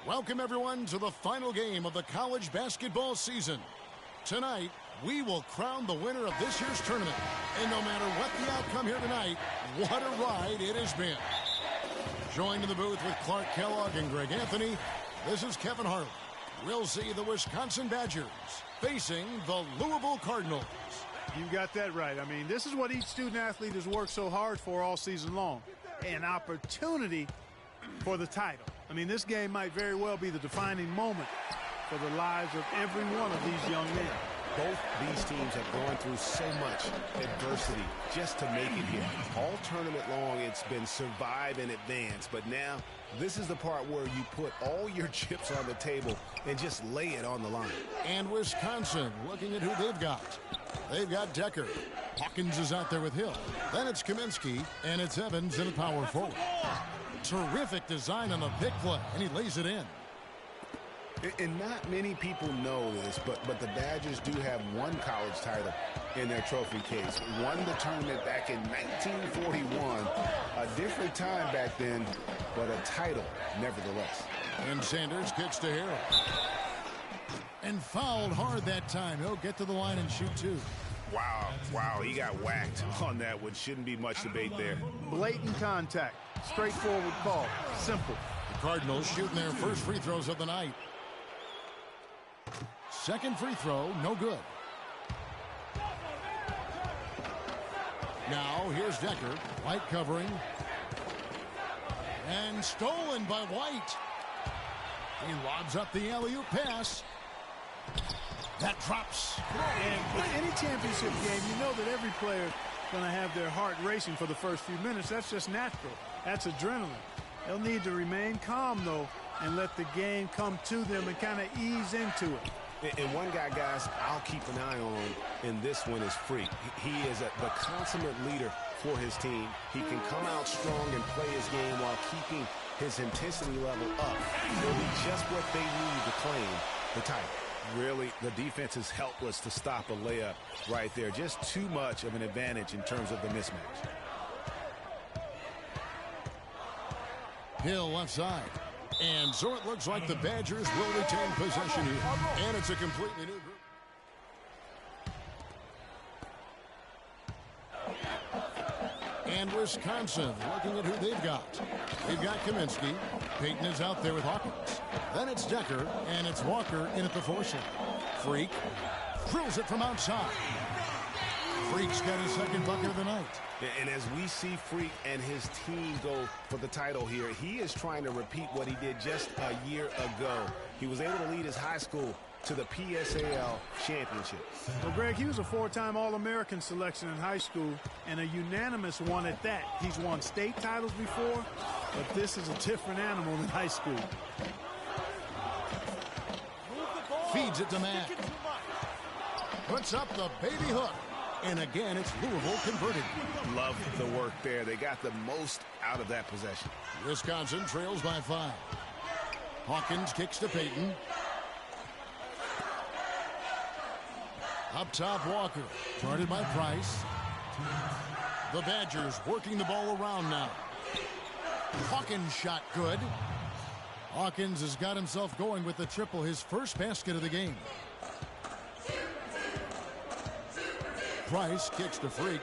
Welcome, everyone, to the final game of the college basketball season. Tonight, we will crown the winner of this year's tournament. And no matter what the outcome here tonight, what a ride it has been. Joined in the booth with Clark Kellogg and Greg Anthony, this is Kevin Harlan. We'll see the Wisconsin Badgers facing the Louisville Cardinals. You got that right. I mean, this is what each student-athlete has worked so hard for all season long. An opportunity for the title. I mean, this game might very well be the defining moment for the lives of every one of these young men. Both these teams have gone through so much adversity just to make it here. All tournament long, it's been survive and advance. But now, this is the part where you put all your chips on the table and just lay it on the line. And Wisconsin, looking at who they've got. They've got Decker. Hawkins is out there with Hill. Then it's Kaminsky, and it's Evans in the power forward. Terrific design on the pick play, and he lays it in. And not many people know this, but the Badgers do have one college title in their trophy case. Won the tournament back in 1941. A different time back then, but a title nevertheless. And Sanders kicks to Harrell. And fouled hard that time. He'll get to the line and shoot two. Wow, he got whacked on that one. Shouldn't be much debate there. Blatant contact. Straightforward call. Simple. The Cardinals shooting their first free throws of the night. Second free throw, no good. Now, here's Decker. White covering. And stolen by White. He lobs up the alley-oop pass. That drops. And with any championship game, you know that every player is going to have their heart racing for the first few minutes. That's just natural. That's adrenaline. They'll need to remain calm, though, and let the game come to them and kind of ease into it. And one guy, guys, I'll keep an eye on in this one is Freak. He is the consummate leader for his team. He can come out strong and play his game while keeping his intensity level up. He'll be just what they need to claim the title. Really, the defense is helpless to stop a layup right there. Just too much of an advantage in terms of the mismatch. Hill left side. And so it looks like the Badgers will retain possession here. And it's a completely new group. And Wisconsin looking at who they've got. They've got Kaminsky. Payton is out there with Hawkins. Then it's Decker, and it's Walker in at the force. Freak drills it from outside. Freak's got his second bucket of the night. And as we see Freak and his team go for the title here, he is trying to repeat what he did just a year ago. He was able to lead his high school to the PSAL championship. Well, Greg, he was a four-time All-American selection in high school and a unanimous one at that. He's won state titles before, but this is a different animal in high school. Feeds it to Mack. Puts up the baby hook. And again, it's Louisville converted. Love the work there. They got the most out of that possession. Wisconsin trails by 5. Hawkins kicks to Payton. Up top, Walker. Guarded by Price. The Badgers working the ball around now. Hawkins shot good. Hawkins has got himself going with the triple, his first basket of the game. Price kicks to Freak.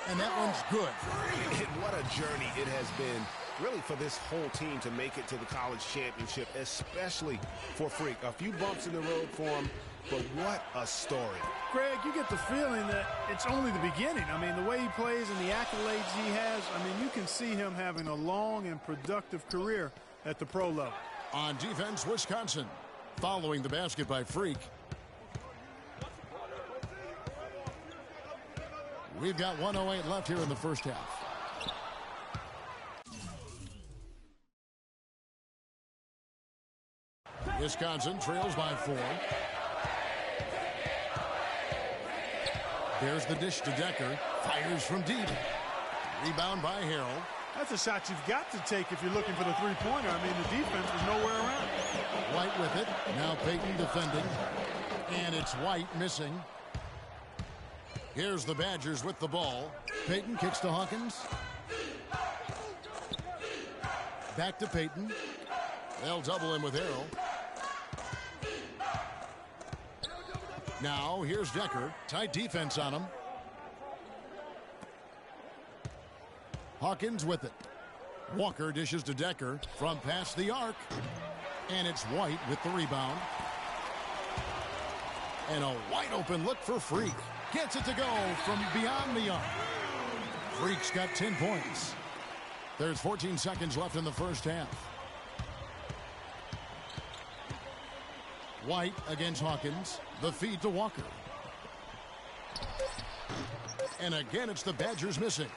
And that one's good. And what a journey it has been, really, for this whole team to make it to the college championship, especially for Freak. A few bumps in the road for him, but what a story. Greg, you get the feeling that it's only the beginning. I mean, the way he plays and the accolades he has, I mean, you can see him having a long and productive career at the pro level. On defense, Wisconsin following the basket by Freak. We've got 1:08 left here in the first half. Wisconsin trails by 4. There's the dish to Decker. Fires from deep. Rebound by Harrell. That's a shot you've got to take if you're looking for the three-pointer. I mean, the defense was nowhere around. White with it. Now Payton defending. And it's White missing. Here's the Badgers with the ball. Peyton kicks to Hawkins. Back to Peyton. They'll double him with Harrell. Now here's Decker. Tight defense on him. Hawkins with it. Walker dishes to Decker from past the arc. And it's White with the rebound. And a wide open look for Freak. Gets it to go from beyond the arc. Freak's got 10 points. There's 14 seconds left in the first half. White against Hawkins. The feed to Walker. And again, it's the Badgers missing.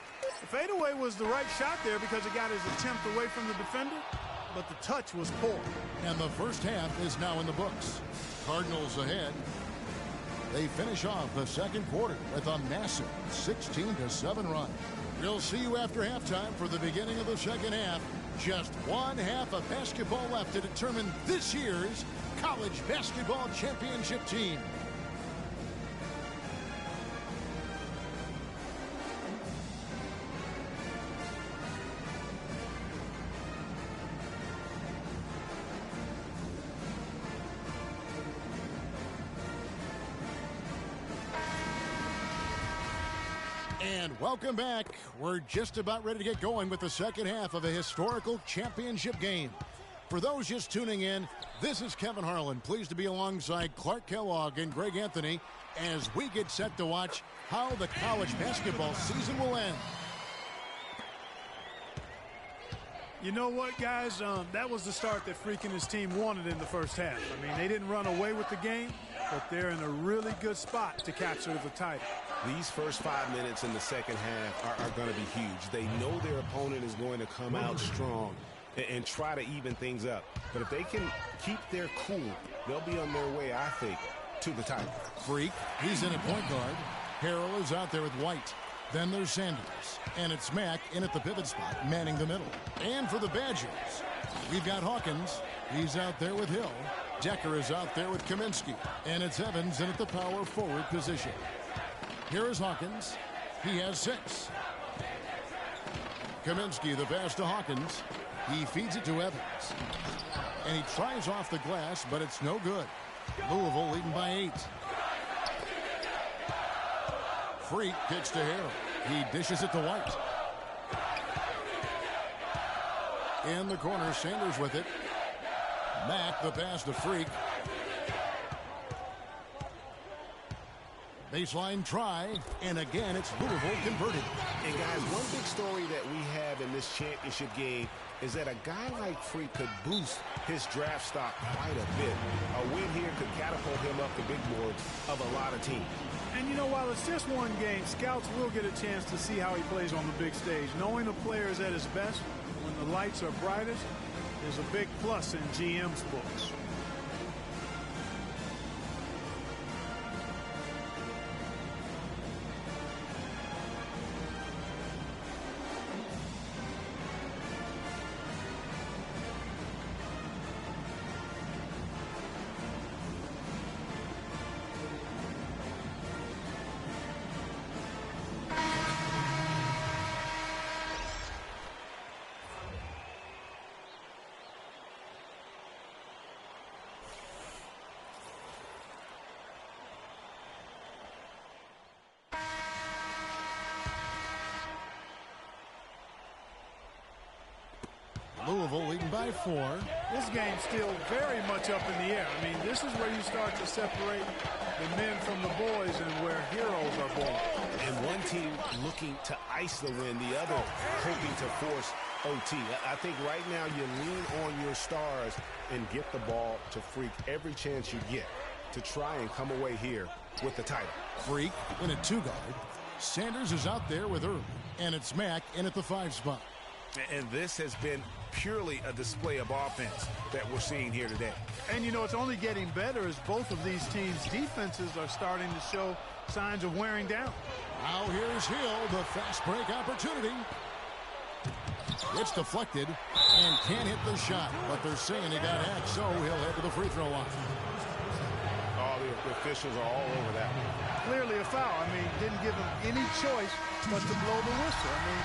The fadeaway was the right shot there because it got his attempt away from the defender, but the touch was poor. And the first half is now in the books. Cardinals ahead. They finish off the second quarter with a massive 16-7 run. We'll see you after halftime for the beginning of the second half. Just one half of basketball left to determine this year's college basketball championship team. And welcome back. We're just about ready to get going with the second half of a historical championship game. For those just tuning in, this is Kevin Harlan, pleased to be alongside Clark Kellogg and Greg Anthony as we get set to watch how the college basketball season will end. You know what, guys? That was the start that Freak and his team wanted in the first half. I mean, they didn't run away with the game, but they're in a really good spot to capture the title. These first 5 minutes in the second half are going to be huge. They know their opponent is going to come out strong and try to even things up. But if they can keep their cool, they'll be on their way, I think, to the title. Freak, he's in at point guard. Harrell is out there with White. Then there's Sanders. And it's Mack in at the pivot spot, manning the middle. And for the Badgers, we've got Hawkins. He's out there with Hill. Decker is out there with Kaminsky. And it's Evans in at the power forward position. Here is Hawkins. He has 6. Kaminsky, the pass to Hawkins. He feeds it to Evans. And he tries off the glass, but it's no good. Louisville leading by 8. Freak kicks to Harrell. He dishes it to White. In the corner, Sanders with it. Mack, the pass to Freak. Baseline try, and again, it's Louisville converted. And guys, one big story that we have in this championship game is that a guy like Freak could boost his draft stock quite a bit. A win here could catapult him up the big boards of a lot of teams. And you know, while it's just one game, scouts will get a chance to see how he plays on the big stage. Knowing a player is at his best when the lights are brightest is a big plus in GM's books. Louisville leading by 4. This game's still very much up in the air. I mean, this is where you start to separate the men from the boys and where heroes are born. And one team looking to ice the win, the other hoping to force OT. I think right now you lean on your stars and get the ball to Freak every chance you get to try and come away here with the title. Freak in a 2-guard. Sanders is out there with Early, and it's Mack in at the 5 spot. And this has been purely a display of offense that we're seeing here today. And, you know, it's only getting better as both of these teams' defenses are starting to show signs of wearing down. Now here's Hill, the fast break opportunity. It's deflected and can't hit the shot, but they're saying he got hacked, so he'll head to the free throw line. Oh, The officials are all over that one. Clearly a foul. I mean, didn't give him any choice but to blow the whistle. I mean,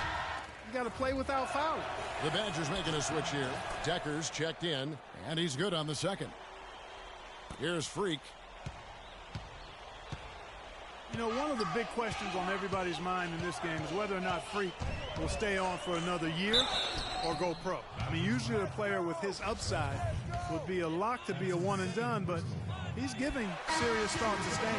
you got to play without fouling. The Badgers making a switch here. Decker's checked in, and he's good on the second. Here's Freak. You know, one of the big questions on everybody's mind in this game is whether or not Freak will stay on for another year or go pro. I mean, usually a player with his upside would be a lock to be a one and done, but he's giving serious thought to staying.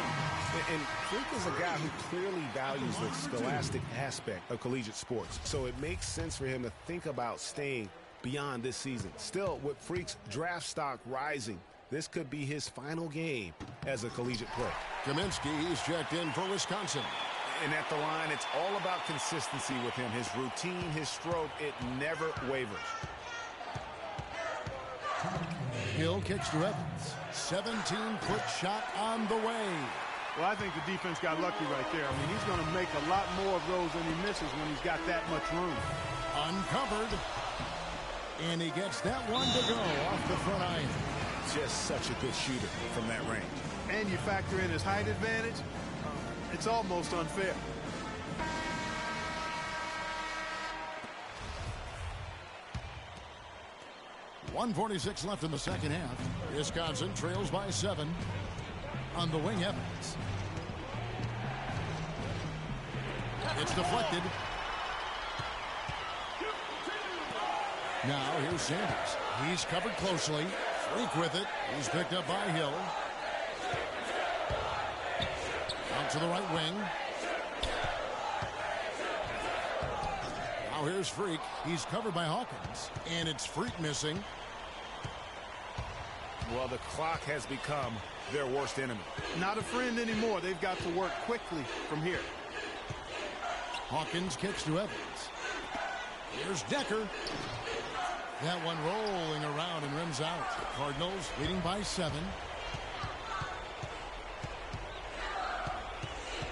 And Freak is a guy who clearly values the scholastic aspect of collegiate sports, so it makes sense for him to think about staying beyond this season. Still, with Freak's draft stock rising, this could be his final game as a collegiate player. Kaminsky is checked in for Wisconsin. And at the line, it's all about consistency with him. His routine, his stroke, it never wavers. Hill kicks to Evans. 17-foot shot on the way. Well, I think the defense got lucky right there. I mean, he's going to make a lot more of those than he misses when he's got that much room. Uncovered. And he gets that one to go off the front iron. Just such a good shooter from that range. And you factor in his height advantage, it's almost unfair. .146 left in the second half. Wisconsin trails by 7. On the wing, Evans. It's deflected. Now here's Sanders. He's covered closely. Freak with it. He's picked up by Hill. Out to the right wing. Now here's Freak. He's covered by Hawkins. And it's Freak missing. Well, the clock has become their worst enemy. Not a friend anymore. They've got to work quickly from here. Hawkins kicks to Evans. Here's Decker. That one rolling around and rims out. Cardinals leading by 7.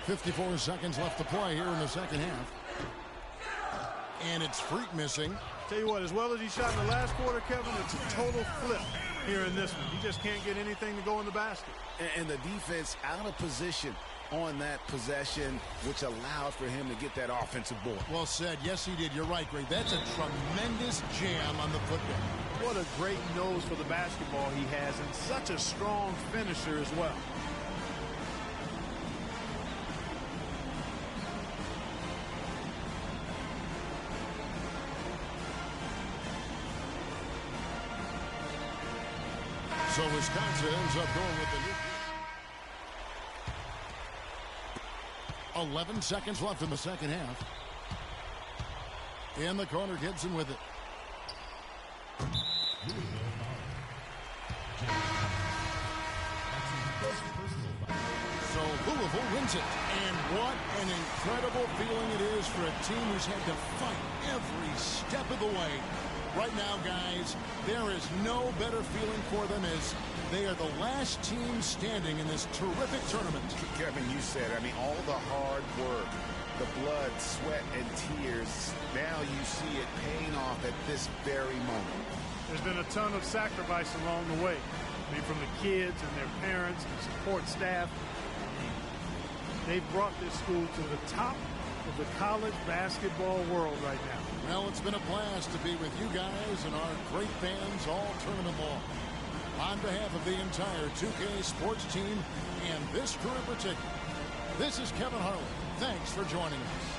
54 seconds left to play here in the second half. And it's Freak missing. Tell you what, as well as he shot in the last quarter, Kevin, it's a total flip here in this one. He just can't get anything to go in the basket. And the defense out of position on that possession, which allowed for him to get that offensive board. Well said. Yes, he did. You're right, Greg. That's a tremendous jam on the football. What a great nose for the basketball he has, and such a strong finisher as well. So Wisconsin ends up going with the new. 11 seconds left in the second half. In the corner, Gibson with it. So Louisville wins it. And what an incredible feeling it is for a team who's had to fight every step of the way. Right now, guys, there is no better feeling for them as they are the last team standing in this terrific tournament. Kevin, you said, I mean, all the hard work, the blood, sweat, and tears, now you see it paying off at this very moment. There's been a ton of sacrifice along the way. I mean, from the kids and their parents and support staff. They've brought this school to the top of the college basketball world right now. Well, it's been a blast to be with you guys and our great fans all tournament long. On behalf of the entire 2K sports team and this crew in particular, this is Kevin Harlan. Thanks for joining us.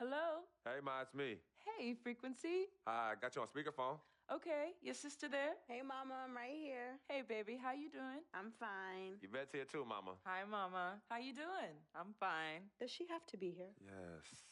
Hello? Hey, Ma, it's me. Hey, Frequency. I got you on speakerphone. Okay, your sister there? Hey, Mama, I'm right here. Hey, baby, how you doing? I'm fine. Yvette's here too, Mama. Hi, Mama. How you doing? I'm fine. Does she have to be here? Yes.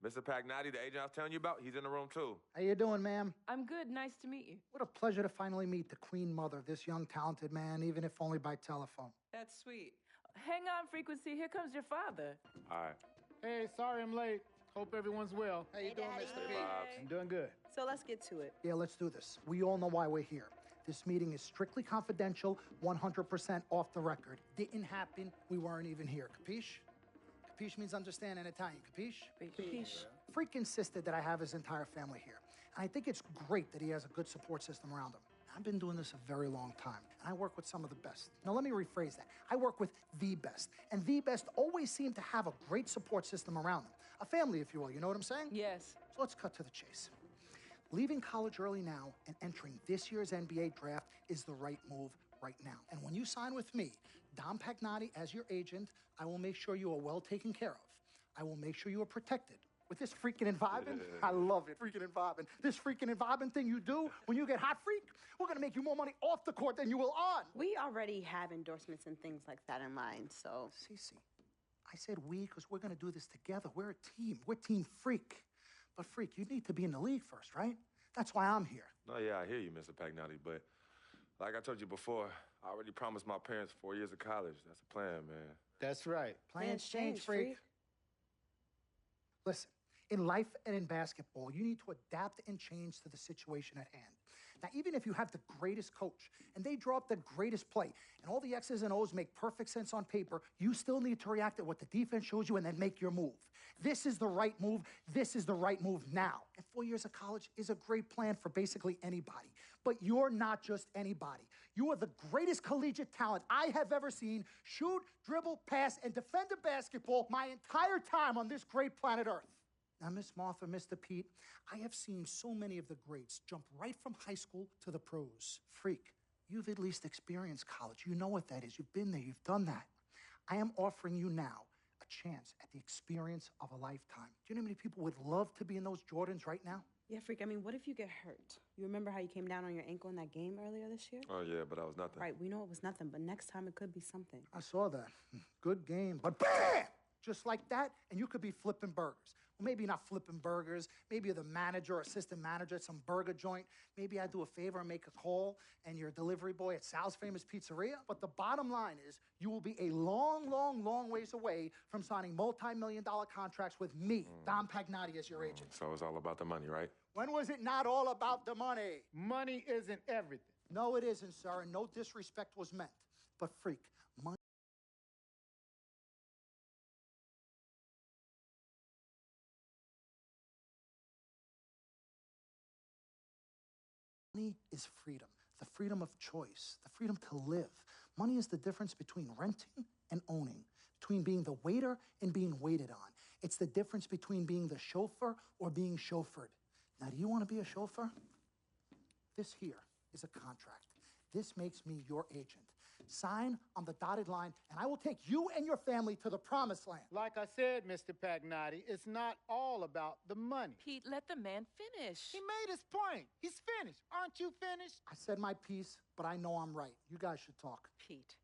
Mr. Pagnotti, the agent I was telling you about, he's in the room too. How you doing, ma'am? I'm good. Nice to meet you. What a pleasure to finally meet the queen mother of this young, talented man, even if only by telephone. That's sweet. Hang on, Frequency. Here comes your father. All right. Hey, sorry I'm late. Hope everyone's well. How you doing, Daddy. Mr. Hey, P? Bobs. I'm doing good. So let's get to it. Yeah, let's do this. We all know why we're here. This meeting is strictly confidential, 100% off the record. Didn't happen. We weren't even here. Capiche? Capiche means understand in Italian. Capiche? Capiche. Freak insisted that I have his entire family here. And I think it's great that he has a good support system around him. I've been doing this a very long time, and I work with some of the best. Now, let me rephrase that. I work with the best, and the best always seem to have a great support system around them. A family, if you will. You know what I'm saying? Yes. So let's cut to the chase. Leaving college early now and entering this year's NBA draft is the right move right now. And when you sign with me, Dom Pagnotti, as your agent, I will make sure you are well taken care of. I will make sure you are protected. With this freaking and vibing, I love it, freaking and vibing. This freaking and vibing thing you do when you get hot freak, we're gonna make you more money off the court than you will on. We already have endorsements and things like that in line, so. Cece, I said we because we're gonna do this together. We're a team. We're Team Freak. But Freak, you need to be in the league first, right? That's why I'm here. No, yeah, I hear you, Mr. Pagnotti, but like I told you before, I already promised my parents 4 years of college. That's a plan, man. That's right. Plans change, Freak. Listen, in life and in basketball, you need to adapt and change to the situation at hand. Now, even if you have the greatest coach and they draw up the greatest play and all the X's and O's make perfect sense on paper, you still need to react to what the defense shows you and then make your move. This is the right move. This is the right move now. And 4 years of college is a great plan for basically anybody. But you're not just anybody. You are the greatest collegiate talent I have ever seen shoot, dribble, pass, and defend a basketball my entire time on this great planet Earth. Now, Miss Martha, Mr. Pete, I have seen so many of the greats jump right from high school to the pros. Freak, you've at least experienced college. You know what that is. You've been there. You've done that. I am offering you now a chance at the experience of a lifetime. Do you know how many people would love to be in those Jordans right now? Yeah, Freak, I mean, what if you get hurt? You remember how you came down on your ankle in that game earlier this year? Oh, yeah, but that was nothing. Right, we know it was nothing, but next time it could be something. I saw that. Good game. But bam! Just like that, and you could be flipping burgers. Well, maybe not flipping burgers. Maybe you're the manager or assistant manager at some burger joint. Maybe I do a favor and make a call, and you're a delivery boy at Sal's Famous Pizzeria. But the bottom line is, you will be a long, long, long ways away from signing multi-million-dollar contracts with me, Dom Pagnotti, as your agent. So it's all about the money, right? When was it not all about the money? Money isn't everything. No, it isn't, sir, and no disrespect was meant. But Freak, money is freedom, the freedom of choice, the freedom to live. Money is the difference between renting and owning, between being the waiter and being waited on. It's the difference between being the chauffeur or being chauffeured. Now, do you want to be a chauffeur? This here is a contract. This makes me your agent. Sign on the dotted line, and I will take you and your family to the promised land. Like I said, Mr. Pagnotti, it's not all about the money. Pete, let the man finish. He made his point. He's finished. Aren't you finished? I said my piece, but I know I'm right. You guys should talk. Pete,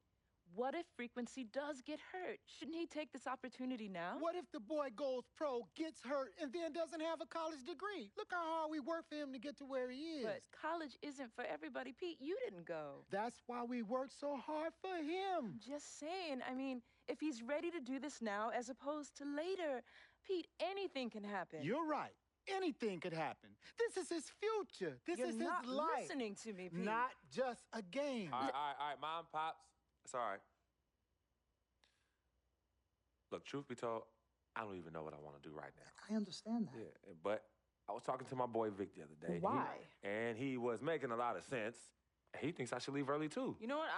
what if Frequency does get hurt? Shouldn't he take this opportunity now? What if the boy goes pro, gets hurt, and then doesn't have a college degree? Look how hard we work for him to get to where he is. But college isn't for everybody. Pete, you didn't go. That's why we work so hard for him. Just saying. I mean, if he's ready to do this now as opposed to later, Pete, anything can happen. You're right. Anything could happen. This is his future. This You're is not his life. listening to me, Pete. Not just a game. All right, Mom, Pops. It's all right. Look, truth be told, I don't even know what I want to do right now. I understand that. Yeah, but I was talking to my boy Vic the other day. Why? And he was making a lot of sense. He thinks I should leave early, too. You know what?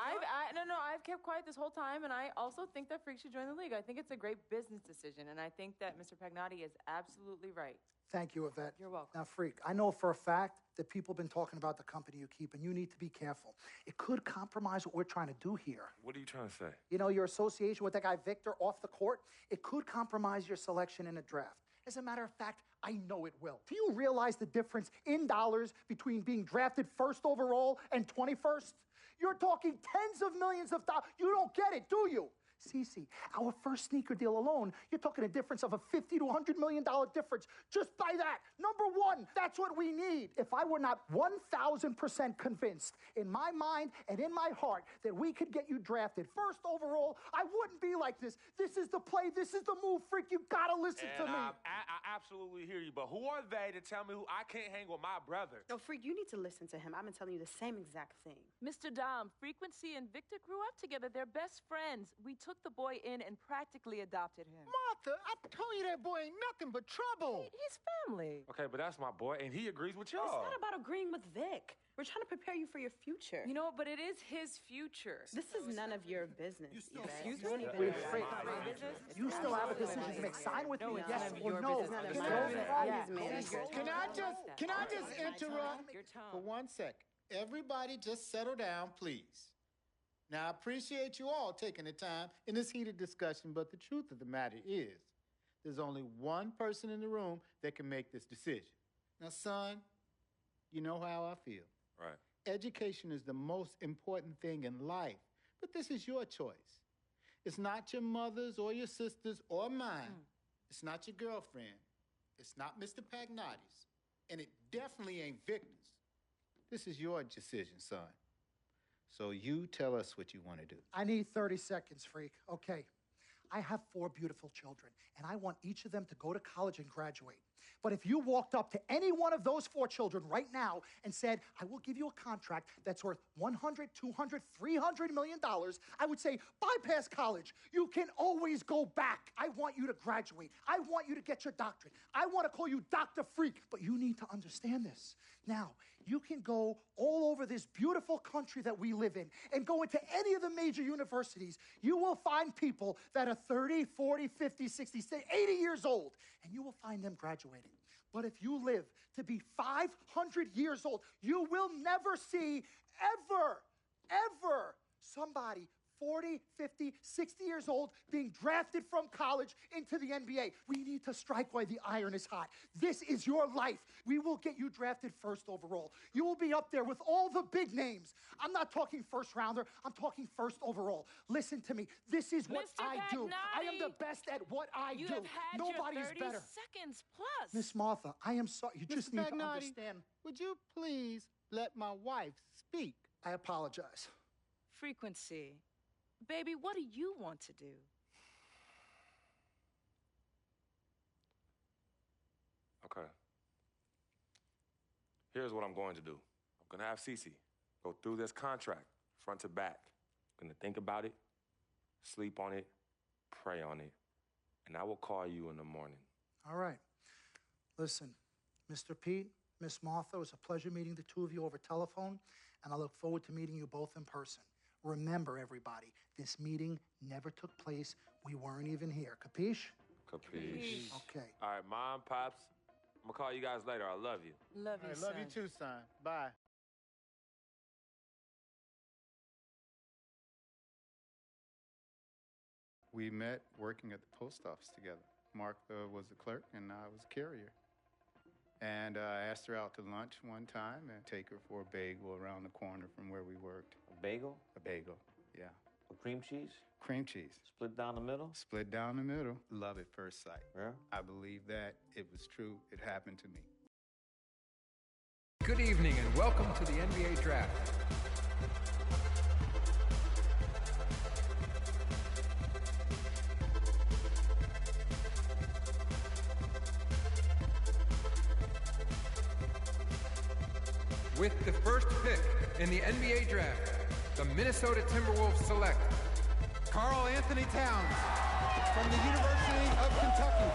I've kept quiet this whole time, and I also think that Freak should join the league. I think it's a great business decision, and I think that Mr. Pagnotti is absolutely right. Thank you, Yvette. You're welcome. Now, Freak, I know for a fact that people have been talking about the company you keep, and you need to be careful. It could compromise what we're trying to do here. What are you trying to say? You know, your association with that guy Victor off the court, it could compromise your selection in a draft. As a matter of fact, I know it will. Do you realize the difference in dollars between being drafted first overall and 21st? You're talking tens of millions of dollars. You don't get it, do you? Cece, our first sneaker deal alone, you're talking a difference of a $50 to $100 million difference just by that. Number one, that's what we need. If I were not 1,000% convinced in my mind and in my heart that we could get you drafted first overall, I wouldn't be like this. This is the play. This is the move, freak. You gotta listen to me. I absolutely hear you, but who are they to tell me who I can't hang with my brother? Oh, freak, you need to listen to him. I've been telling you the same exact thing. Mr. Dom, Frequency and Victor grew up together. They're best friends. We took the boy in and practically adopted him. Martha, I told you that boy ain't nothing but trouble. He's family. Okay, but that's my boy, and he agrees with y'all. It's not about agreeing with Vic. We're trying to prepare you for your future. You know, but it is his future. This is none of your business. Excuse Don't me? even Wait, know Frank, why. My business? you still have a decision to make. Sign with me, it's yes none of or your no. business. It's None of over. my Yeah, business. man. Can I just interrupt Your for tone. 1 second? Everybody just settle down, please. Now, I appreciate you all taking the time in this heated discussion, but the truth of the matter is there's only one person in the room that can make this decision. Now, son, you know how I feel. Right. Education is the most important thing in life, but this is your choice. It's not your mother's or your sister's or mine. It's not your girlfriend. It's not Mr. Pagnotti's. And it definitely ain't Victor's. This is your decision, son. So you tell us what you want to do. I need 30 seconds, freak. Okay. I have 4 beautiful children, and I want each of them to go to college and graduate. But if you walked up to any one of those 4 children right now and said, I will give you a contract that's worth $100, $200, $300 million, I would say, bypass college. You can always go back. I want you to graduate. I want you to get your doctorate. I want to call you Dr. Freak, but you need to understand this. Now, you can go all over this beautiful country that we live in and go into any of the major universities. You will find people that are 30, 40, 50, 60, 80 years old, and you will find them graduating. But if you live to be 500 years old, you will never see ever somebody 40, 50, 60 years old being drafted from college into the NBA. We need to strike while the iron is hot. This is your life. We will get you drafted first overall. You will be up there with all the big names. I'm not talking first rounder. I'm talking first overall. Listen to me. This is what Mr. I do. I am the Pagnotti, best at what I You do. have had Nobody your is 30 better. seconds plus. Miss Martha, I am sorry. You just Mr. need to Pagnotti, understand. would you please let my wife speak? I apologize. Frequency. Baby, what do you want to do? Okay. Here's what I'm going to do. I'm going to have Cece go through this contract front to back. I'm going to think about it, sleep on it, pray on it, and I will call you in the morning. All right. Listen, Mr. Pete, Miss Martha, it was a pleasure meeting the two of you over telephone, and I look forward to meeting you both in person. Remember, everybody, this meeting never took place. We weren't even here. Capiche? Capiche. Okay. All right, Mom, Pops, I'm going to call you guys later. I love you. Love you, I love you son. too, son. Bye. We met working at the post office together. Martha was the clerk and I was a carrier. And I asked her out to lunch one time and take her for a bagel around the corner from where we worked. A bagel? A bagel, yeah. With cream cheese? Cream cheese. Split down the middle? Split down the middle. Love at first sight. Yeah? I believe that it was true. It happened to me. Good evening and welcome to the NBA Draft. With the first pick in the NBA Draft, the Minnesota Timberwolves select Karl Anthony Towns from the University of Kentucky.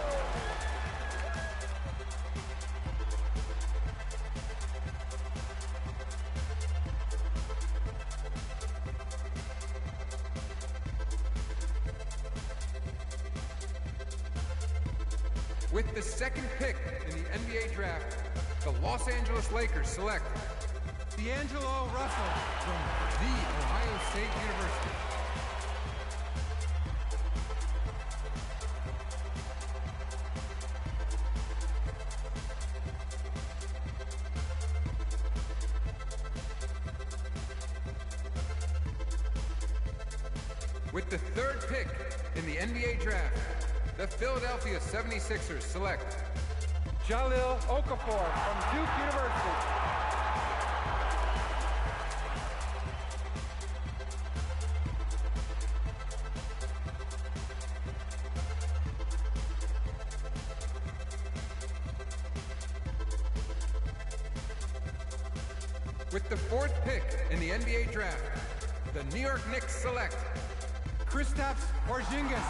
With the second pick in the NBA Draft, the Los Angeles Lakers select D'Angelo Russell from The Ohio State University. With the third pick in the NBA draft, the Philadelphia 76ers select Jahlil Okafor from Duke University. With the fourth pick in the NBA draft, the New York Knicks select Kristaps Porzingis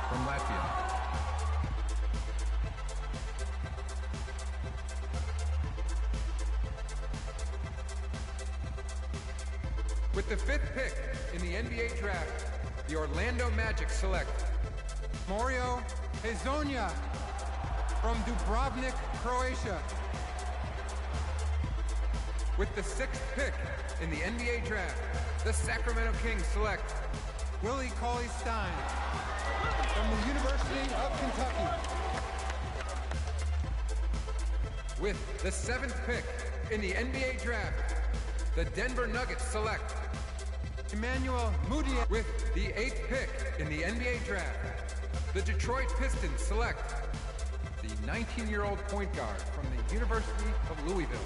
from Latvia. With the fifth pick in the NBA draft, the Orlando Magic select Mario Hezonja from Dubrovnik, Croatia. With the sixth pick in the NBA draft, the Sacramento Kings select Willie Cauley-Stein from the University of Kentucky. With the seventh pick in the NBA draft, the Denver Nuggets select Emmanuel Mudiay. With the eighth pick in the NBA draft, the Detroit Pistons select the 19-year-old point guard from the University of Louisville.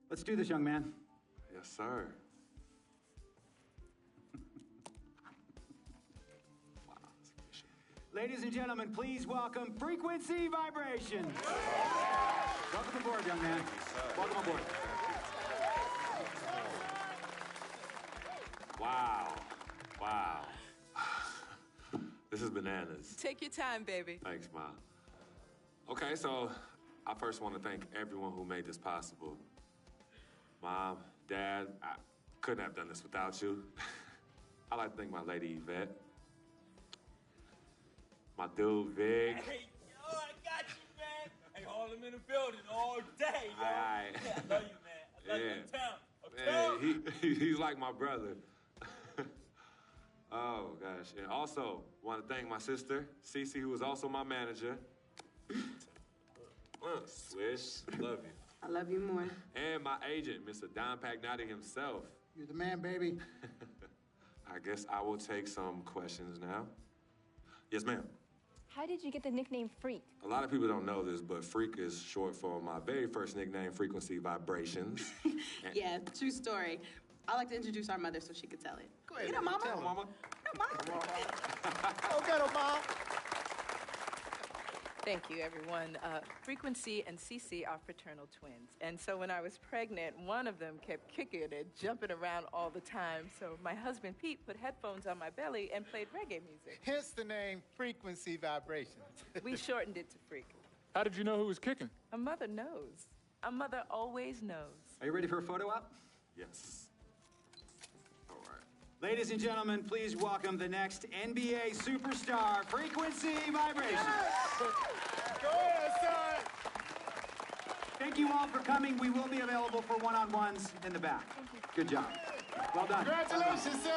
Let's do this, young man. Yes, sir. Ladies and gentlemen, please welcome Frequency Vibration. Welcome aboard, young man. Welcome aboard. Wow. Wow. This is bananas. Take your time, baby. Thanks, Ma. Okay, so I first want to thank everyone who made this possible. Mom, Dad, I couldn't have done this without you. I'd like to thank my lady Yvette, my dude Vig. Hey, yo, I got you, man. Hey, hold him in the building all day, yo. Aye. Yeah, I love you, man. I love you in town. Hey, he's like my brother. Oh, gosh. And also, want to thank my sister, Cece, who is also my manager. Swish, love you. I love you more. And my agent, Mr. Don Pagnotti himself. You're the man, baby. I guess I will take some questions now. Yes, ma'am. How did you get the nickname Freak? A lot of people don't know this, but Freak is short for my very first nickname, Frequency Vibrations. Yeah, true story. I like to introduce our mother so she could tell it. Go ahead. You know, Mama. Tell her, Mama. No, Mama. Go get her, Mom. Thank you, everyone. Frequency and Cece are fraternal twins. And so when I was pregnant, one of them kept kicking and jumping around all the time. So my husband, Pete, put headphones on my belly and played reggae music. Hence the name Frequency Vibrations. We shortened it to Freak. How did you know who was kicking? A mother knows. A mother always knows. Are you ready for a photo op? Yes. All right. Ladies and gentlemen, please welcome the next NBA superstar, Frequency Vibration. Go ahead, son. Thank you all for coming. We will be available for one-on-ones in the back. Good job. Well done. Congratulations, son.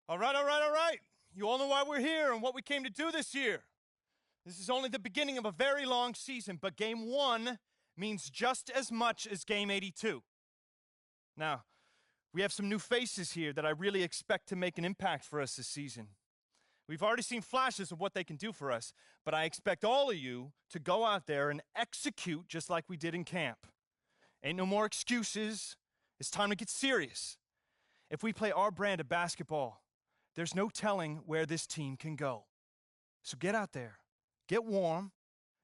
All right. You all know why we're here and what we came to do this year. This is only the beginning of a very long season, but Game 1 means just as much as Game 82. Now, we have some new faces here that I really expect to make an impact for us this season. We've already seen flashes of what they can do for us, but I expect all of you to go out there and execute just like we did in camp. Ain't no more excuses. It's time to get serious. If we play our brand of basketball, there's no telling where this team can go. So get out there, get warm,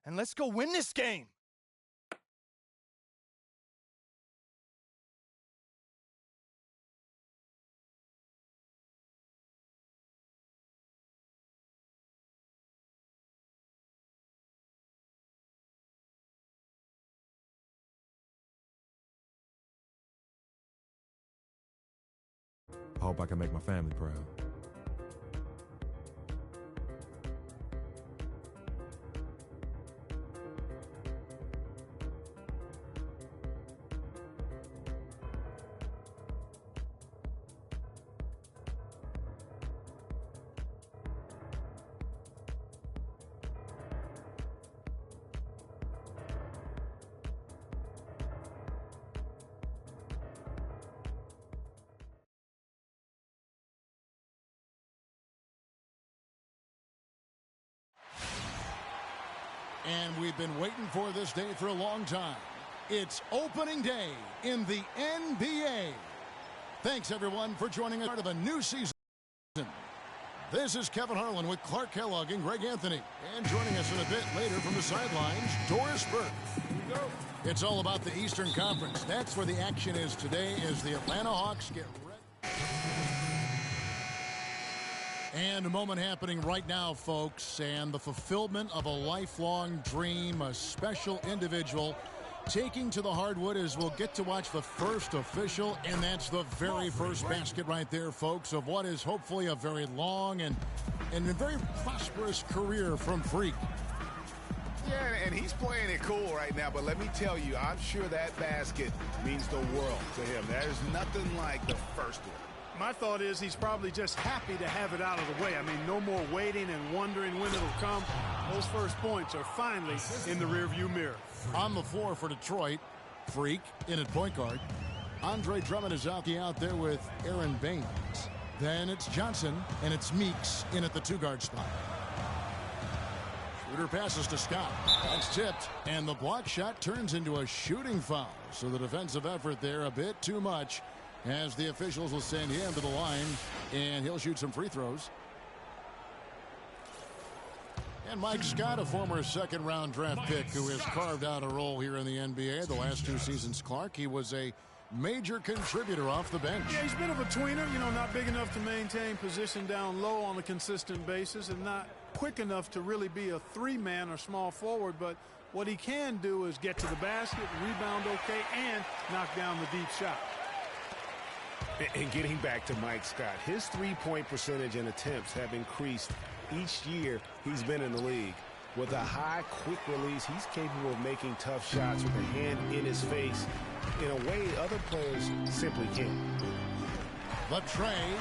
and let's go win this game. I hope I can make my family proud. And we've been waiting for this day for a long time. It's opening day in the NBA. Thanks, everyone, for joining us part of a new season. This is Kevin Harlan with Clark Kellogg and Greg Anthony. And joining us in a bit later from the sidelines, Doris Burke. It's all about the Eastern Conference. That's where the action is today as the Atlanta Hawks get ready. And a moment happening right now, folks, and the fulfillment of a lifelong dream, a special individual taking to the hardwood as we'll get to watch the first official, and that's the very first basket right there, folks, of what is hopefully a very long and a very prosperous career from Freak. Yeah, and he's playing it cool right now, but let me tell you, I'm sure that basket means the world to him. There's nothing like the first one. My thought is he's probably just happy to have it out of the way. I mean, no more waiting and wondering when it'll come. Those first points are finally in the rearview mirror. On the floor for Detroit, Freak in at point guard. Andre Drummond is out there with Aaron Baines. Then it's Johnson, and it's Meeks in at the two-guard spot. Schroeder passes to Scott. That's tipped, and the block shot turns into a shooting foul. So the defensive effort there a bit too much, as the officials will send him to the line, and he'll shoot some free throws. And Mike Scott, a former second-round draft pick who has carved out a role here in the NBA the last 2 seasons, Clark. He was a major contributor off the bench. Yeah, he's a bit of a tweener, not big enough to maintain position down low on a consistent basis and not quick enough to really be a three-man or small forward, but what he can do is get to the basket, rebound okay, and knock down the deep shot. And getting back to Mike Scott, his three-point percentage and attempts have increased each year he's been in the league. With a high, quick release, he's capable of making tough shots with a hand in his face in a way other players simply can't. The trade,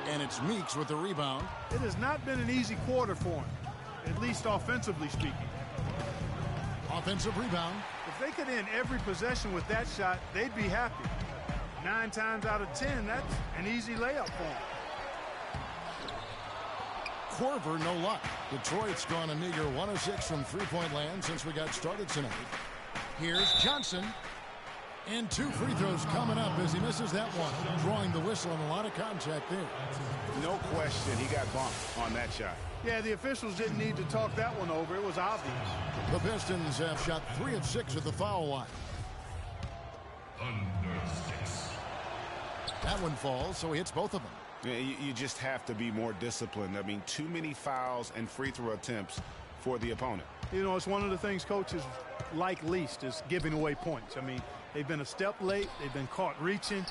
and it's Meeks with the rebound. It has not been an easy quarter for him, at least offensively speaking. Offensive rebound. If they could end every possession with that shot, they'd be happy. 9 times out of 10, that's an easy layup for him. Korver, no luck. Detroit's gone a meager 1 of 6 from three-point land since we got started tonight. Here's Johnson. And 2 free throws coming up as he misses that one. Drawing the whistle and a lot of contact there. No question he got bumped on that shot. Yeah, the officials didn't need to talk that one over. It was obvious. The Pistons have shot 3 of 6 at the foul line. Under 6. That one falls, so he hits both of them. Yeah, you just have to be more disciplined. I mean, too many fouls and free throw attempts for the opponent. It's one of the things coaches like least is giving away points. I mean, they've been a step late. They've been caught reaching.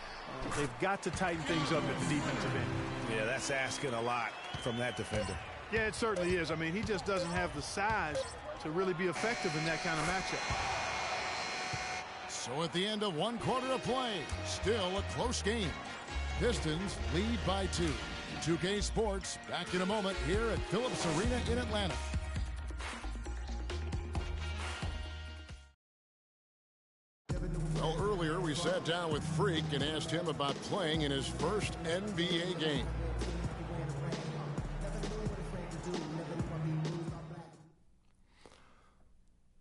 They've got to tighten things up at the defensive end. Yeah, that's asking a lot from that defender. Yeah, it certainly is. I mean, he just doesn't have the size to really be effective in that kind of matchup. So at the end of 1 quarter of play, still a close game. Pistons lead by 2. 2K Sports back in a moment here at Phillips Arena in Atlanta. Well, earlier we sat down with Freak and asked him about playing in his first NBA game.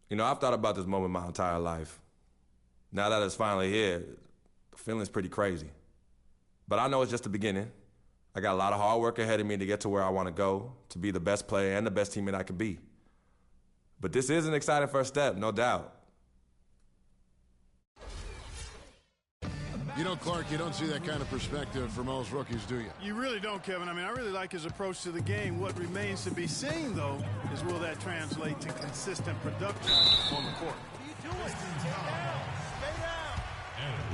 You know, I've thought about this moment my entire life. Now that it's finally here, the feeling's pretty crazy. But I know it's just the beginning. I got a lot of hard work ahead of me to get to where I want to go, to be the best player and the best teammate I can be. But this is an exciting first step, no doubt. You know, Clark, you don't see that kind of perspective for most rookies, do you? You really don't, Kevin. I mean, I really like his approach to the game. What remains to be seen, though, is will that translate to consistent production on the court.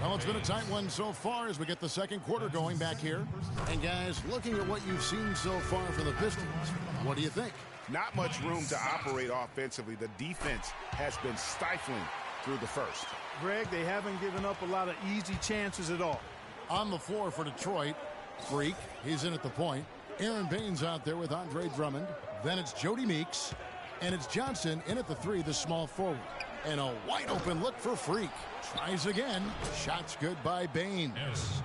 Well, it's been a tight one so far as we get the second quarter going back here. And, guys, looking at what you've seen so far from the Pistons, what do you think? Not much room to operate offensively. The defense has been stifling through the first. Greg, they haven't given up a lot of easy chances at all. On the floor for Detroit, Freak, he's in at the point. Aaron Baines out there with Andre Drummond. Then it's Jody Meeks. And it's Johnson in at the 3, the small forward. And a wide open look for Freak. Tries again. Shot's good by Baines.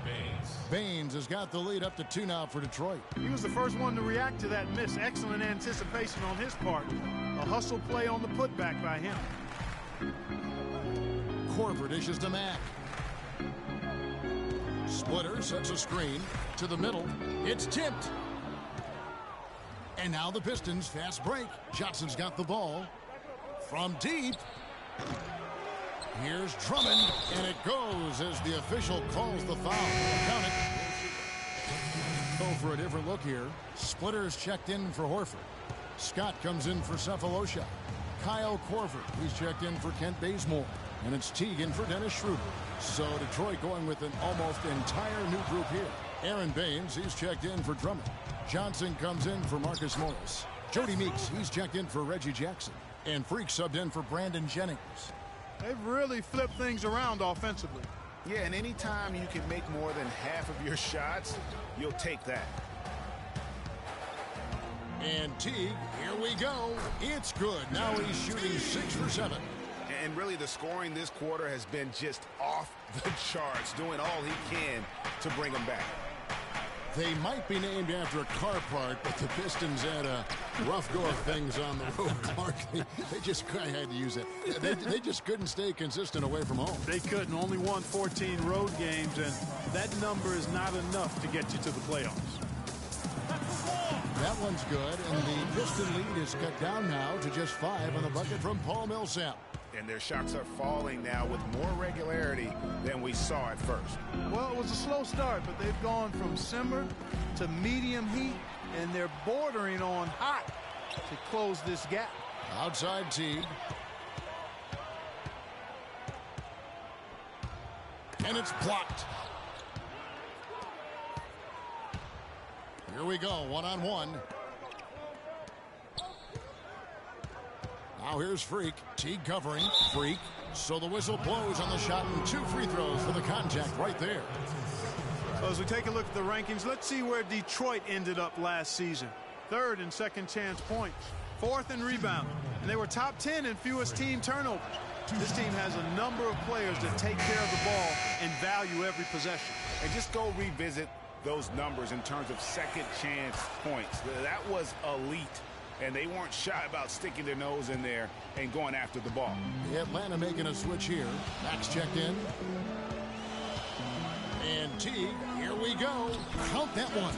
Baines has got the lead up to 2 now for Detroit. He was the first one to react to that miss. Excellent anticipation on his part. A hustle play on the putback by him. Korver dishes to Mack. Splitter sets a screen to the middle. It's tipped. And now the Pistons fast break. Johnson's got the ball from deep. Here's Drummond, and it goes as the official calls the foul. Count it. Go for a different look here. Splitter's checked in for Horford. Scott comes in for Cephalosha. Kyle Korver, he's checked in for Kent Bazemore. And it's Teagan for Dennis Schroeder. So Detroit going with an almost entire new group here. Aaron Baines, he's checked in for Drummond. Johnson comes in for Marcus Morris. Jody Meeks, he's checked in for Reggie Jackson. And Freak subbed in for Brandon Jennings. They've really flipped things around offensively. Yeah, and anytime you can make more than half of your shots, you'll take that. And Teague, here we go. It's good. Now he's shooting 6 for 7. And really the scoring this quarter has been just off the charts, doing all he can to bring them back. They might be named after a car part, but the Pistons had a rough go of things on the road, Clark. They just, I had to use it. They just couldn't stay consistent away from home. They couldn't. Only won 14 road games, and that number is not enough to get you to the playoffs. That one's good, and the Piston lead is cut down now to just 5 on the bucket from Paul Millsap. And their shots are falling now with more regularity than we saw at first. Well, it was a slow start, but they've gone from simmer to medium heat, and they're bordering on hot to close this gap. Outside Teague. And it's blocked. Here we go, one-on-one. Now here's Freak. Teague covering. Freak. So the whistle blows on the shot and 2 free throws for the contact right there. So as we take a look at the rankings, let's see where Detroit ended up last season. 3rd in second chance points. 4th in rebound. And they were top 10 in fewest team turnovers. This team has a number of players that take care of the ball and value every possession. And just go revisit those numbers in terms of second chance points. That was elite. And they weren't shy about sticking their nose in there and going after the ball. Atlanta making a switch here. Max checked in. And Teague, here we go. Count that one.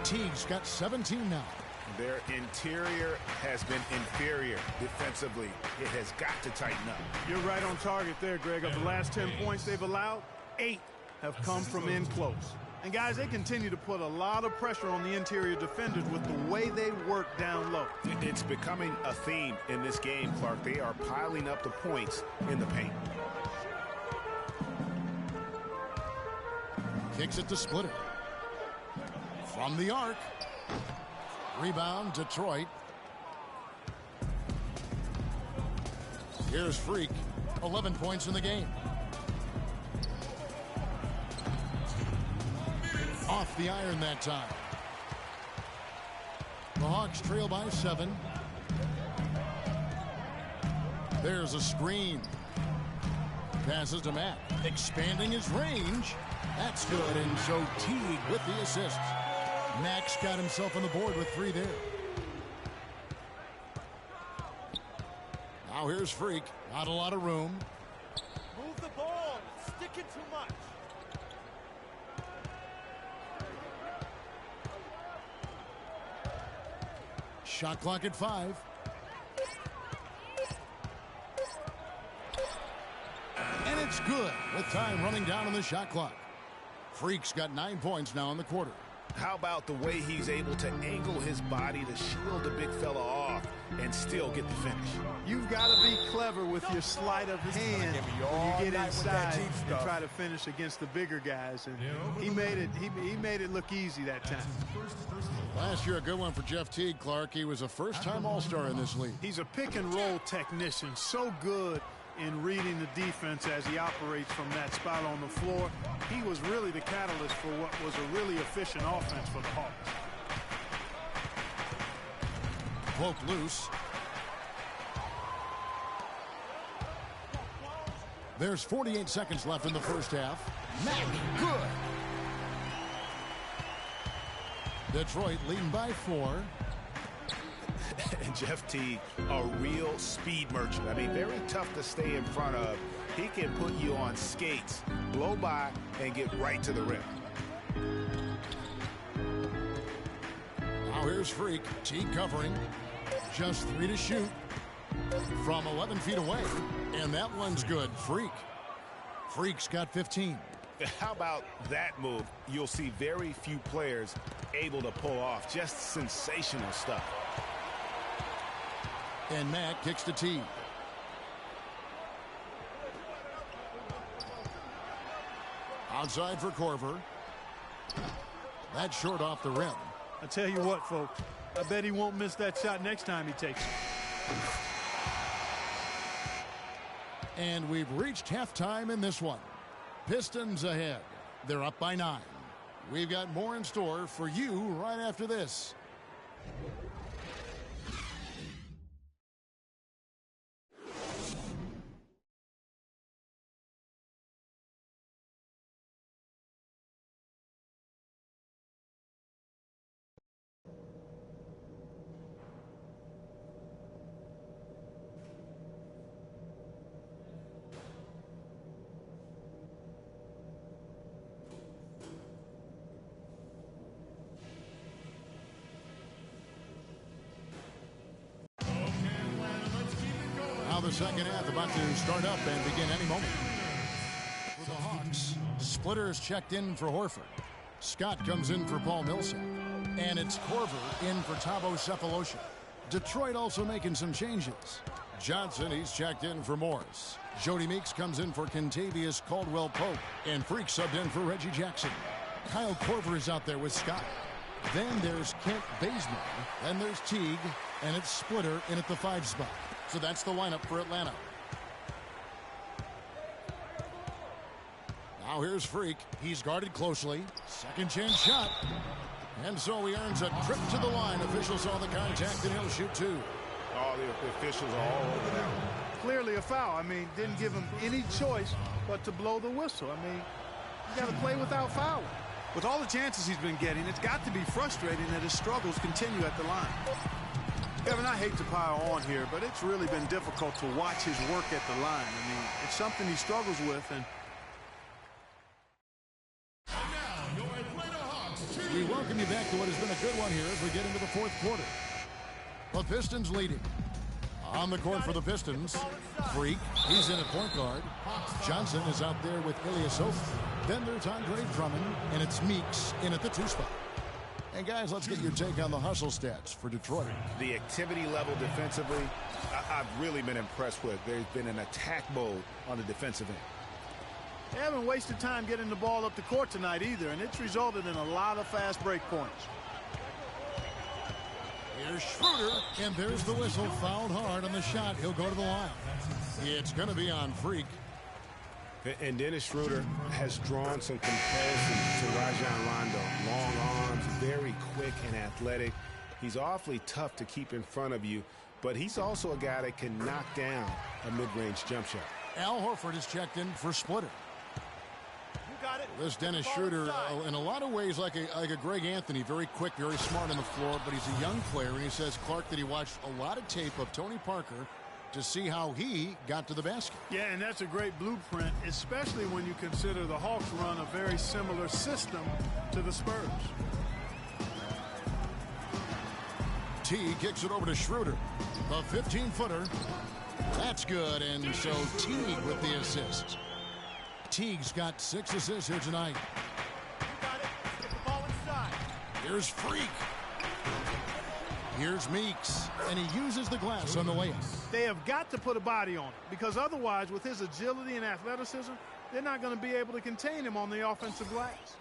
Teague's got 17 now. Their interior has been inferior defensively. It has got to tighten up. You're right on target there, Greg. Of the last 10 points they've allowed, 8 have come from in close. And, guys, they continue to put a lot of pressure on the interior defenders with the way they work down low. It's becoming a theme in this game, Clark. They are piling up the points in the paint. Kicks it to Splitter. From the arc. Rebound, Detroit. Here's Freak. 11 points in the game. Off the iron that time. The Hawks trail by 7. There's a screen. Passes to Matt, expanding his range. That's good, and so Teague with the assist. Max got himself on the board with 3 there. Now here's Freak. Not a lot of room. Move the ball. It's sticking too much. Shot clock at 5. And it's good with time running down on the shot clock. Freak's got 9 points now in the quarter. How about the way he's able to angle his body to shield the big fella off and still get the finish? You've got to be clever with your sleight of hand when you get inside and try to finish against the bigger guys. And he made it look easy that time. Last year, a good one for Jeff Teague, Clark. He was a first-time All-Star in this league. He's a pick-and-roll technician, so good in reading the defense as he operates from that spot on the floor. He was really the catalyst for what was a really efficient offense for the Hawks. Poke loose. There's 48 seconds left in the first half. Mack, good. Detroit leading by 4. And Jeff Teague, a real speed merchant. I mean, very tough to stay in front of. He can put you on skates, blow by, and get right to the rim. Now here's Freak. Teague covering. Just 3 to shoot from 11 feet away. And that one's good. Freak's got 15. How about that move? You'll see very few players able to pull off. Just sensational stuff. And Mack kicks to Teague. Outside for Korver. That's short off the rim. I tell you what, folks, I bet he won't miss that shot next time he takes it. And we've reached halftime in this one. Pistons ahead. They're up by 9. We've got more in store for you right after this. The second half about to start up and begin any moment. For the Hawks, Splitter is checked in for Horford. Scott comes in for Paul Millsap. And it's Korver in for Thabo Sefolosha. Detroit also making some changes. Johnson, he's checked in for Morris. Jody Meeks comes in for Kentavious Caldwell-Pope. And Freak subbed in for Reggie Jackson. Kyle Korver is out there with Scott. Then there's Kent Bazemore. Then there's Teague. And it's Splitter in at the 5 spot. So that's the lineup for Atlanta. Now here's Freak. He's guarded closely. Second chance shot. And so he earns a trip to the line. Officials saw the contact and he'll shoot 2. All the officials are all over that. Clearly a foul. I mean, didn't give him any choice but to blow the whistle. I mean, you got to play without fouling. With all the chances he's been getting, it's got to be frustrating that his struggles continue at the line. Kevin, I hate to pile on here, but it's really been difficult to watch his work at the line. I mean, it's something he struggles with. And now, your Atlanta Hawks. We welcome you back to what has been a good one here as we get into the fourth quarter. The Pistons leading. On the court for the Pistons, Freak, he's in at point guard. Johnson is out there with Ilyasova. Then there's Andre Drummond, and it's Meeks in at the 2 spot. And guys, let's get your take on the hustle stats for Detroit. The activity level defensively, I've really been impressed with. There's been an attack mode on the defensive end. They haven't wasted time getting the ball up the court tonight either, and it's resulted in a lot of fast break points. Here's Schroeder, and there's the whistle. Fouled hard on the shot. He'll go to the line. It's going to be on Freak. And Dennis Schroeder has drawn some comparisons to Rajon Rondo. Long arms, very quick and athletic. He's awfully tough to keep in front of you, but he's also a guy that can knock down a mid-range jump shot. Al Horford is checked in for Splitter. This Dennis Schroeder, in a lot of ways, like a Greg Anthony, very quick, very smart on the floor, but he's a young player, and he says, Clark, that he watched a lot of tape of Tony Parker to see how he got to the basket. Yeah, and that's a great blueprint, especially when you consider the Hawks run a very similar system to the Spurs. T kicks it over to Schroeder. A 15-footer. That's good, and so Teague with the assist. Teague's got 6 assists here tonight. Here's Freak. Here's Meeks, and he uses the glass on the layup. They have got to put a body on it, because otherwise, with his agility and athleticism, they're not going to be able to contain him on the offensive glass.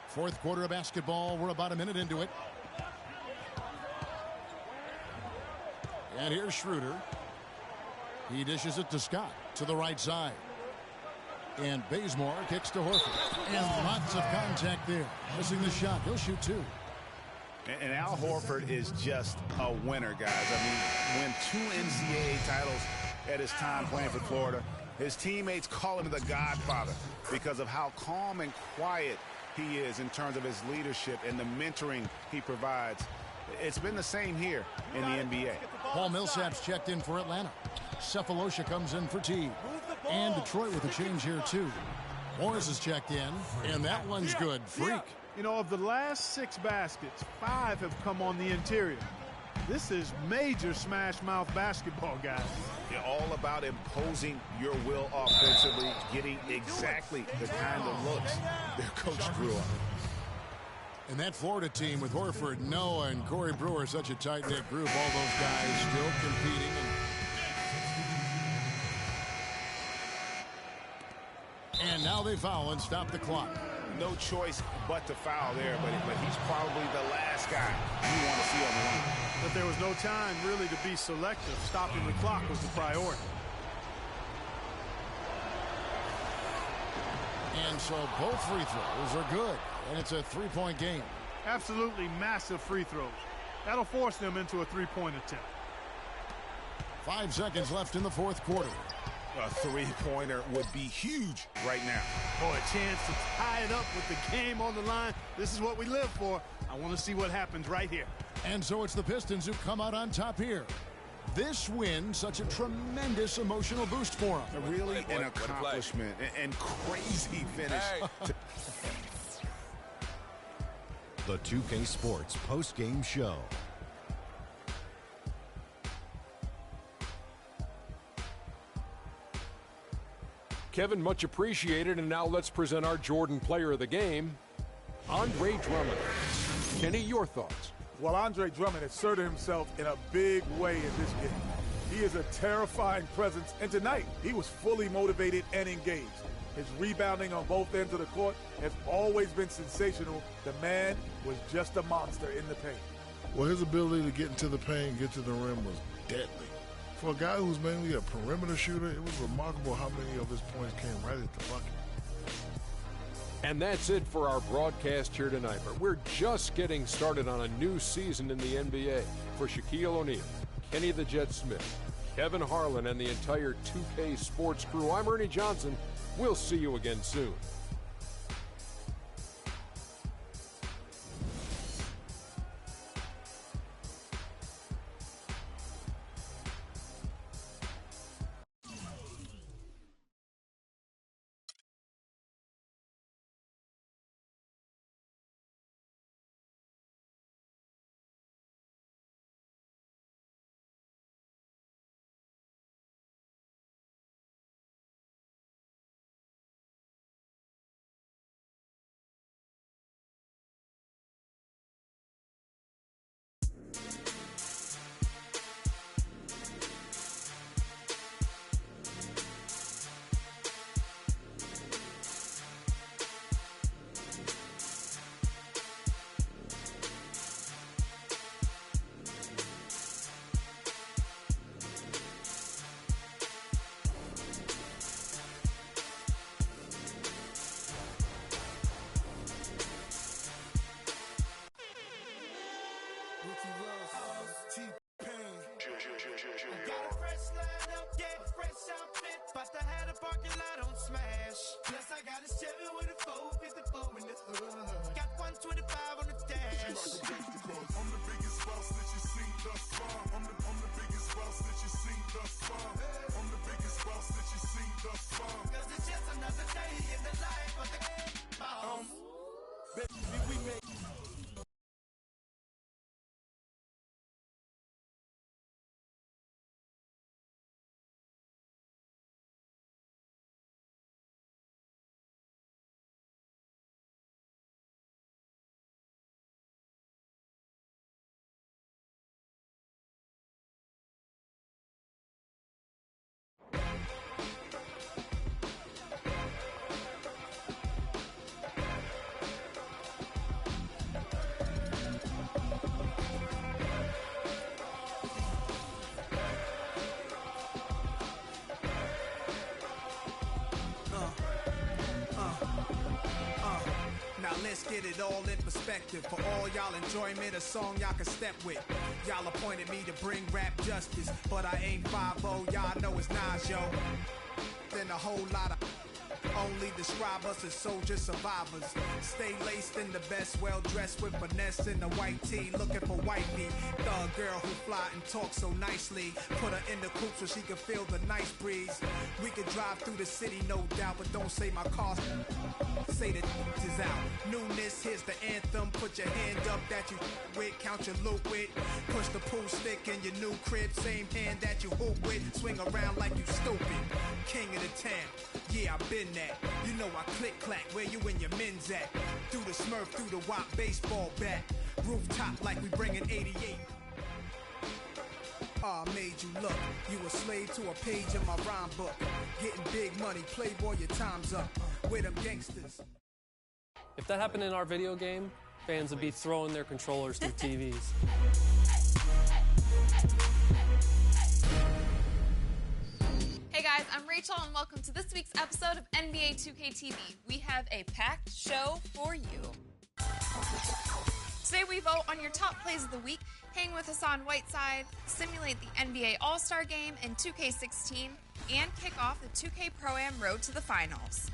Fourth quarter of basketball. We're about a minute into it. And here's Schroeder. He dishes it to Scott to the right side. And Bazemore kicks to Horford. And lots of contact there. Missing the shot. He'll shoot 2. And Al Horford is just a winner, guys. I mean, win 2 NCAA titles at his time playing for Florida. His teammates call him the Godfather because of how calm and quiet he is in terms of his leadership and the mentoring he provides. It's been the same here in the NBA. Paul Millsap's checked in for Atlanta. Cephalosha comes in for Teague. And Detroit with a change here, too. Morris is checked in, and that one's good. Freak. You know, of the last 6 baskets, 5 have come on the interior. This is major smash-mouth basketball, guys. You're all about imposing your will offensively, getting exactly the kind of looks their coach drew up. And that Florida team with Horford, Noah, and Corey Brewer, such a tight-knit group. All those guys still competing. And now they foul and stop the clock. No choice but to foul there, but he's probably the last guy you want to see on the line. But there was no time really to be selective. Stopping the clock was the priority. And so both free throws are good, and it's a 3-point game. Absolutely massive free throws. That'll force them into a 3-point attempt. 5 seconds left in the fourth quarter. A 3-pointer would be huge right now. Oh, a chance to tie it up with the game on the line. This is what we live for. I want to see what happens right here. And so it's the Pistons who come out on top here. This win, such a tremendous emotional boost for them. Really an accomplishment and crazy finish. The 2K Sports post-game show. Kevin, much appreciated, and now let's present our Jordan Player of the Game, Andre Drummond. Kenny, your thoughts? Well, Andre Drummond asserted himself in a big way in this game. He is a terrifying presence, and tonight he was fully motivated and engaged. His rebounding on both ends of the court has always been sensational. The man was just a monster in the paint. Well, his ability to get into the paint, get to the rim was deadly. For a guy who's mainly a perimeter shooter, it was remarkable how many of his points came right at the bucket. And that's it for our broadcast here tonight. But we're just getting started on a new season in the NBA. For Shaquille O'Neal, Kenny the Jet Smith, Kevin Harlan, and the entire 2K Sports crew, I'm Ernie Johnson. We'll see you again soon. 7 with a 454 in the hood. Got 125 on the dash. I'm the biggest boss that you seen thus far. I'm the biggest boss that you seen thus far. I'm the biggest boss that you seen thus far. Cause it's just another day in the life of the boss. Baby, we made Now let's get it all in perspective. For all y'all enjoyment, a song y'all can step with. Y'all appointed me to bring rap justice, but I ain't 5-0, y'all know it's Nas, yo. Then a whole lot of only describe us as soldier survivors. Stay laced in the best, well dressed with finesse in the white tee, looking for wifey. Thug girl who fly and talk so nicely. Put her in the coupe so she can feel the nice breeze. We could drive through the city, no doubt, but don't say my car. Say the is out. Newness, here's the anthem. Put your hand up that you with, count your loot with. Push the pool stick in your new crib, same hand that you hoop with. Swing around like you stupid. King of the town, yeah, I've been that. You know I click clack, where you and your men's at. Through the Smurf, through the WAP baseball bat. Rooftop like we bringing 88. I made you look. You a slave to a page in my rhyme book. Getting big money, playboy, your time's up. With them gangsters. If that happened in our video game, fans would be throwing their controllers through TVs. Hey guys, I'm Rachel and welcome to this week's episode of NBA 2K TV. We have a packed show for you. Today we vote on your top plays of the week, hang with Hassan Whiteside, simulate the NBA All-Star Game in 2K16, and kick off the 2K Pro-Am Road to the Finals.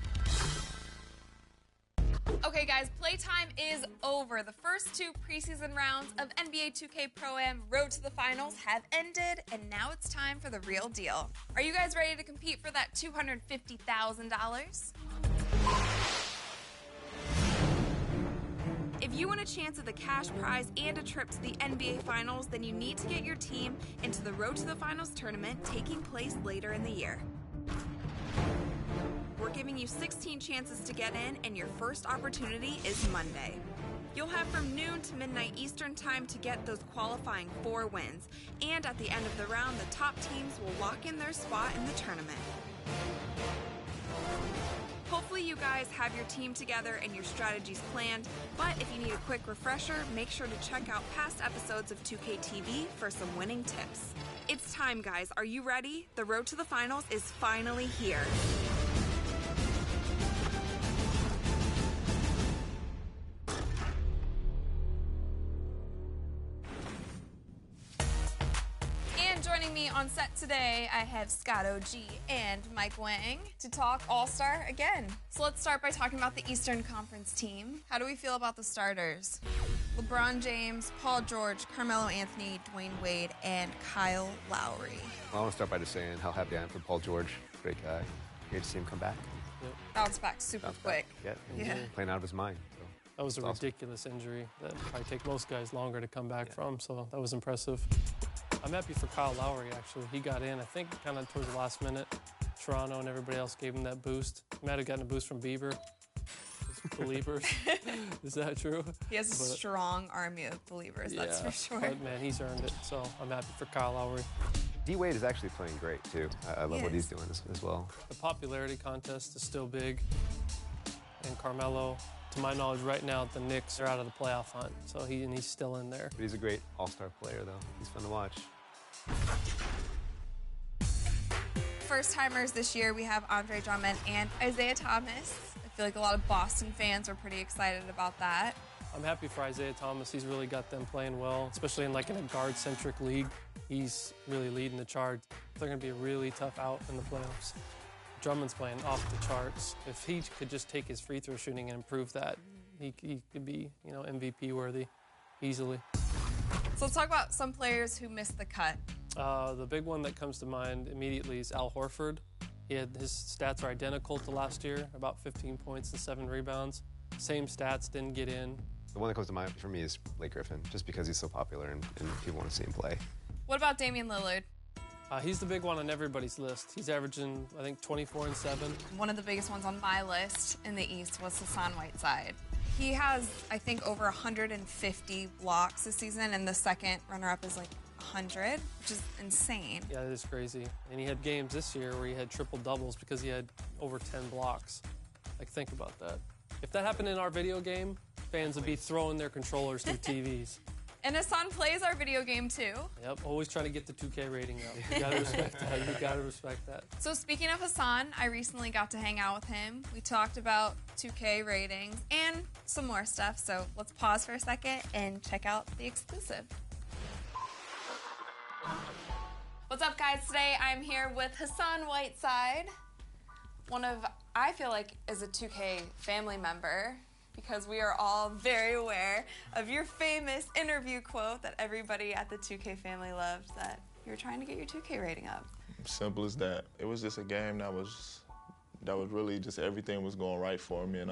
Okay guys, playtime is over. The first two preseason rounds of NBA 2K Pro-Am Road to the Finals have ended, and now it's time for the real deal. Are you guys ready to compete for that $250,000? If you want a chance at the cash prize and a trip to the NBA Finals, then you need to get your team into the Road to the Finals tournament taking place later in the year. We're giving you 16 chances to get in, and your first opportunity is Monday. You'll have from noon to midnight Eastern time to get those qualifying 4 wins, and at the end of the round, the top teams will lock in their spot in the tournament. Hopefully you guys have your team together and your strategies planned, but if you need a quick refresher, make sure to check out past episodes of 2K TV for some winning tips. It's time, guys. Are you ready? The Road to the Finals is finally here. Joining me on set today, I have Scott OG and Mike Wang to talk All-Star again. So let's start by talking about the Eastern Conference team. How do we feel about the starters? LeBron James, Paul George, Carmelo Anthony, Dwayne Wade, and Kyle Lowry. Well, I want to start by just saying how happy I am for Paul George. Great guy. Great to see him come back. Bounce back super quick. Yeah, he's playing out of his mind. So. That was a ridiculous injury that probably take most guys longer to come back from, so that was impressive. I'm happy for Kyle Lowry, actually. He got in, I think, kind of towards the last minute. Toronto and everybody else gave him that boost. He might have gotten a boost from Bieber. Believers. Is that true? He has a strong army of believers, that's for sure. But, man, he's earned it, so I'm happy for Kyle Lowry. D-Wade is actually playing great, too. I love what he's doing as well. The popularity contest is still big. And Carmelo, to my knowledge, right now, the Knicks are out of the playoff hunt, so he's still in there. But he's a great all-star player, though. He's fun to watch. First-timers this year, we have Andre Drummond and Isaiah Thomas. I feel like a lot of Boston fans are pretty excited about that. I'm happy for Isaiah Thomas. He's really got them playing well, especially in a guard-centric league. He's really leading the charge. They're going to be a really tough out in the playoffs. Drummond's playing off the charts. If he could just take his free throw shooting and improve that, he could be, you know, MVP worthy easily. So let's talk about some players who missed the cut. The big one that comes to mind immediately is Al Horford. His stats are identical to last year, about 15 points and 7 rebounds. Same stats, didn't get in. The one that comes to mind for me is Blake Griffin, just because he's so popular and people want to see him play. What about Damian Lillard? He's the big one on everybody's list. He's averaging, I think, 24 and 7. One of the biggest ones on my list in the East was Hassan Whiteside. He has, I think, over 150 blocks this season, and the second runner-up is like 100, which is insane. Yeah, it is crazy. And he had games this year where he had triple doubles because he had over 10 blocks. Like, think about that. If that happened in our video game, fans would be throwing their controllers through TVs. And Hassan plays our video game too. Yep, always trying to get the 2K rating up. You gotta respect that. You gotta respect that. So speaking of Hassan, I recently got to hang out with him. We talked about 2K ratings and some more stuff. So let's pause for a second and check out the exclusive. What's up, guys? Today I'm here with Hassan Whiteside, one of, I feel like, is a 2K family member, because we are all very aware of your famous interview quote that everybody at the 2K family loved, that you were trying to get your 2K rating up. Simple as that. It was just a game that was really just everything was going right for me. And,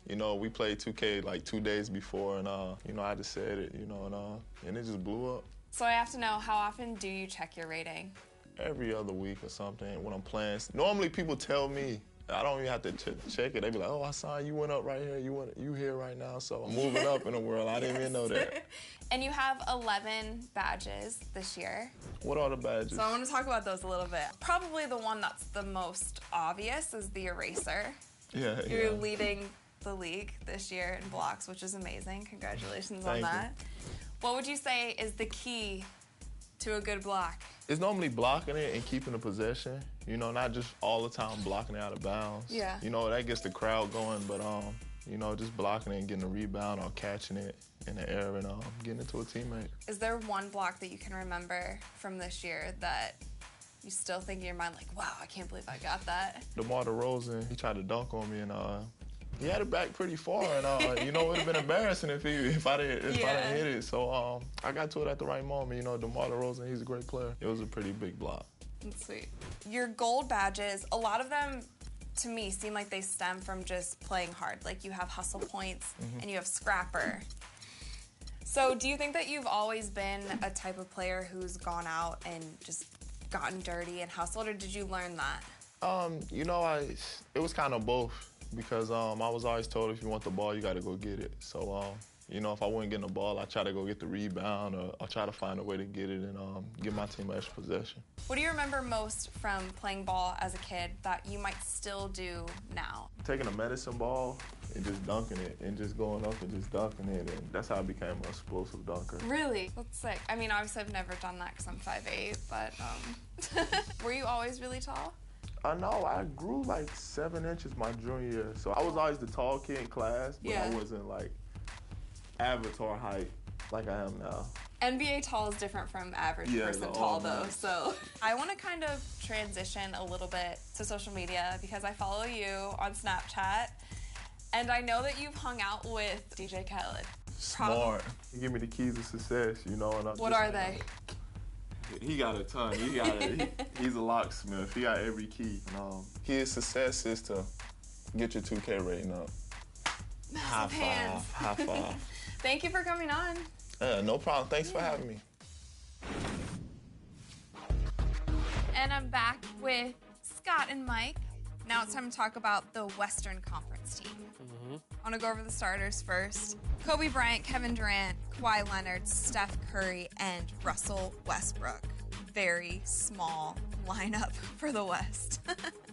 you know, we played 2K like 2 days before, and, you know, I just said it, you know, and it just blew up. So I have to know, how often do you check your rating? Every other week or something when I'm playing. Normally people tell me, I don't even have to check it. They be like, oh, Hassan, you went up right here. You here right now. So I'm moving up in the world. I didn't even know that. And you have 11 badges this year. What are the badges? So I want to talk about those a little bit. Probably the one that's the most obvious is the eraser. Yeah, You're leading the league this year in blocks, which is amazing. Congratulations on that. What would you say is the key to a good block? It's normally blocking it and keeping the possession, you know, not just all the time blocking it out of bounds. Yeah. You know, that gets the crowd going, but, you know, just blocking it and getting a rebound or catching it in the air and getting it to a teammate. Is there one block that you can remember from this year that you still think in your mind, like, wow, I can't believe I got that? DeMar DeRozan, he tried to dunk on me, and he had it back pretty far, and you know, it would have been embarrassing if I didn't hit it. So I got to it at the right moment. You know, DeMar DeRozan, he's a great player. It was a pretty big block. That's sweet. Your gold badges, a lot of them, to me, seem like they stem from just playing hard. Like, you have hustle points and you have scrapper. So do you think that you've always been a type of player who's gone out and just gotten dirty and hustled, or did you learn that? You know, it was kind of both. Because I was always told if you want the ball, you got to go get it. So, you know, if I wasn't getting the ball, I try to go get the rebound, or I try to find a way to get it and give my team extra possession. What do you remember most from playing ball as a kid that you might still do now? Taking a medicine ball and just dunking it and just going up and just dunking it. And that's how I became an explosive dunker. Really? That's sick. I mean, obviously I've never done that because I'm 5'8", but were you always really tall? No, I grew like 7 inches my junior year. So I was always the tall kid in class, but I wasn't like avatar height like I am now. NBA tall is different from average person tall, though. So I want to kind of transition a little bit to social media because I follow you on Snapchat, and I know that you've hung out with DJ Khaled. Smart. He gave me the keys to success, you know. And what are they? He got a ton. He's a locksmith. He got every key. His success is to get your 2K rating up. Massive hands. High five. Thank you for coming on. No problem. Thanks for having me. And I'm back with Scott and Mike. Now it's time to talk about the Western Conference team. I want to go over the starters first. Kobe Bryant, Kevin Durant, Kawhi Leonard, Steph Curry, and Russell Westbrook. Very small lineup for the West.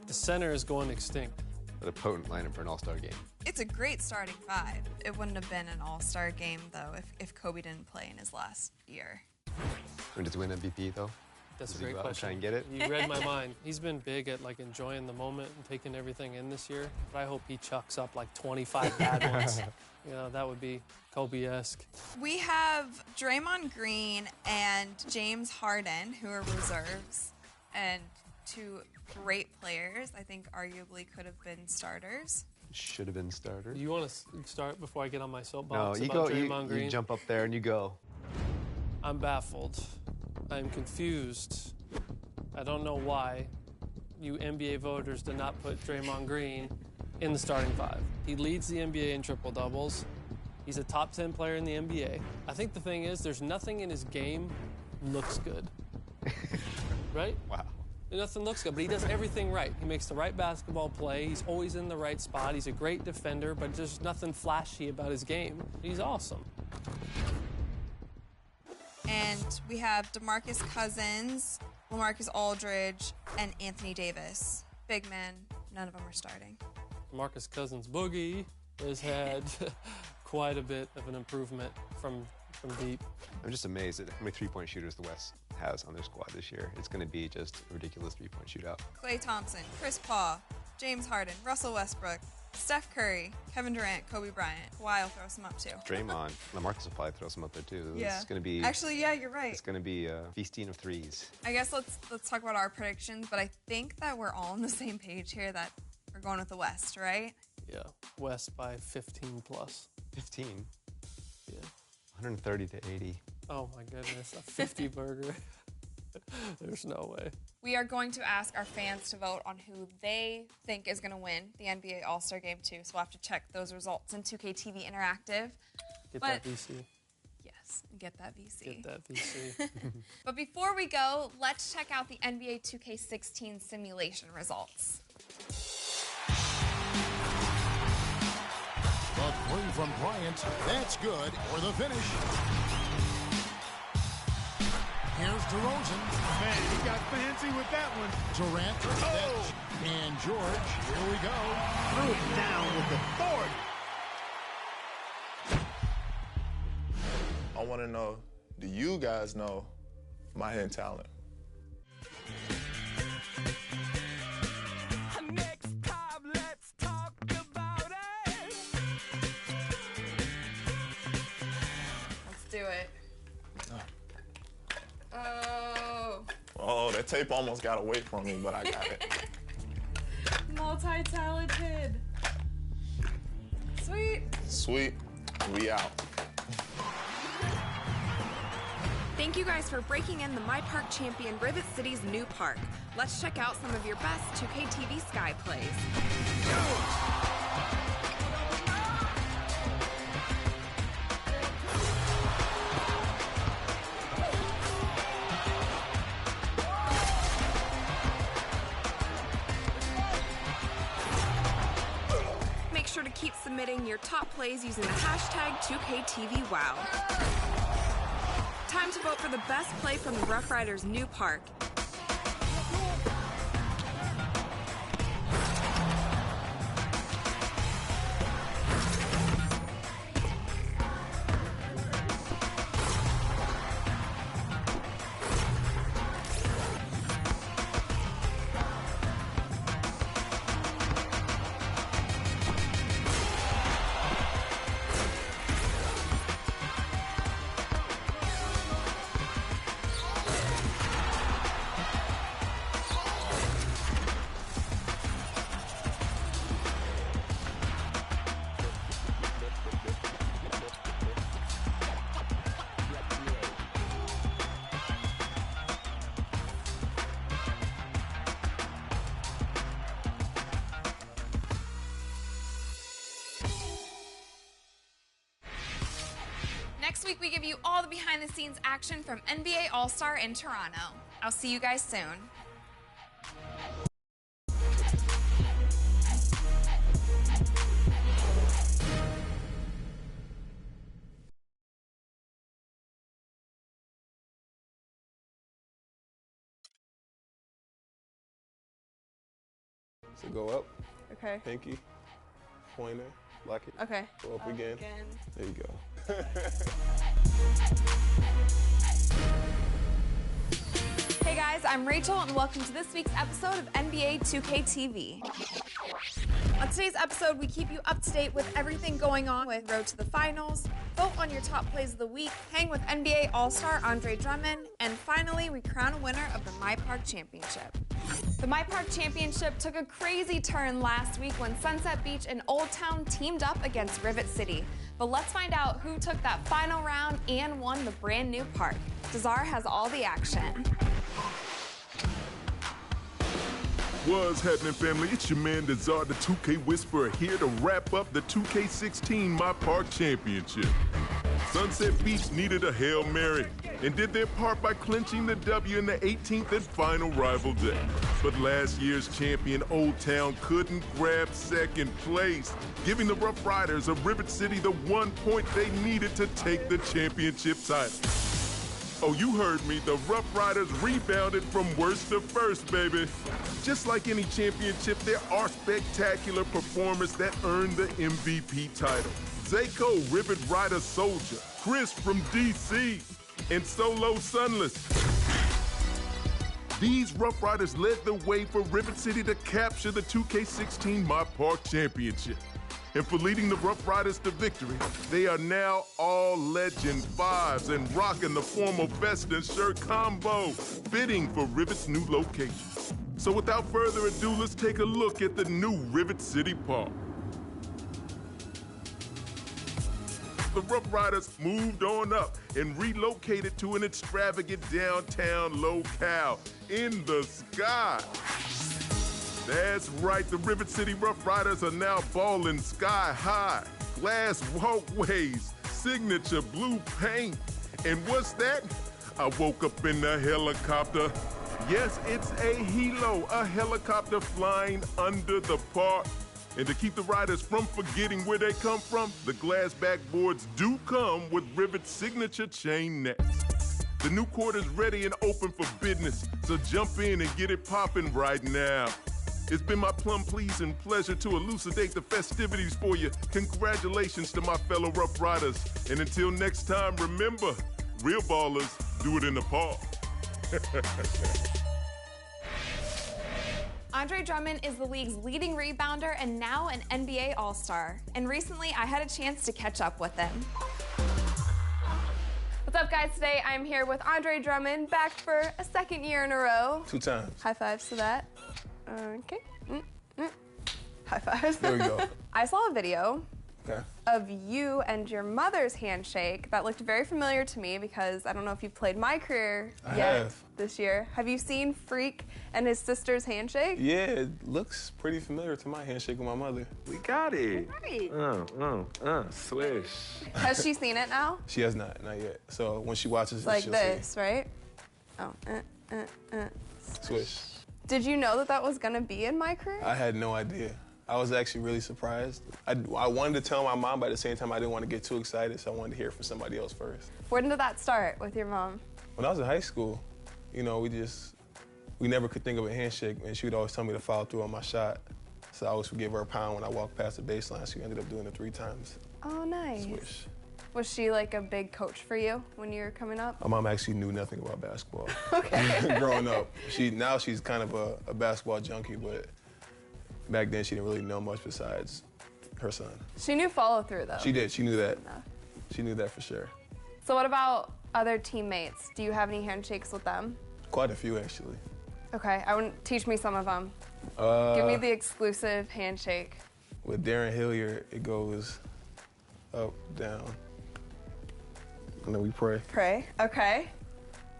The center is going extinct. A potent lineup for an all-star game. It's a great starting five. It wouldn't have been an all-star game, though, if Kobe didn't play in his last year. When did he win MVP, though? That's Does a great he question. Try and get it? You read my mind. He's been big at like enjoying the moment and taking everything in this year. But I hope he chucks up like 25 bad ones. You know, that would be Kobe-esque. We have Draymond Green and James Harden, who are reserves. And two great players. I think arguably could have been starters. Should have been starter. You want to start before I get on my No, soapbox you about go. Draymond Green? You jump up there and you go. I'm baffled. I'm confused. I don't know why you NBA voters did not put Draymond Green in the starting five. He leads the NBA in triple doubles. He's a top 10 player in the NBA. I think the thing is, there's nothing in his game looks good. Right? Wow. Nothing looks good, but he does everything right. He makes the right basketball play. He's always in the right spot. He's a great defender, but there's nothing flashy about his game. He's awesome. And we have DeMarcus Cousins, LaMarcus Aldridge, and Anthony Davis. Big men, none of them are starting. Marcus Cousins Boogie has had quite a bit of an improvement from deep. I'm just amazed at how many three-point shooters the West has on their squad this year. It's going to be just a ridiculous three-point shootout. Klay Thompson, Chris Paul, James Harden, Russell Westbrook, Steph Curry, Kevin Durant, Kobe Bryant. Kawhi will throw some up too. Draymond, LaMarcus will probably throw some up there too. Yeah. It's going to be. Actually, yeah, you're right. It's going to be a feasting of threes. I guess let's talk about our predictions, but I think that we're all on the same page here that we're going with the West, right? Yeah, West by 15 plus. 15? Yeah. 130 to 80. Oh my goodness, a 50 burger. There's no way. We are going to ask our fans to vote on who they think is going to win the NBA All-Star Game 2, so we'll have to check those results in 2K TV Interactive. Get that VC. Yes, get that VC. Get that VC. But before we go, let's check out the NBA 2K16 simulation results. The three from Bryant, that's good for the finish. Here's DeRozan. Man, he got fancy with that one. Durant, and George, here we go. Threw it down with authority. I want to know, do you guys know my hidden talent? Next time, let's talk about it. Let's do it. Oh, that tape almost got away from me, but I got it. Multi-talented. Sweet. Sweet. We out. Thank you guys for breaking in the My Park champion Rivet City's new park. Let's check out some of your best 2K TV Sky plays. Make sure to keep submitting your top plays using the hashtag 2KTVWow. Time to vote for the best play from the Rough Riders' new park. Next week, we give you all the behind-the-scenes action from NBA All-Star in Toronto. I'll see you guys soon. So go up. Okay. Pinky. Pointer. Lock it. Okay. Go up again. There you go. Hey guys, I'm Rachel, and welcome to this week's episode of NBA 2K TV. On today's episode, we keep you up to date with everything going on with Road to the Finals, vote on your top plays of the week, hang with NBA All-Star Andre Drummond, and finally, we crown a winner of the My Park Championship. The My Park Championship took a crazy turn last week when Sunset Beach and Old Town teamed up against Rivet City. But let's find out who took that final round and won the brand new park. Desar has all the action. What's happening, family? It's your man, Desar, the 2K Whisperer, here to wrap up the 2K16 My Park Championship. Sunset Beach needed a Hail Mary and did their part by clinching the W in the 18th and final rival day. But last year's champion, Old Town, couldn't grab second place, giving the Rough Riders of Rivet City the 1 point they needed to take the championship title. Oh, you heard me. The Rough Riders rebounded from worst to first, baby. Just like any championship, there are spectacular performers that earn the MVP title. Zayco, Rivet Rider Soldier, Chris from DC, and Solo Sunless. These Rough Riders led the way for Rivet City to capture the 2K16 My Park Championship. And for leading the Rough Riders to victory, they are now all Legend 5s and rocking the formal vest and shirt combo, fitting for Rivet's new location. So without further ado, let's take a look at the new Rivet City Park. The Rough Riders moved on up and relocated to an extravagant downtown locale in the sky. That's right, the Rivet City Rough Riders are now balling sky high. Glass walkways, signature blue paint. And what's that? I woke up in a helicopter. Yes, it's a helo, a helicopter flying under the park. And to keep the riders from forgetting where they come from, the glass backboards do come with Rivet's signature chain nets. The new court is ready and open for business, so jump in and get it popping right now. It's been my plum pleasing pleasure to elucidate the festivities for you. Congratulations to my fellow Rough Riders. And until next time, remember, real ballers do it in the park. Andre Drummond is the league's leading rebounder and now an NBA All-Star. And recently, I had a chance to catch up with him. What's up, guys? Today, I'm here with Andre Drummond, back for a second year in a row. 2 times. High fives to that. Okay. High fives. There we go. I saw a video Okay. of you and your mother's handshake that looked very familiar to me because I don't know if you've played My Career yet this year. Have you seen Freak and his sister's handshake? Yeah, it looks pretty familiar to my handshake with my mother. We got it. Right. Swish. Has she seen it now? She has not yet. So when she watches it, Like she'll this, right? Oh, Swish. Did you know that that was gonna be in My Career? I had no idea. I was actually really surprised. I wanted to tell my mom, but at the same time, I didn't want to get too excited, so I wanted to hear from somebody else first. When did that start with your mom? When I was in high school, you know, we never could think of a handshake, and she would always tell me to follow through on my shot. So I always would give her a pound when I walked past the baseline, so we ended up doing it 3 times. Oh, nice. Swish. Was she like a big coach for you when you were coming up? My mom actually knew nothing about basketball. Okay. Growing up. Now she's kind of a basketball junkie, but back then she didn't really know much besides her son. She knew follow through though. She did, she knew that. She knew that for sure. So what about other teammates? Do you have any handshakes with them? Quite a few, actually. Okay, teach me some of them. Give me the exclusive handshake. With Darren Hilliard, it goes up, down, and then we pray. Pray, okay.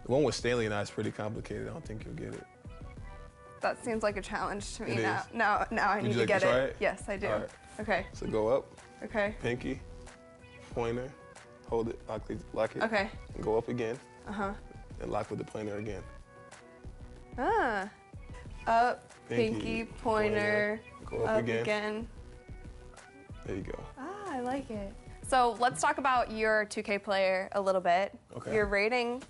The one with Stanley and I is pretty complicated. I don't think you'll get it. That seems like a challenge to me It now. is. Now I need to get try it. Yes, I do. All right. Okay. So go up. Okay. Pinky, pointer, hold it, lock it. Okay. And go up again. Uh-huh. And lock with the pointer again. Ah. Up, pinky, pointer, go up again. There you go. Ah, I like it. So let's talk about your 2K player a little bit. Okay. Your rating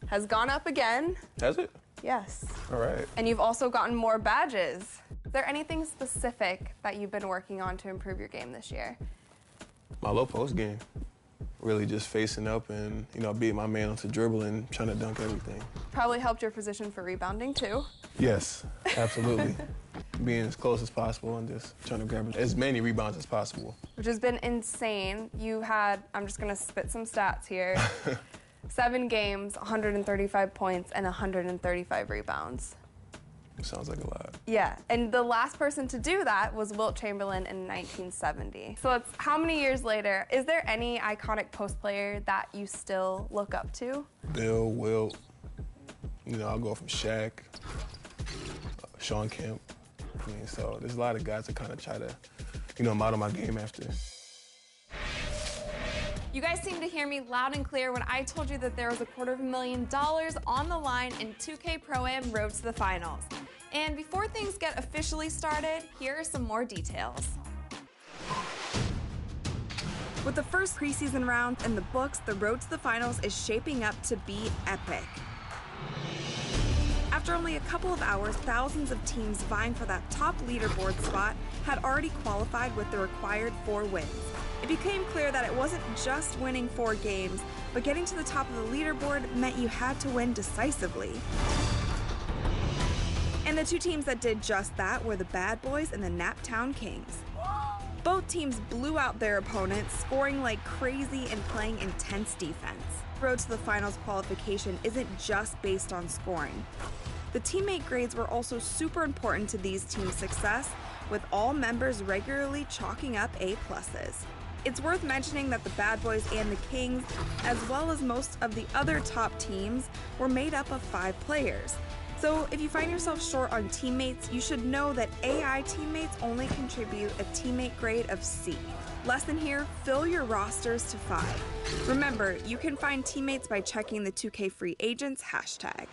has gone up again. Has it? Yes. All right. And you've also gotten more badges. Is there anything specific that you've been working on to improve your game this year? My low post game. Really just facing up and, beating my man onto dribbling, trying to dunk everything. Probably helped your position for rebounding too. Yes, absolutely. being as close as possible and just trying to grab as many rebounds as possible. Which has been insane. You had, I'm just gonna spit some stats here. 7 games, 135 points, and 135 rebounds. Sounds like a lot. Yeah, and the last person to do that was Wilt Chamberlain in 1970. So it's how many years later? Is there any iconic post player that you still look up to? Bill, Wilt, you know, I'll go from Shaq, Sean Kemp. I mean, so there's a lot of guys that kind of try to, you know, model my game after. You guys seem to hear me loud and clear when I told you that there was $250,000 on the line in 2K Pro-Am Road to the Finals. And before things get officially started, here are some more details. With the first preseason round in the books, the road to the finals is shaping up to be epic. After only a couple of hours, thousands of teams vying for that top leaderboard spot had already qualified with the required 4 wins. It became clear that it wasn't just winning 4 games, but getting to the top of the leaderboard meant you had to win decisively. And the 2 teams that did just that were the Bad Boys and the Naptown Kings. Both teams blew out their opponents, scoring like crazy and playing intense defense. Road to the finals qualification isn't just based on scoring. The teammate grades were also super important to these teams' success, with all members regularly chalking up A+. It's worth mentioning that the Bad Boys and the Kings, as well as most of the other top teams, were made up of 5 players. So if you find yourself short on teammates, you should know that AI teammates only contribute a teammate grade of C. Lesson here, fill your rosters to 5. Remember, you can find teammates by checking the 2K Free Agents hashtag.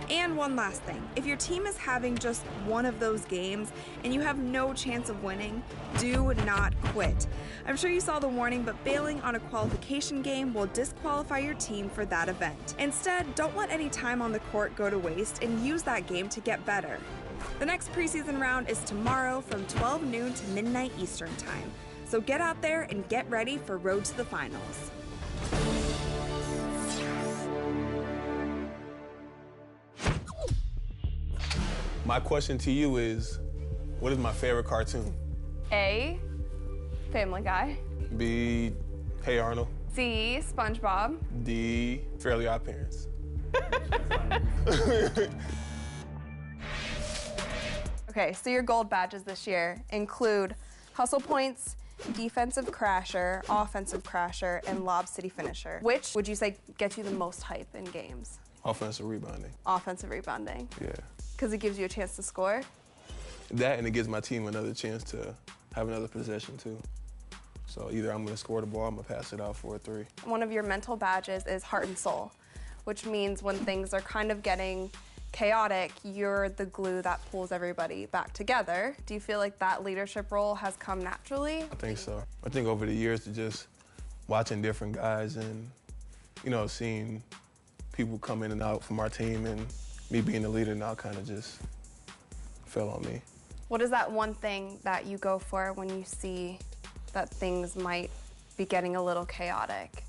And one last thing, if your team is having just one of those games and you have no chance of winning, do not quit. I'm sure you saw the warning, but bailing on a qualification game will disqualify your team for that event. Instead, don't let any time on the court go to waste and use that game to get better. The next preseason round is tomorrow from 12 noon to midnight Eastern time. So get out there and get ready for Road to the Finals. My question to you is, what is my favorite cartoon? A, Family Guy. B, Hey Arnold. C, SpongeBob. D, Fairly Odd Parents. Okay, so your gold badges this year include Hustle Points, Defensive Crasher, Offensive Crasher, and Lob City Finisher. Which would you say gets you the most hype in games? Offensive rebounding. Offensive rebounding. Yeah. Because it gives you a chance to score? That, and it gives my team another chance to have another possession, too. So either I'm going to score the ball, I'm going to pass it out for a 3. One of your mental badges is Heart and Soul, which means when things are kind of getting chaotic, you're the glue that pulls everybody back together. Do you feel like that leadership role has come naturally? I think so. I think over the years, to just watching different guys and, you know, seeing people come in and out from our team and me being the leader now kind of just fell on me. What is that one thing that you go for when you see that things might be getting a little chaotic?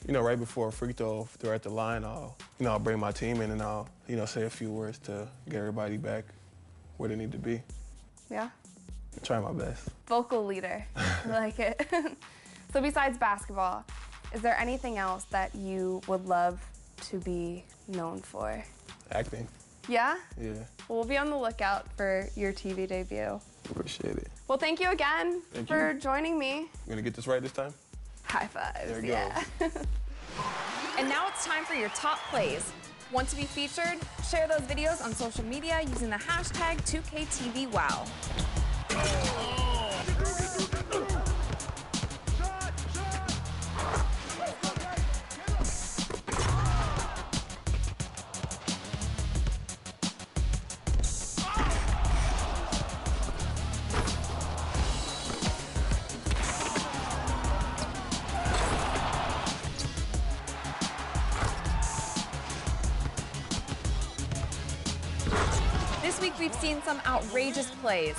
You know, right before a free throw, if they're at the line, I'll bring my team in and I'll, say a few words to get everybody back where they need to be. Yeah? I try my best. Vocal leader. I like it. So besides basketball, is there anything else that you would love to be known for? Acting. Yeah? Yeah. Well, we'll be on the lookout for your TV debut. Appreciate it. Well, thank you again for joining me. You gonna get this right this time? High fives, there it yeah. goes. And now it's time for your top plays. Want to be featured? Share those videos on social media using the hashtag 2KTVWow. This week we've seen some outrageous plays.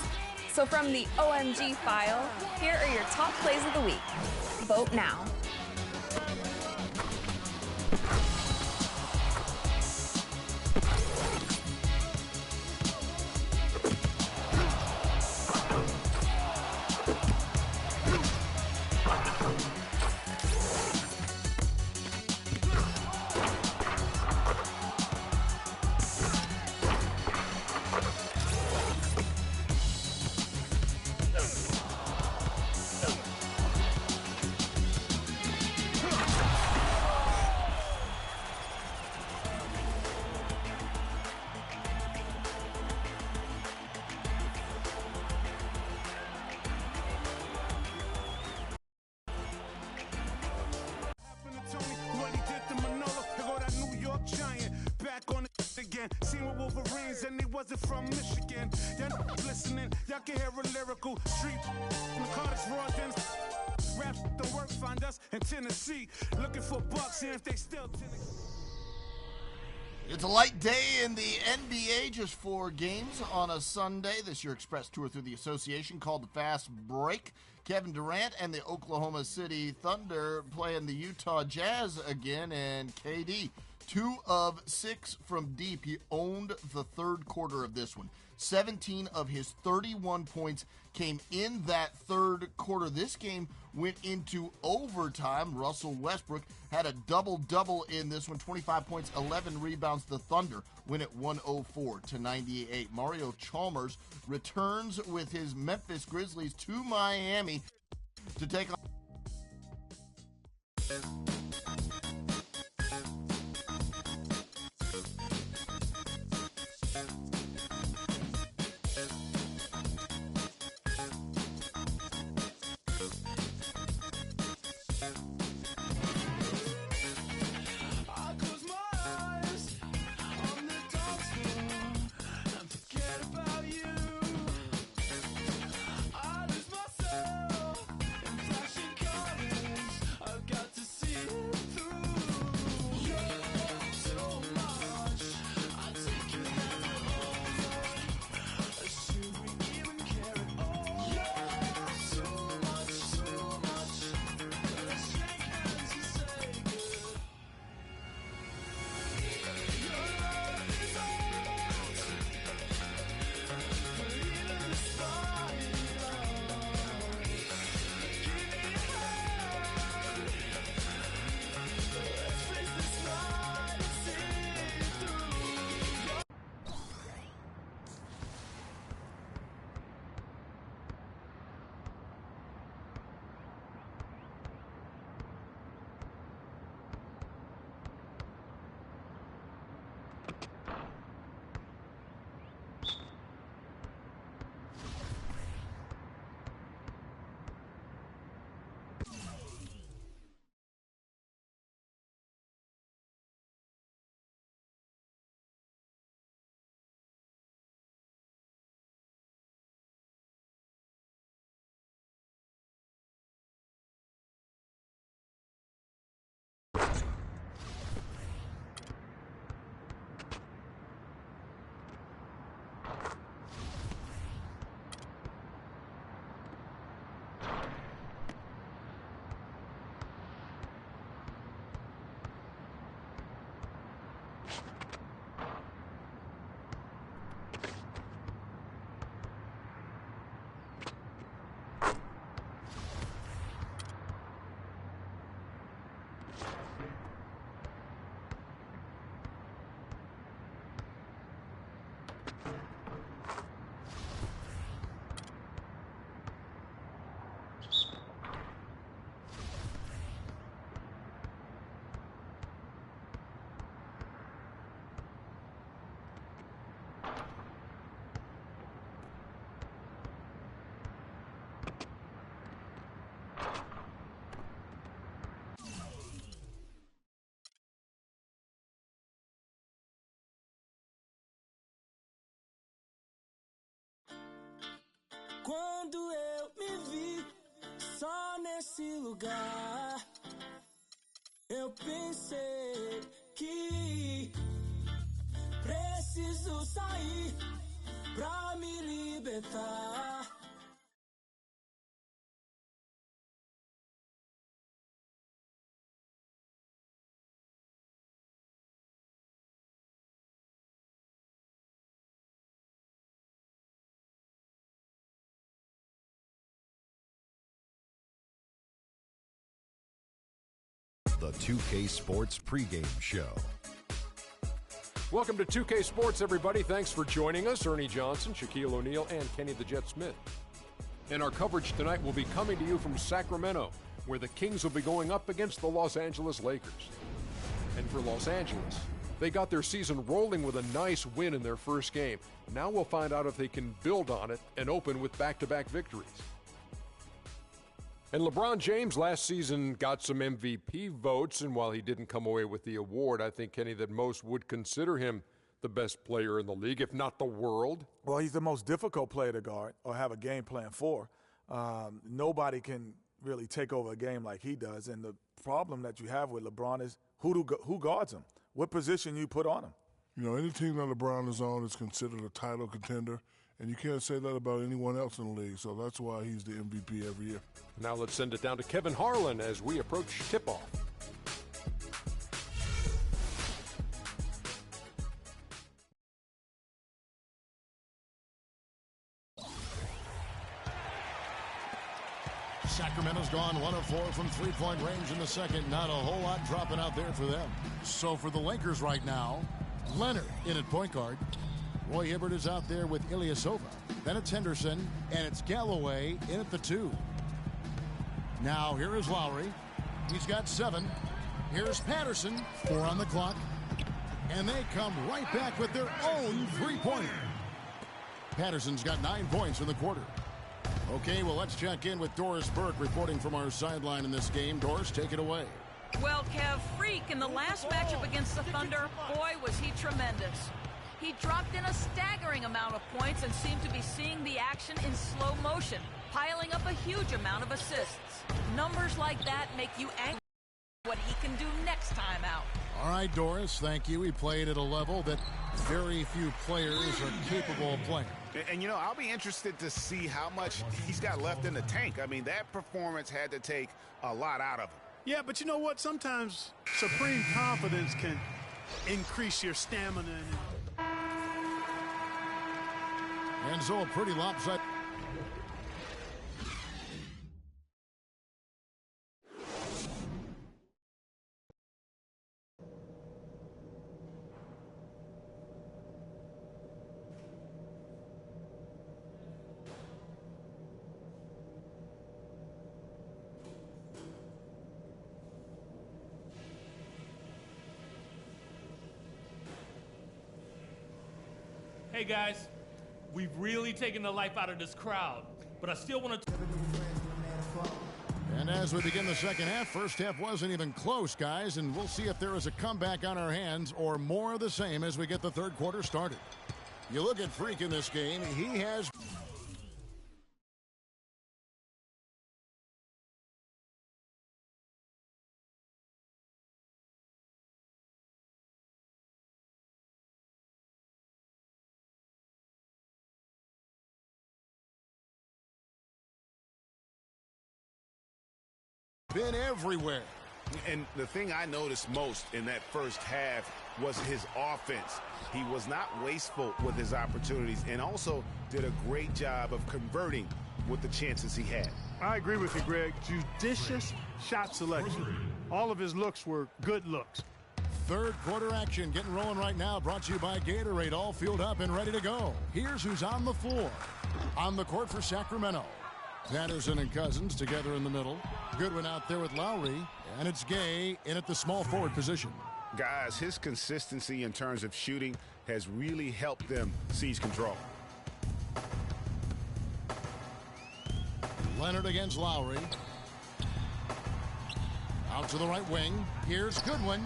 So from the OMG file, here are your top plays of the week. Vote now. again. Seen with Wolverines and he wasn't from Michigan. Y'all listening, y'all can hear a lyrical street from Cardiff Rawdens. Rap the work, find us in Tennessee. Looking for bucks, seeing if they still Tennessee. It's a light day in the NBA, just 4 games on a Sunday. This year Express tour through the association called the Fast Break. Kevin Durant and the Oklahoma City Thunder playing the Utah Jazz again, and KD, 2 of 6 from deep. He owned the third quarter of this one. 17 of his 31 points came in that third quarter. This game went into overtime. Russell Westbrook had a double-double in this one, 25 points, 11 rebounds. The Thunder win at 104-98. Mario Chalmers returns with his Memphis Grizzlies to Miami to take on... Quando eu me vi só nesse lugar, eu pensei que preciso sair pra me libertar. The 2K Sports pregame show. Welcome to 2K Sports, everybody. Thanks for joining us. Ernie Johnson, Shaquille O'Neal, and Kenny the Jet Smith. And our coverage tonight will be coming to you from Sacramento, where the Kings will be going up against the Los Angeles Lakers. And for Los Angeles, they got their season rolling with a nice win in their first game. Now we'll find out if they can build on it and open with back-to-back victories. And LeBron James last season got some MVP votes, and while he didn't come away with the award, I think, Kenny, that most would consider him the best player in the league, if not the world? Well, he's the most difficult player to guard or have a game plan for. Nobody can really take over a game like he does. And the problem that you have with LeBron is who guards him? What position you put on him? You know, any team that LeBron is on is considered a title contender, and you can't say that about anyone else in the league, so that's why he's the MVP every year. Now let's send it down to Kevin Harlan as we approach tip-off. Sacramento's gone 1 of 4 from three-point range in the second. Not a whole lot dropping out there for them. So for the Lakers right now, Leonard in at point guard. Roy Hibbert is out there with Ilyasova. Then it's Henderson, and it's Galloway in at the 2. Now here is Lowry. He's got 7. Here's Patterson, 4 on the clock. And they come right back with their own three-pointer. Patterson's got 9 points in the quarter. Okay, well, let's check in with Doris Burke reporting from our sideline in this game. Doris, take it away. Well, Kev, Freak in the last matchup against the Thunder, boy, was he tremendous. He dropped in a staggering amount of points and seemed to be seeing the action in slow motion, piling up a huge amount of assists. Numbers like that make you angry what he can do next time out. All right, Doris, thank you. He played at a level that very few players are capable of playing. And, you know, I'll be interested to see how much he's got left in the tank. I mean, that performance had to take a lot out of him. Yeah, but you know what? Sometimes supreme confidence can increase your stamina. And so a pretty lopsided. Hey guys, we've really taken the life out of this crowd, but I still want to. And as we begin the second half, first half wasn't even close, guys, and we'll see if there is a comeback on our hands or more of the same as we get the third quarter started. You look at Freak in this game, he has. Been everywhere. And the thing I noticed most in that first half was his offense. He was not wasteful with his opportunities and also did a great job of converting with the chances he had. I agree with you, Greg. Judicious shot selection. All of his looks were good looks. Third quarter action getting rolling right now, brought to you by Gatorade, all fueled up and ready to go. Here's who's on the floor. On the court for Sacramento, Patterson and Cousins together in the middle. Goodwin out there with Lowry, and it's Gay in at the small forward position. Guys, his consistency in terms of shooting has really helped them seize control. Leonard against Lowry. Out to the right wing. Here's Goodwin.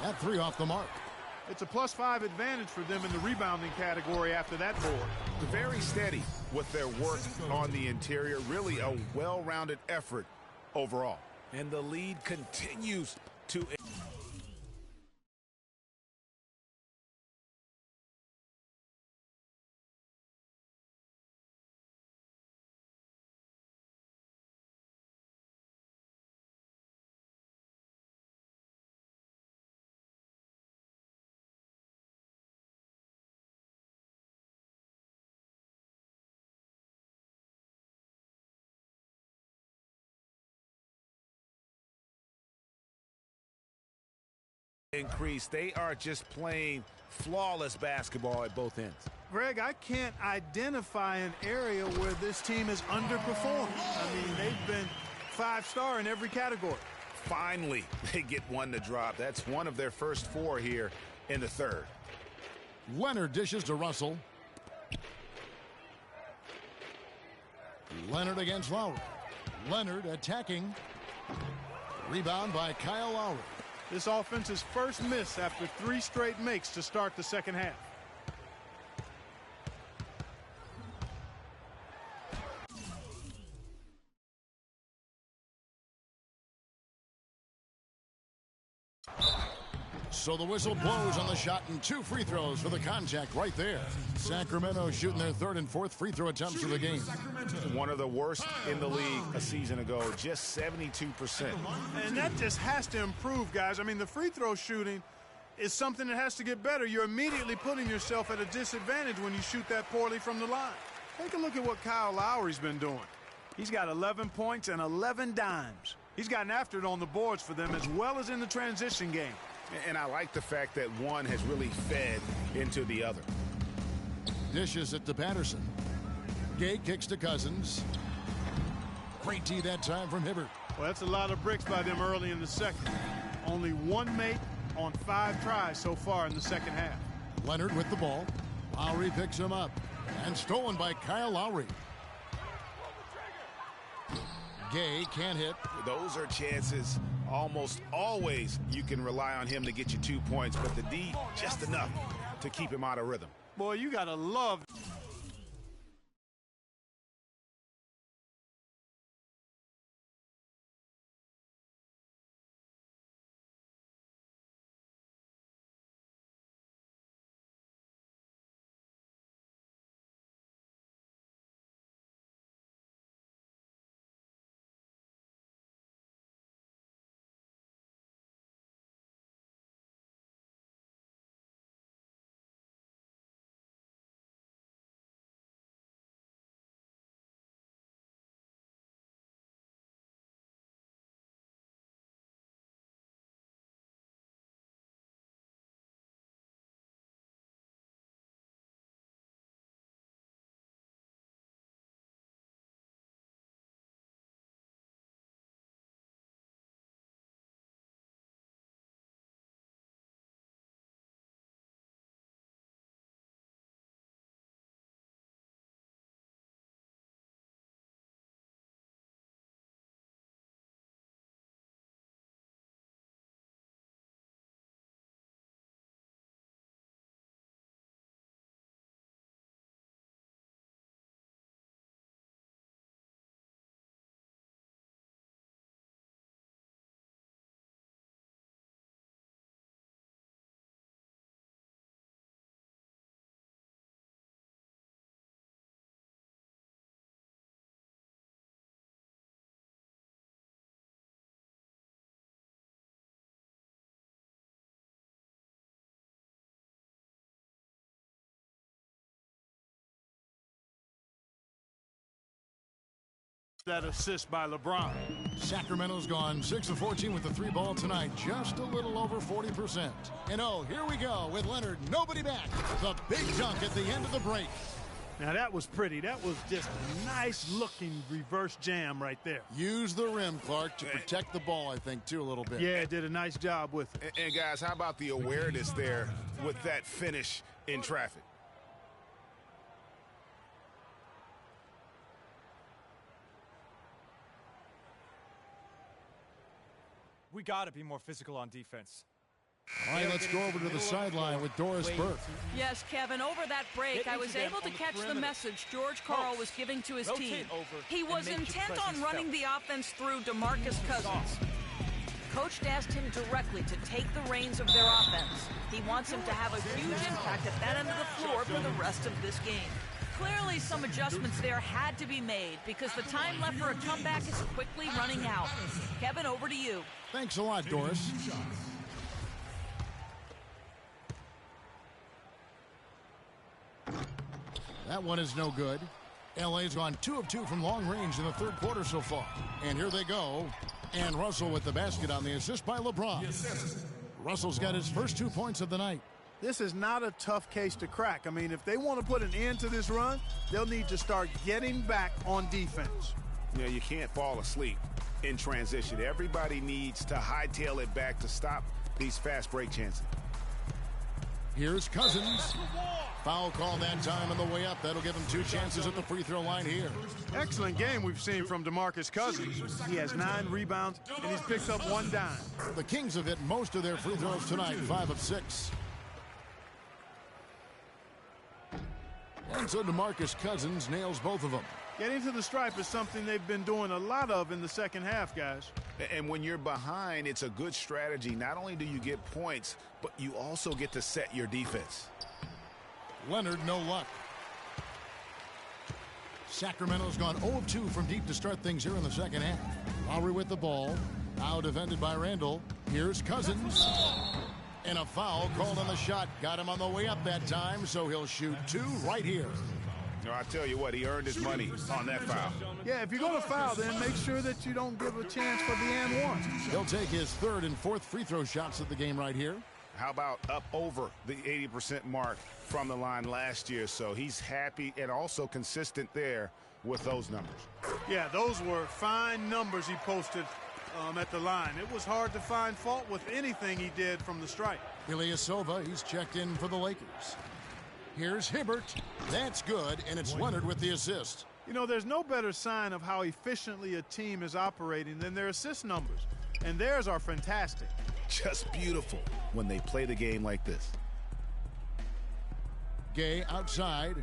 That 3 off the mark. It's a +5 advantage for them in the rebounding category after that board. Very steady with their work on the interior. Really a well-rounded effort overall. And the lead continues to... increase. They are just playing flawless basketball at both ends. Greg, I can't identify an area where this team has underperformed. I mean, they've been 5-star in every category. Finally, they get one to drop. That's one of their first 4 here in the third. Leonard dishes to Russell. Leonard against Lowry. Leonard attacking. Rebound by Kyle Lowry. This offense's first miss after 3 straight makes to start the second half. So the whistle blows on the shot and 2 free throws for the contact right there. Sacramento shooting their 3rd and 4th free throw attempts of the game. One of the worst in the league a season ago, just 72%. And that just has to improve, guys. I mean, the free throw shooting is something that has to get better. You're immediately putting yourself at a disadvantage when you shoot that poorly from the line. Take a look at what Kyle Lowry's been doing. He's got 11 points and 11 dimes. He's gotten after it on the boards for them as well as in the transition game. And I like the fact that one has really fed into the other. Dishes it to Patterson. Gay kicks to Cousins. Great D that time from Hibbert. Well, that's a lot of bricks by them early in the second. Only 1 make on 5 tries so far in the second half. Leonard with the ball. Lowry picks him up. And stolen by Kyle Lowry. Gay can't hit. Those are chances. Almost always you can rely on him to get you 2 points, but the D just enough to keep him out of rhythm. Boy, you gotta love. That assist by LeBron. Sacramento's gone 6 of 14 with the 3 ball tonight, just a little over 40%. And oh, here we go with Leonard, nobody back. The big dunk at the end of the break. Now that was pretty. That was just a nice looking reverse jam right there. Use the rim, Clark, to protect the ball, I think, too, a little bit. Yeah, did a nice job with it. And guys, how about the awareness there with that finish in traffic? We got to be more physical on defense. All right, let's go over to the sideline with Doris Burke. Yes, Kevin, over that break, I was able to catch the message George Karl was giving to his team. He was intent on running the offense through DeMarcus Cousins. Coach asked him directly to take the reins of their offense. He wants him to have a huge impact at that end of the floor for the rest of this game. Clearly, some adjustments there had to be made because the time left for a comeback is quickly running out. Kevin, over to you. Thanks a lot, Doris. That one is no good. LA's gone 2 of 2 from long range in the 3rd quarter so far. And here they go. And Russell with the basket on the assist by LeBron. Russell's got his first 2 points of the night. This is not a tough case to crack. I mean, if they want to put an end to this run, they'll need to start getting back on defense. You know, you can't fall asleep in transition. Everybody needs to hightail it back to stop these fast break chances. Here's Cousins. Foul call that time on the way up. That'll give him 2 chances at the free throw line here. Excellent game we've seen from DeMarcus Cousins. He has 9 rebounds, and he's picked up 1 dime. The Kings have hit most of their free throws tonight, 5 of 6. And so DeMarcus Cousins nails both of them. Getting to the stripe is something they've been doing a lot of in the second half, guys. And when you're behind, it's a good strategy. Not only do you get points, but you also get to set your defense. Leonard, no luck. Sacramento's gone 0 of 2 from deep to start things here in the second half. Lowry with the ball. Now defended by Randall. Here's Cousins. And a foul called on the shot. Got him on the way up that time, so he'll shoot 2 right here. No, I tell you what, he earned his money on that foul. Yeah, if you're going to foul, then make sure that you don't give a chance for the and one. He'll take his 3rd and 4th free throw shots of the game right here. How about up over the 80% mark from the line last year? So he's happy and also consistent there with those numbers. Yeah, those were fine numbers he posted at the line. It was hard to find fault with anything he did from the stripe. Ilyasova, he's checked in for the Lakers. Here's Hibbert. That's good, and it's Leonard with the assist. You know, there's no better sign of how efficiently a team is operating than their assist numbers. And theirs are fantastic. Just beautiful when they play the game like this. Gay outside.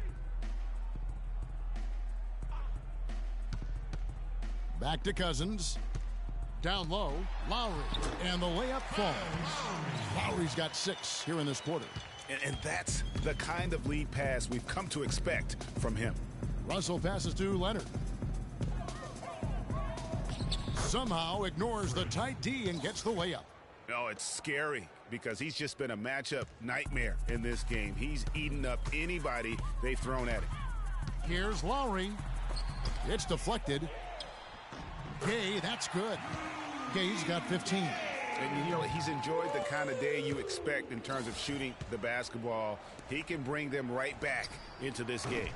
Back to Cousins. Down low, Lowry. And the layup falls. Lowry's got 6 here in this quarter. And that's the kind of lead pass we've come to expect from him. Russell passes to Leonard. Somehow ignores the tight D and gets the layup. No, it's scary because he's just been a matchup nightmare in this game. He's eaten up anybody they've thrown at him. Here's Lowry. It's deflected. Gay, that's good. Gay's got 15. And, you know, he's enjoyed the kind of day you expect in terms of shooting the basketball. He can bring them right back into this game.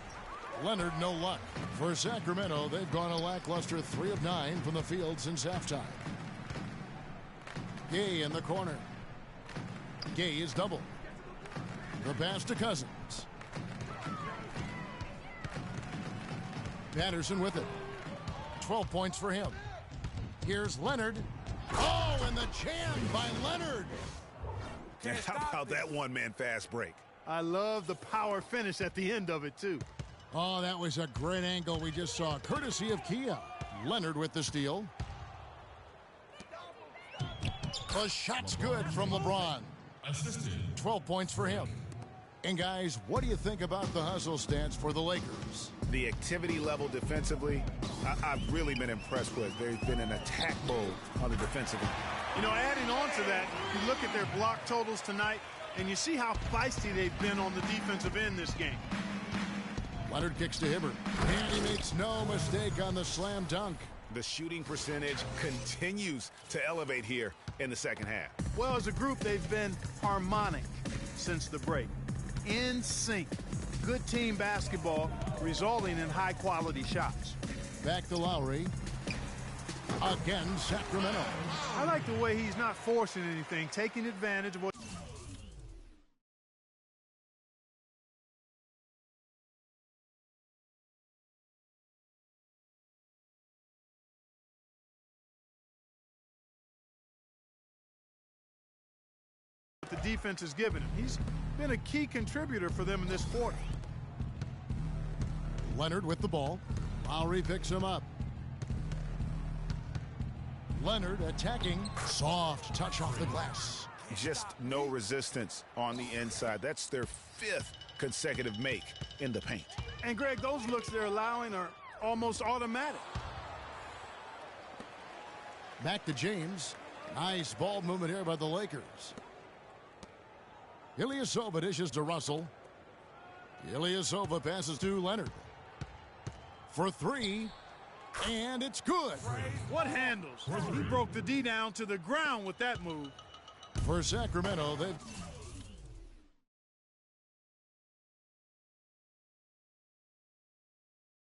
Leonard, no luck. For Sacramento, they've gone a lackluster 3 of 9 from the field since halftime. Gay in the corner. Gay is double. The pass to Cousins. Patterson with it. 12 points for him. Here's Leonard. Oh, and the jam by Leonard. And how about that one-man fast break? I love the power finish at the end of it, too. Oh, that was a great angle we just saw, courtesy of Kia. Leonard with the steal. The shot's good from LeBron. 12 points for him. And, guys, what do you think about the hustle stats for the Lakers? The activity level defensively, I've really been impressed with. There's been an attack mode on the defensive end. You know, adding on to that, you look at their block totals tonight, and you see how feisty they've been on the defensive end this game. Leonard kicks to Hibbert. And he makes no mistake on the slam dunk. The shooting percentage continues to elevate here in the second half. Well, as a group, they've been harmonic since the break. In sync. Good team basketball resulting in high-quality shots. Back to Lowry. Again, Sacramento. I like the way he's not forcing anything, taking advantage of what... the defense has given him. He's been a key contributor for them in this quarter. Leonard with the ball. Lowry picks him up. Leonard attacking. Soft touch off the glass. Just no resistance on the inside. That's their 5th consecutive make in the paint. And, Greg, those looks they're allowing are almost automatic. Back to James. Nice ball movement here by the Lakers. Ilyasova dishes to Russell. Ilyasova passes to Leonard. For 3. And it's good. What handles? He broke the D down to the ground with that move. For Sacramento, they've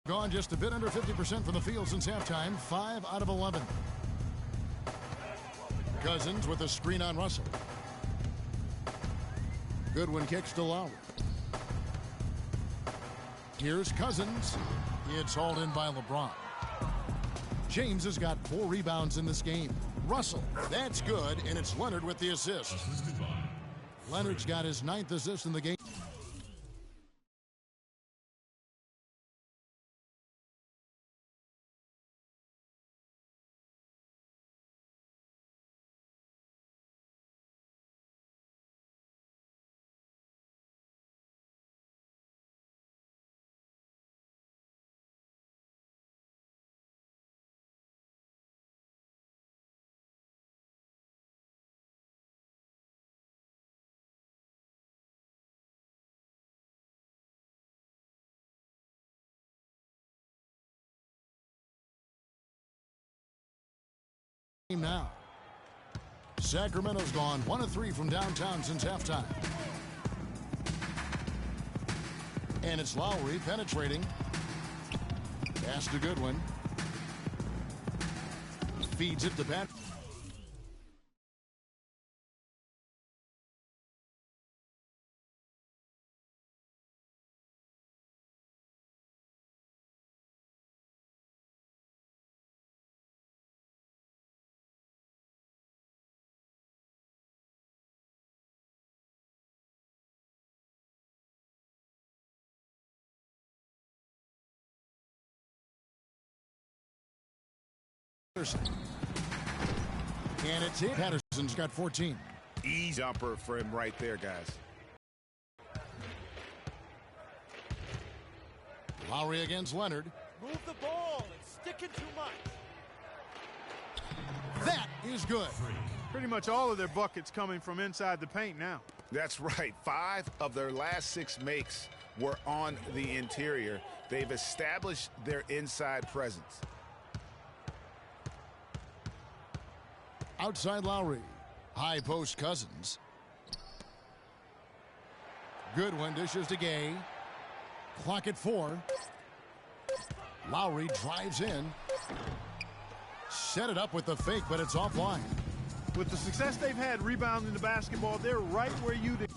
gone just a bit under 50% from the field since halftime. 5 out of 11. Cousins with a screen on Russell. Goodwin kicks to Lowry. Here's Cousins. It's hauled in by LeBron. James has got 4 rebounds in this game. Russell, that's good, and it's Leonard with the assist. Leonard's got his 9th assist in the game. Now, Sacramento's gone 1 of 3 from downtown since halftime. And it's Lowry penetrating. Pass to Goodwin. Feeds it to Pat. And it's it. Patterson's got 14. Easy jumper for him right there, guys. Lowry against Leonard. Move the ball. It's sticking too much. That is good. Pretty much all of their buckets coming from inside the paint now. That's right. 5 of their last 6 makes were on the interior. They've established their inside presence. Outside Lowry. High post Cousins. Goodwin dishes to Gay. Clock at 4. Lowry drives in. Set it up with the fake, but it's offline. With the success they've had rebounding the basketball, they're right where you did.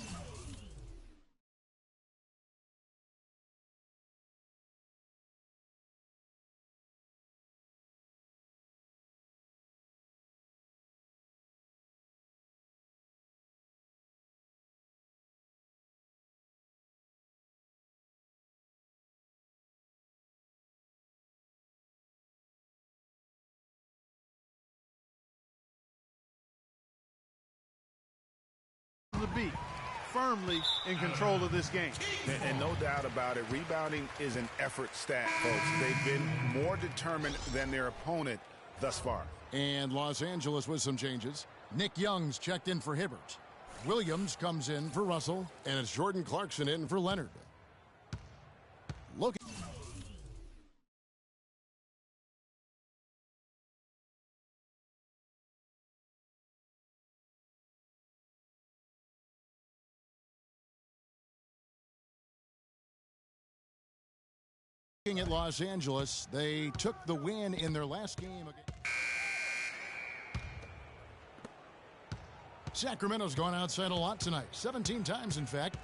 The beat, firmly in control of this game. And no doubt about it, rebounding is an effort stat, folks. They've been more determined than their opponent thus far. And Los Angeles with some changes. Nick Young's checked in for Hibbert. Williams comes in for Russell, and it's Jordan Clarkson in for Leonard. Look. At Los Angeles, they took the win in their last game. Sacramento's gone outside a lot tonight. 17 times, in fact.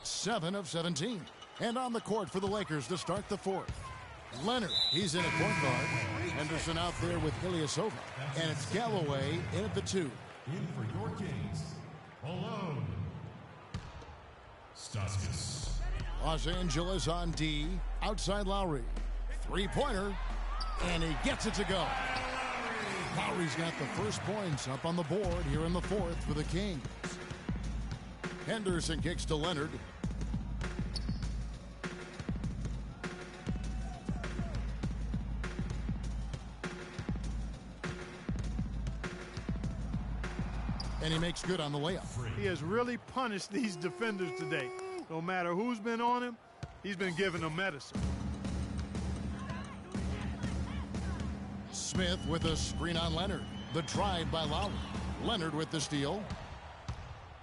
7 of 17. And on the court for the Lakers to start the 4th. Leonard, he's in at point guard. Henderson out there with Ilyasova. And it's Galloway in at the 2. In for your Kings, alone, Staskis. Los Angeles on D. Outside Lowry. 3-pointer. And he gets it to go. Lowry's got the first points up on the board here in the 4th for the Kings. Henderson kicks to Leonard. And he makes good on the layup. He has really punished these defenders today. No matter who's been on him, he's been giving them medicine. Smith with a screen on Leonard. The drive by Lowry. Leonard with the steal.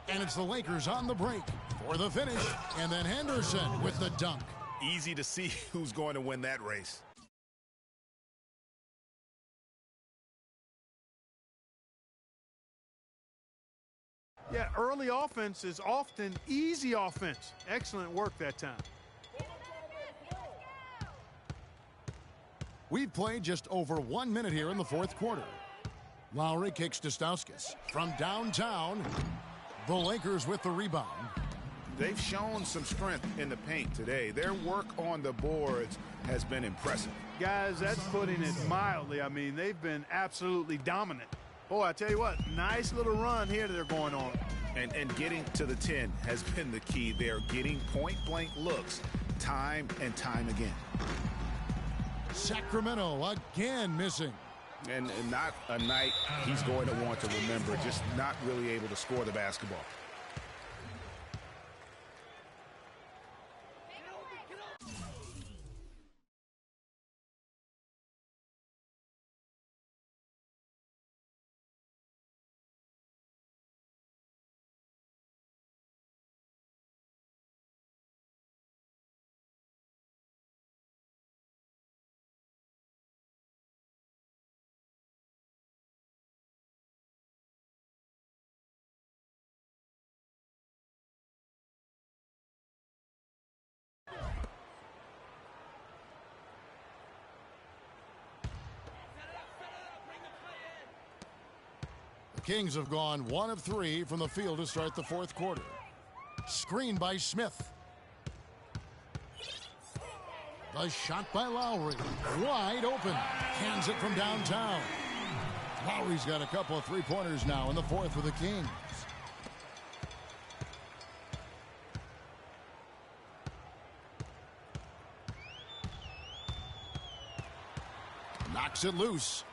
And it's the Lakers on the break for the finish. And then Henderson with the dunk. Easy to see who's going to win that race. Yeah, early offense is often easy offense. Excellent work that time. We've played just over 1 minute here in the fourth quarter. Lowry kicks to Stauskas. From downtown, the Lakers with the rebound. They've shown some strength in the paint today. Their work on the boards has been impressive. Guys, that's putting it mildly. I mean, they've been absolutely dominant. Boy, I tell you what, nice little run here that they're going on. And getting to the 10 has been the key. They're getting point-blank looks time and time again. Sacramento again missing. And not a night he's going to want to remember, just not really able to score the basketball. Kings have gone 1 of 3 from the field to start the fourth quarter. Screen by Smith. The shot by Lowry. Wide open. Cans it from downtown. Lowry's got a couple of three-pointers now in the fourth for the Kings. Knocks it loose.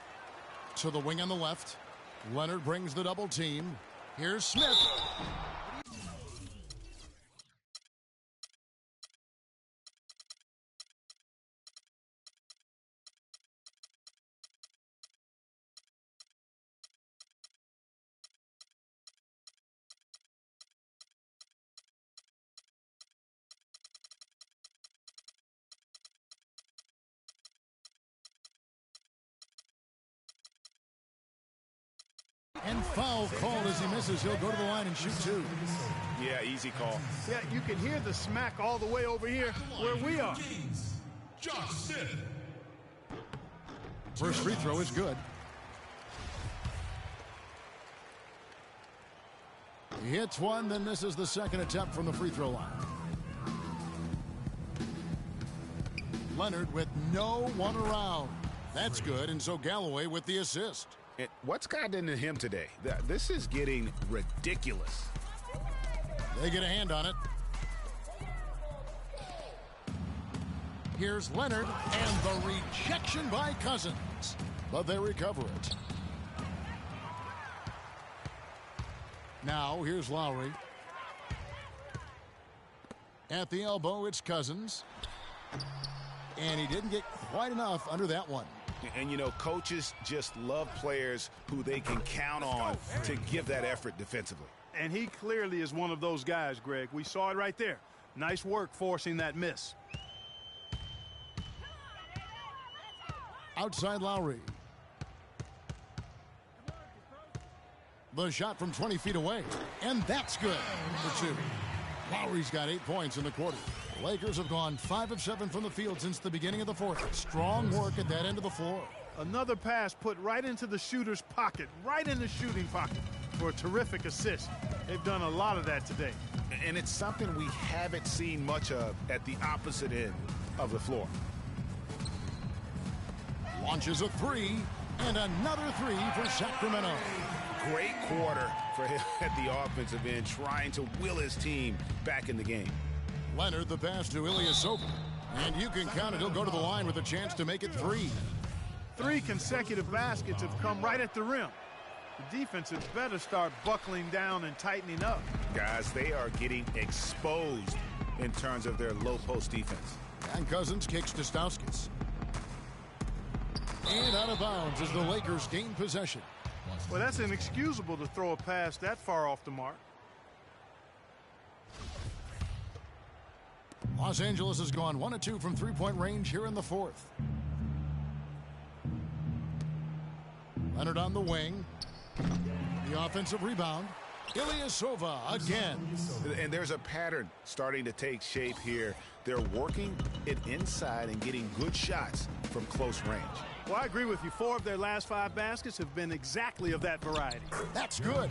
To the wing on the left. Leonard brings the double team. Here's Smith. And foul called as he misses. He'll go to the line and shoot 2. Yeah, easy call. Yeah, you can hear the smack all the way over here where we are. First free throw is good. He hits one, then misses the second attempt from the free throw line. Leonard with no one around. That's good, and so Galloway with the assist. And what's gotten into him today? This is getting ridiculous. They get a hand on it. Here's Leonard, and the rejection by Cousins. But they recover it. Now, here's Lowry. At the elbow, it's Cousins. And he didn't get quite enough under that one. And, you know, coaches just love players who they can count on to give that effort defensively. And he clearly is one of those guys, Greg. We saw it right there. Nice work forcing that miss. Outside Lowry. The shot from 20 feet away. And that's good for 2. Lowry's got 8 points in the quarter. Lakers have gone 5 of 7 from the field since the beginning of the fourth. Strong work at that end of the floor. Another pass put right into the shooter's pocket, right in the shooting pocket for a terrific assist. They've done a lot of that today. And it's something we haven't seen much of at the opposite end of the floor. Launches a 3, and another 3 for Sacramento. Great quarter for him at the offensive end, trying to will his team back in the game. Leonard the pass to Ilyasova. And you can count it. He'll go to the line with a chance to make it 3. 3 consecutive baskets have come right at the rim. The defense had better start buckling down and tightening up. Guys, they are getting exposed in terms of their low post defense. And Cousins kicks to Stauskas. And out of bounds as the Lakers gain possession. Well, that's inexcusable to throw a pass that far off the mark. Los Angeles has gone 1 of 2 from three-point range here in the fourth. Leonard on the wing. The offensive rebound. Ilyasova again. And there's a pattern starting to take shape here. They're working it inside and getting good shots from close range. Well, I agree with you. 4 of their last 5 baskets have been exactly of that variety. That's good.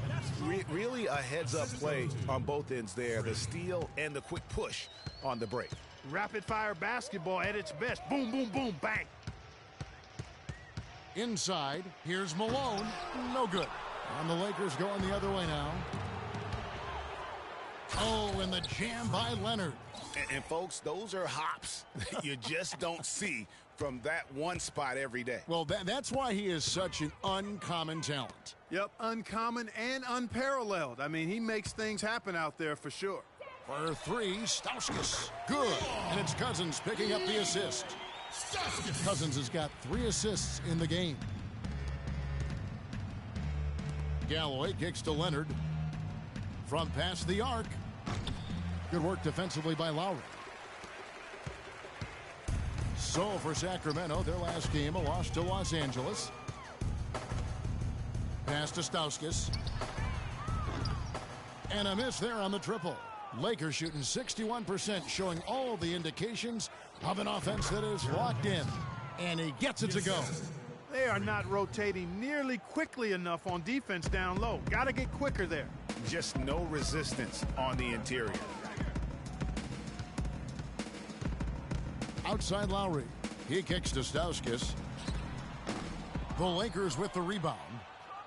Really a heads-up play on both ends there. The steal and the quick push on the break. Rapid-fire basketball at its best. Boom, boom, boom, bang. Inside, here's Malone. No good. And the Lakers going the other way now. Oh, and the jam by Leonard. And folks, those are hops that you just don't see from that one spot every day. Well, that's why he is such an uncommon talent. Yep, uncommon and unparalleled. I mean, he makes things happen out there for sure. For 3, Stauskas. Good. And it's Cousins picking up the assist. Cousins has got 3 assists in the game. Galloway kicks to Leonard. From past the arc. Good work defensively by Lowry. So for Sacramento, their last game, a loss to Los Angeles. Pass to Stauskas. And a miss there on the triple. Lakers shooting 61%, showing all the indications of an offense that is locked in. And he gets it to go. They are not rotating nearly quickly enough on defense down low. Got to get quicker there. Just no resistance on the interior. Outside Lowry. He kicks to Stauskas. The Lakers with the rebound.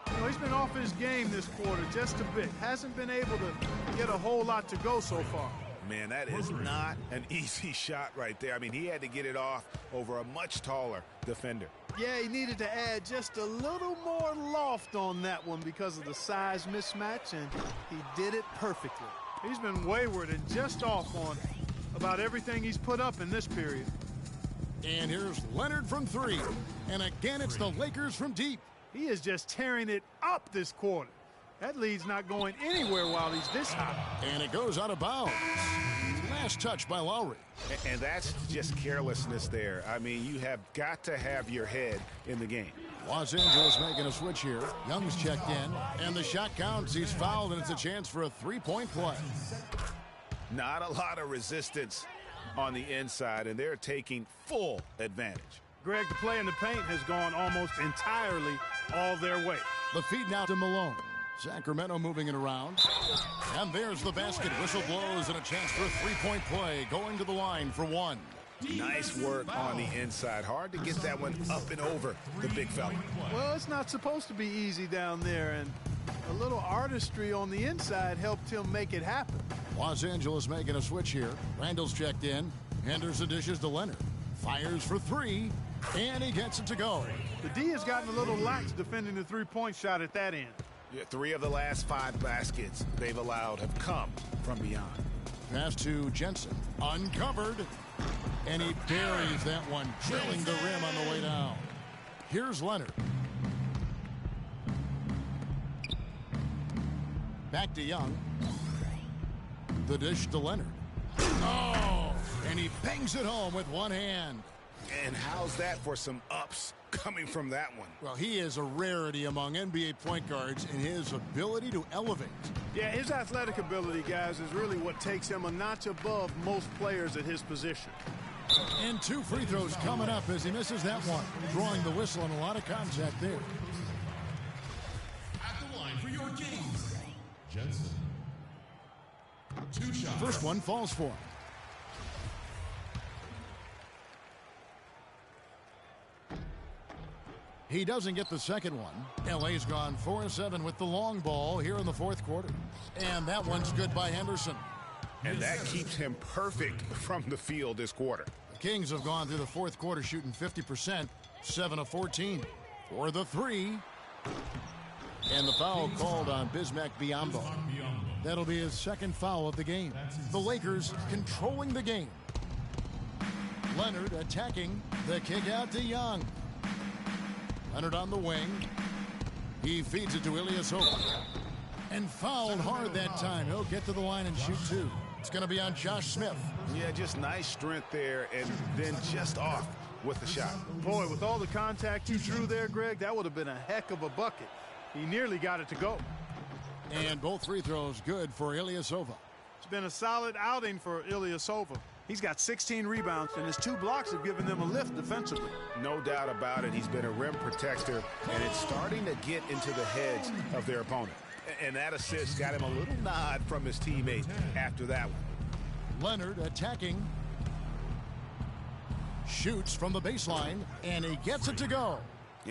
You know, he's been off his game this quarter just a bit. Hasn't been able to get a whole lot to go so far. Man, that is not an easy shot right there. I mean, he had to get it off over a much taller defender. Yeah, he needed to add just a little more loft on that one because of the size mismatch, and he did it perfectly. He's been wayward and just off on about everything he's put up in this period. And here's Leonard from 3. And again, it's the Lakers from deep. He is just tearing it up this quarter. That lead's not going anywhere while he's this hot. And it goes out of bounds. Last touch by Lowry. And that's just carelessness there. I mean, you have got to have your head in the game. Los Angeles making a switch here. Young's checked in. And the shot counts. He's fouled, and it's a chance for a 3-point play. Not a lot of resistance on the inside, and they're taking full advantage. Greg, the play in the paint has gone almost entirely all their way. The feed now to Malone. Sacramento moving it around. And there's the basket. Whistle blows and a chance for a 3-point play. Going to the line for 1. Nice work on the inside. Hard to get that one up and over the big fella. Well, it's not supposed to be easy down there, and a little artistry on the inside helped him make it happen. Los Angeles making a switch here. Randall's checked in. Henderson dishes to Leonard. Fires for 3, and he gets it to go. The D has gotten a little lax defending the 3-point shot at that end. Yeah, 3 of the last 5 baskets they've allowed have come from beyond. Pass to Jensen. Uncovered. And he buries that one, drilling the rim on the way down. Here's Leonard. Back to Young. The dish to Leonard. Oh! And he bangs it home with one hand. And how's that for some ups coming from that one? Well, he is a rarity among NBA point guards in his ability to elevate. Yeah, his athletic ability, guys, is really what takes him a notch above most players at his position. And 2 free throws coming up as he misses that one. Drawing the whistle and a lot of contact there. At the line for your Kings, Jensen. 2 shots. First one falls for him. He doesn't get the second one. LA's gone 4-7 with the long ball here in the 4th quarter. And that one's good by Henderson. And that keeps him perfect from the field this quarter. The Kings have gone through the 4th quarter shooting 50%, 7 of 14. For the 3. And the foul called on Bismack Biyombo. That'll be his 2nd foul of the game. The Lakers controlling the game. Leonard attacking. The kick out to Young. Leonard on the wing. He feeds it to Ilyasova. And fouled hard that time. He'll get to the line and shoot 2. It's going to be on Josh Smith. Yeah, just nice strength there, and then just off with the shot. Boy, with all the contact he drew there, Greg, that would have been a heck of a bucket. He nearly got it to go. And both free throws good for Ilyasova. It's been a solid outing for Ilyasova. He's got 16 rebounds, and his 2 blocks have given them a lift defensively. No doubt about it. He's been a rim protector, and it's starting to get into the heads of their opponent. And that assist got him a little nod from his teammate after that one. Leonard attacking. Shoots from the baseline, and he gets it to go.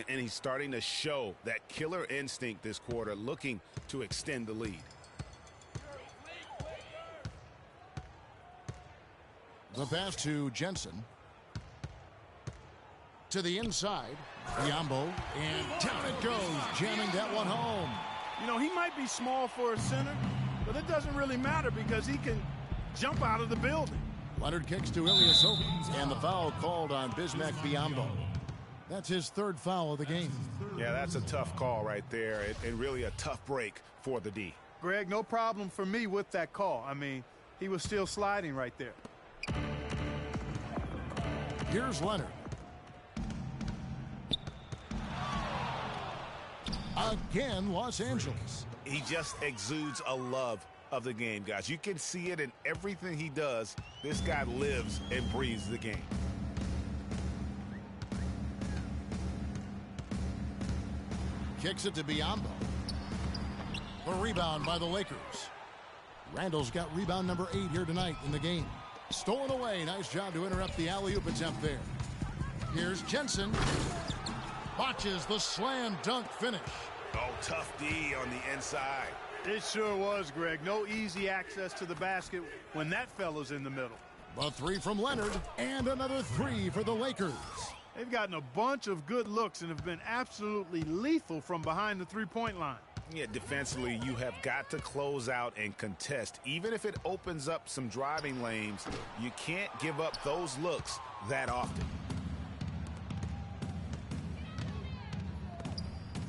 And he's starting to show that killer instinct this quarter, looking to extend the lead. The pass to Jensen. To the inside. Biombo. And down it goes, jamming that one home. You know, he might be small for a center, but it doesn't really matter because he can jump out of the building. Leonard kicks to Ilyasova, and the foul called on Bismack Biombo. That's his 3rd foul of the game. Yeah, that's a tough call right there, and really a tough break for the D. Greg, no problem for me with that call. I mean, he was still sliding right there. Here's Leonard. Again, Los Angeles. He just exudes a love of the game, guys. You can see it in everything he does. This guy lives and breathes the game. Kicks it to Biombo. The rebound by the Lakers. Randall's got rebound number 8 here tonight in the game. Stolen away. Nice job to interrupt the alley-oop attempt there. Here's Jensen. Watches the slam dunk finish. Oh, tough D on the inside. It sure was, Greg. No easy access to the basket when that fella's in the middle. The 3 from Leonard, and another 3 for the Lakers. They've gotten a bunch of good looks and have been absolutely lethal from behind the three-point line. Yeah, defensively, you have got to close out and contest. Even if it opens up some driving lanes, you can't give up those looks that often.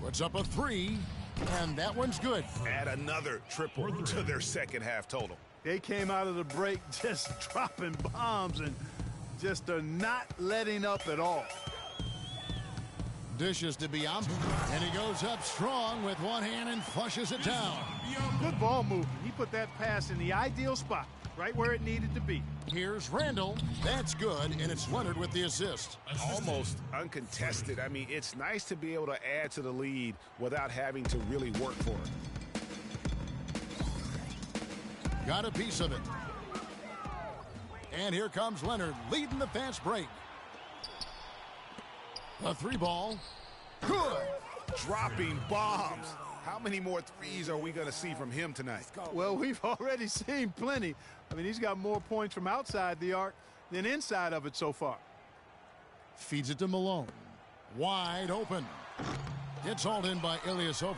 Puts up a 3, and that one's good. Add another triple to their second half total. They came out of the break just dropping bombs and just are not letting up at all. Dishes to Biombo, and he goes up strong with one hand and flushes it down. Good ball movement. He put that pass in the ideal spot, right where it needed to be. Here's Randall. That's good, and it's Leonard with the assist. Almost uncontested. I mean, it's nice to be able to add to the lead without having to really work for it. Got a piece of it. And here comes Leonard leading the fast break. A 3 ball. Good. Dropping bombs. How many more threes are we going to see from him tonight? Well, we've already seen plenty. I mean, he's got more points from outside the arc than inside of it so far. Feeds it to Malone. Wide open. Gets hauled in by Ilyasova.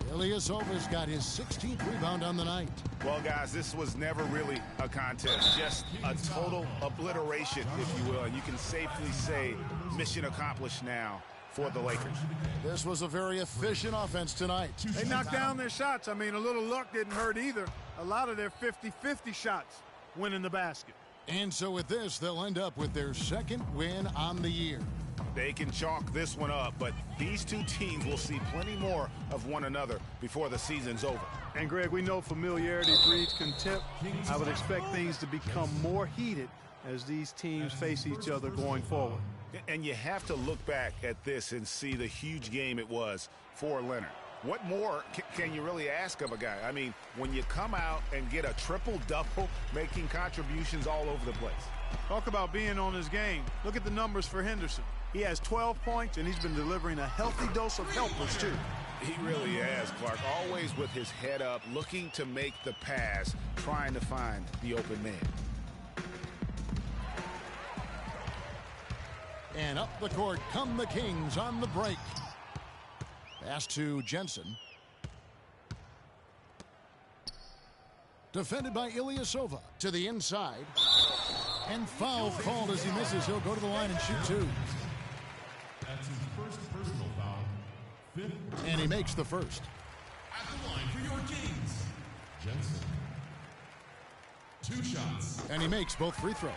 Ilyasova's got his 16th rebound on the night. Well, guys, this was never really a contest. Just a total obliteration, if you will. And you can safely say mission accomplished now for the Lakers. This was a very efficient offense tonight. They knocked down their shots. I mean, a little luck didn't hurt either. A lot of their 50-50 shots went in the basket. And so with this, they'll end up with their 2nd win on the year. They can chalk this one up, but these two teams will see plenty more of one another before the season's over. And, Greg, we know familiarity breeds contempt. I would expect things to become more heated as these teams face each other going forward. And you have to look back at this and see the huge game it was for Leonard. What more can you really ask of a guy? I mean, when you come out and get a triple-double, making contributions all over the place. Talk about being on his game. Look at the numbers for Henderson. He has 12 points, and he's been delivering a healthy dose of helpers, too. He really has, Clark. Always with his head up, looking to make the pass, trying to find the open man. And up the court come the Kings on the break. Pass to Jensen. Defended by Ilyasova to the inside. And foul called as he misses. He'll go to the line and shoot 2. That's his first personal foul. 5th. And he makes the first. At the line for your Kings, Jensen. 2 shots. And he makes both free throws.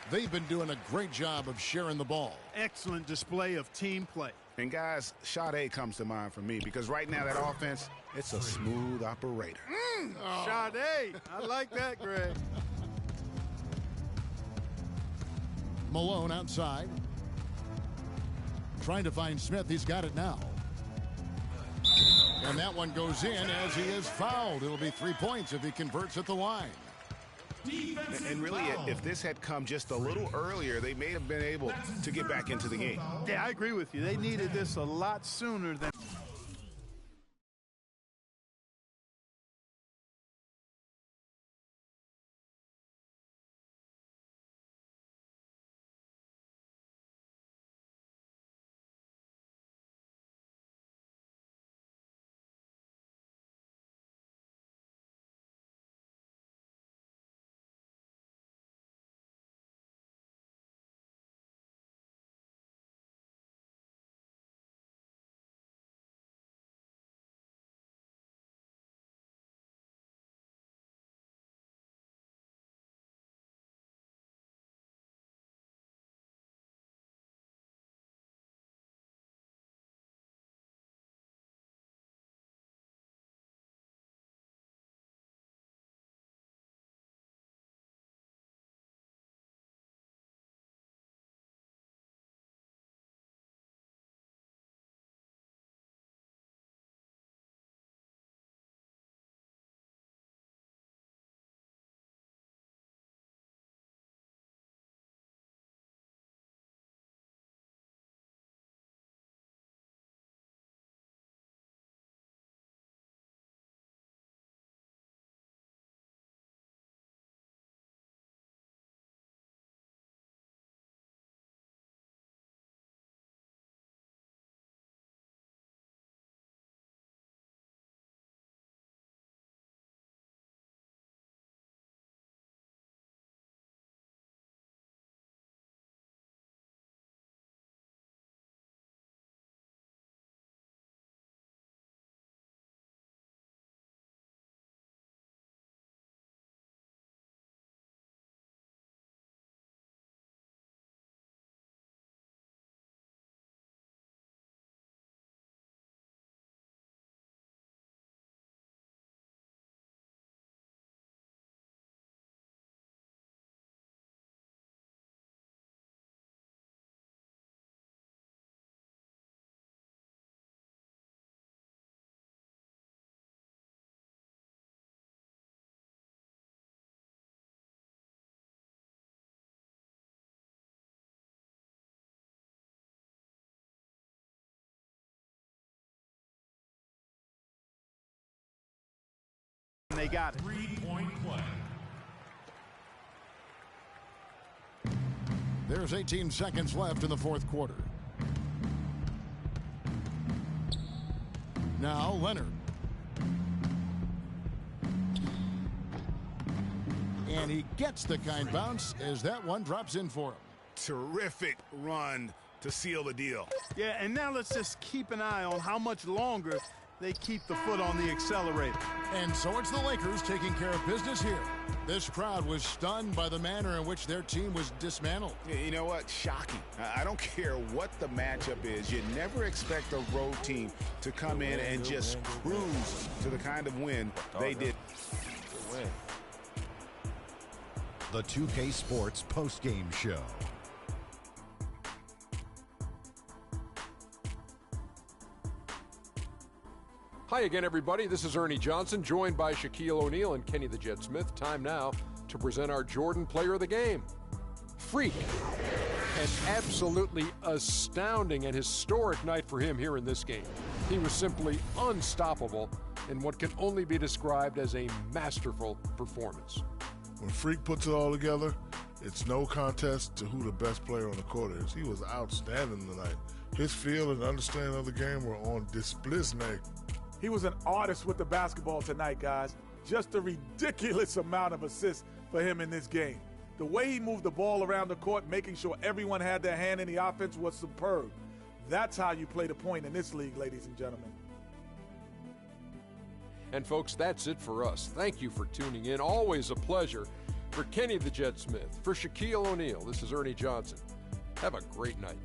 They've been doing a great job of sharing the ball. Excellent display of team play. And, guys, Sade comes to mind for me because right now that offense, it's a smooth operator. Sade. I like that, Greg. Malone outside. Trying to find Smith. He's got it now. And that one goes in as he is fouled. It'll be 3 points if he converts at the line. And really, if this had come just a little earlier, they may have been able to get back into the game. Yeah, I agree with you. They needed this a lot sooner than... They got it. 3-point play. There's 18 seconds left in the fourth quarter. Now Leonard. And he gets the kind bounce as that one drops in for him. Terrific run to seal the deal. Yeah, and now let's just keep an eye on how much longer they keep the foot on the accelerator. And so it's the Lakers taking care of business here. This crowd was stunned by the manner in which their team was dismantled. You know what? Shocking. I don't care what the matchup is. You never expect a road team to come in and just cruise to the kind of win they did. The 2K Sports postgame show. Hi again, everybody. This is Ernie Johnson, joined by Shaquille O'Neal and Kenny the Jet Smith. Time now to present our Jordan Player of the Game. Freak. An absolutely astounding and historic night for him here in this game. He was simply unstoppable in what can only be described as a masterful performance. When Freak puts it all together, it's no contest to who the best player on the court is. He was outstanding tonight. His feel and understanding of the game were on display. He was an artist with the basketball tonight, guys. Just a ridiculous amount of assists for him in this game. The way he moved the ball around the court, making sure everyone had their hand in the offense, was superb. That's how you play the point in this league, ladies and gentlemen. And folks, that's it for us. Thank you for tuning in. Always a pleasure. For Kenny the Jet Smith, for Shaquille O'Neal, this is Ernie Johnson. Have a great night.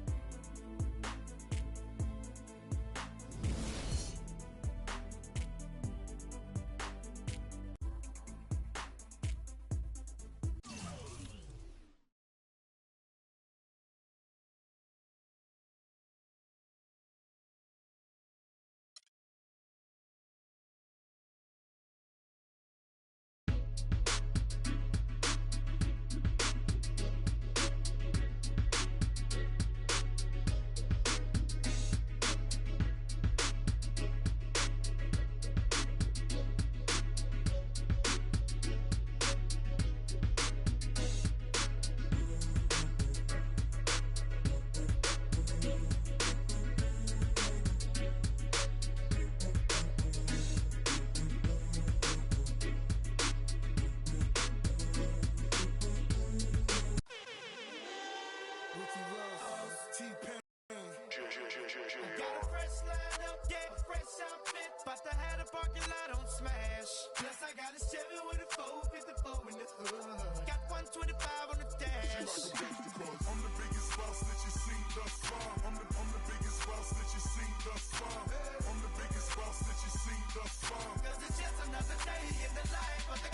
Got 125 on the dash. I'm the biggest boss that you've seen thus far. I'm the biggest boss that you've seen thus far. I'm the biggest boss that you've seen thus far. Cause it's just another day in the life of the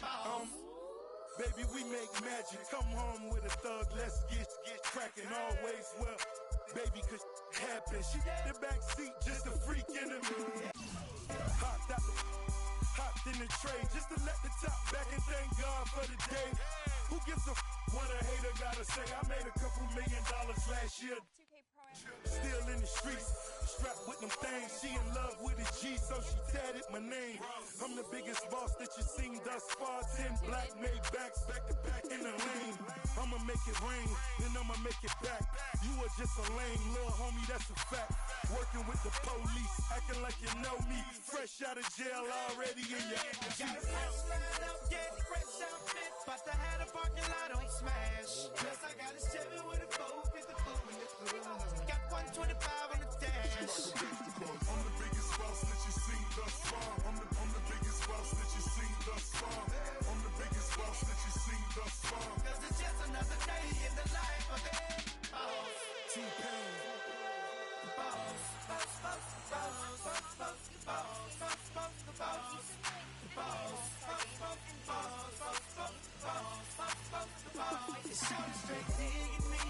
boss. Baby, we make magic. Come home with a thug, let's get cracking always. Well, baby, cause happen. She got the back seat, just a freak in the hopped in the tray, just to let the top back and thank God for the day. Who gives a what a hater gotta say? I made a couple $1 million last year. Still in the streets, strapped with them things. She in love with a G, so she tatted my name. I'm the biggest boss that you seen thus far. 10 black made backs back to back in the lane. I'ma make it rain, then I'ma make it back. You are just a lame little homie, that's a fact. Working with the police, acting like you know me. Fresh out of jail already in your Got a fresh line up, yeah, fresh outfit. But I had a parking lot on smash. Plus I got a Chevy with a 454 in the club. Got 125 on the dash. I'm the biggest boss that you've seen thus far. I'm the biggest boss that you've seen thus far. I'm the biggest boss that you've seen thus far. Cause it's just another day in the life of the boss. T-Pain. Boss, boss, boss, boss, boss, boss, boss, boss, boss, the boss. It's shouting straight digging me,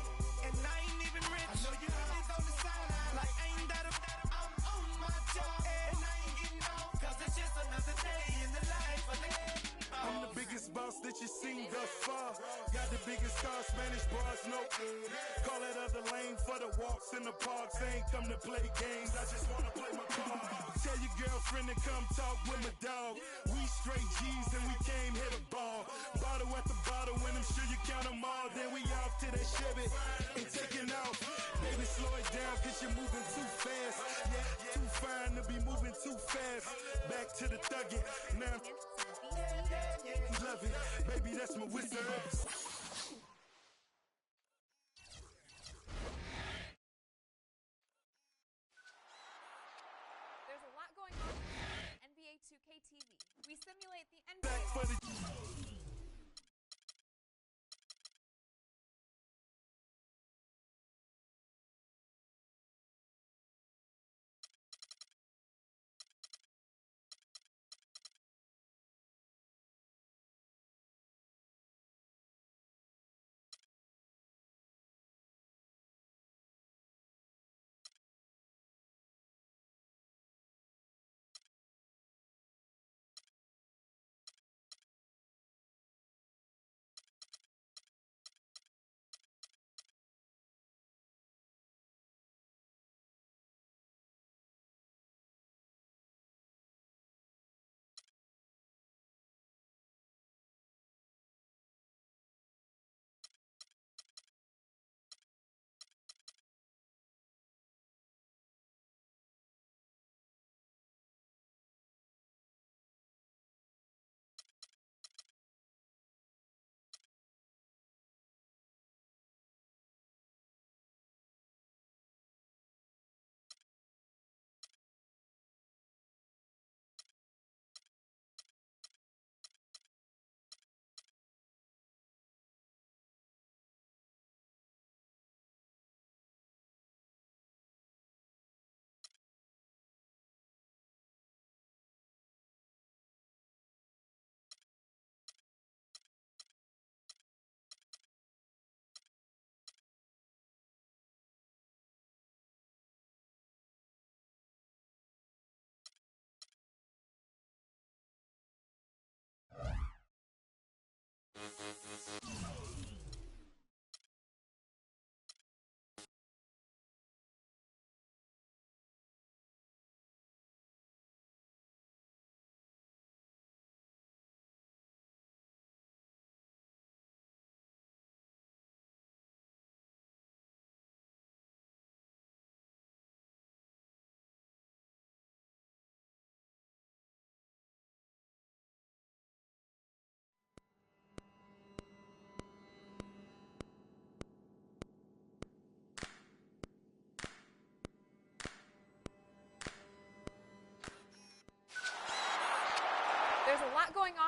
and I ain't even rich. I know you always on the sideline, like ain't that I'm on my job, and I ain't getting off, cause it's just another day in the life of the I'm the biggest boss that you seen thus far. Got the biggest car, Spanish bras, no. Call that other lane for the walks in the parks. I ain't come to play games, I just wanna play my part. Tell your girlfriend to come talk with my dog. We straight G's and we came hit a ball. Bottle at the bottle, when I'm sure you count them all. Then we off to that Chevy and taking off. Baby, slow it down cause you're moving too fast. Yeah, too fine to be moving too fast. Back to the thuggin', now love it, baby, that's my whistle. There's a lot going on in NBA 2K TV. We simulate the NBA.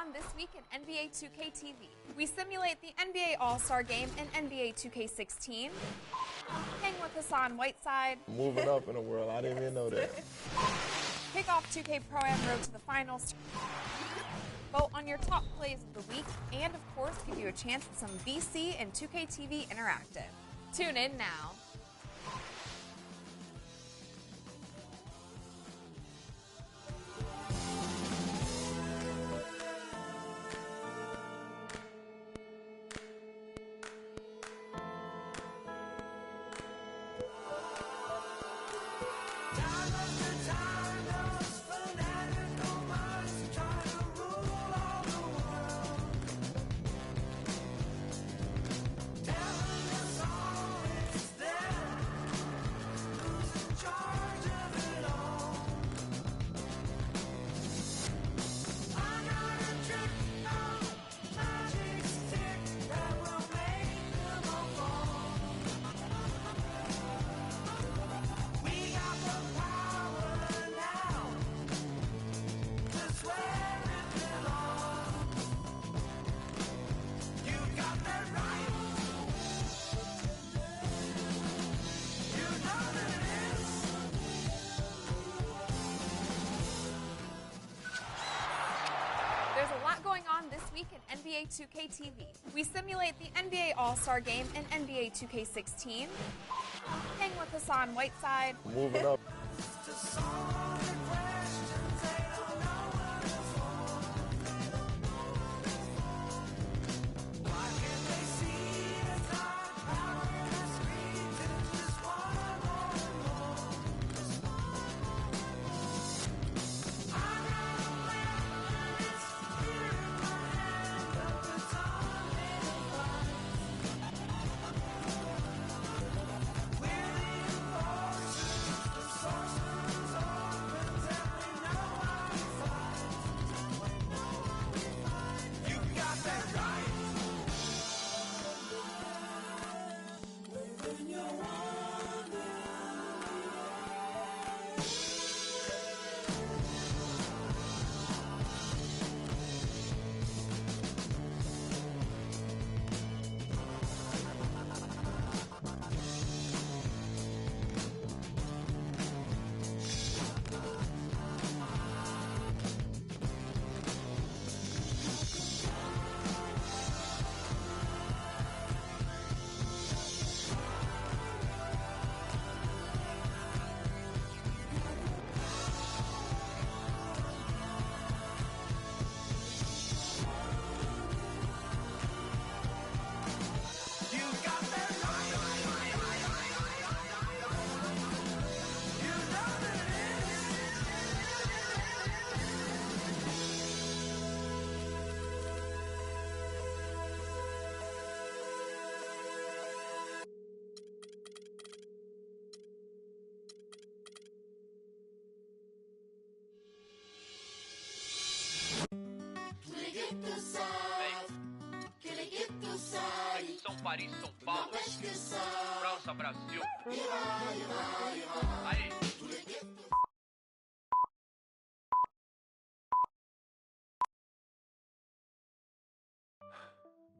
on this week in NBA 2K TV. We simulate the NBA All-Star Game in NBA 2K16. Hang with Hassan Whiteside. Moving up in the world. I didn't even know that. Kick off 2K Pro-Am Road to the Finals. Vote on your top plays of the week. And, of course, give you a chance at some VC and 2K TV Interactive. Tune in now. There's a lot going on this week in NBA 2K TV. We simulate the NBA All-Star Game in NBA 2K16. Hang with Hassan Whiteside. Moving up. São Paris, São Paulo, França, Brasil. Aí.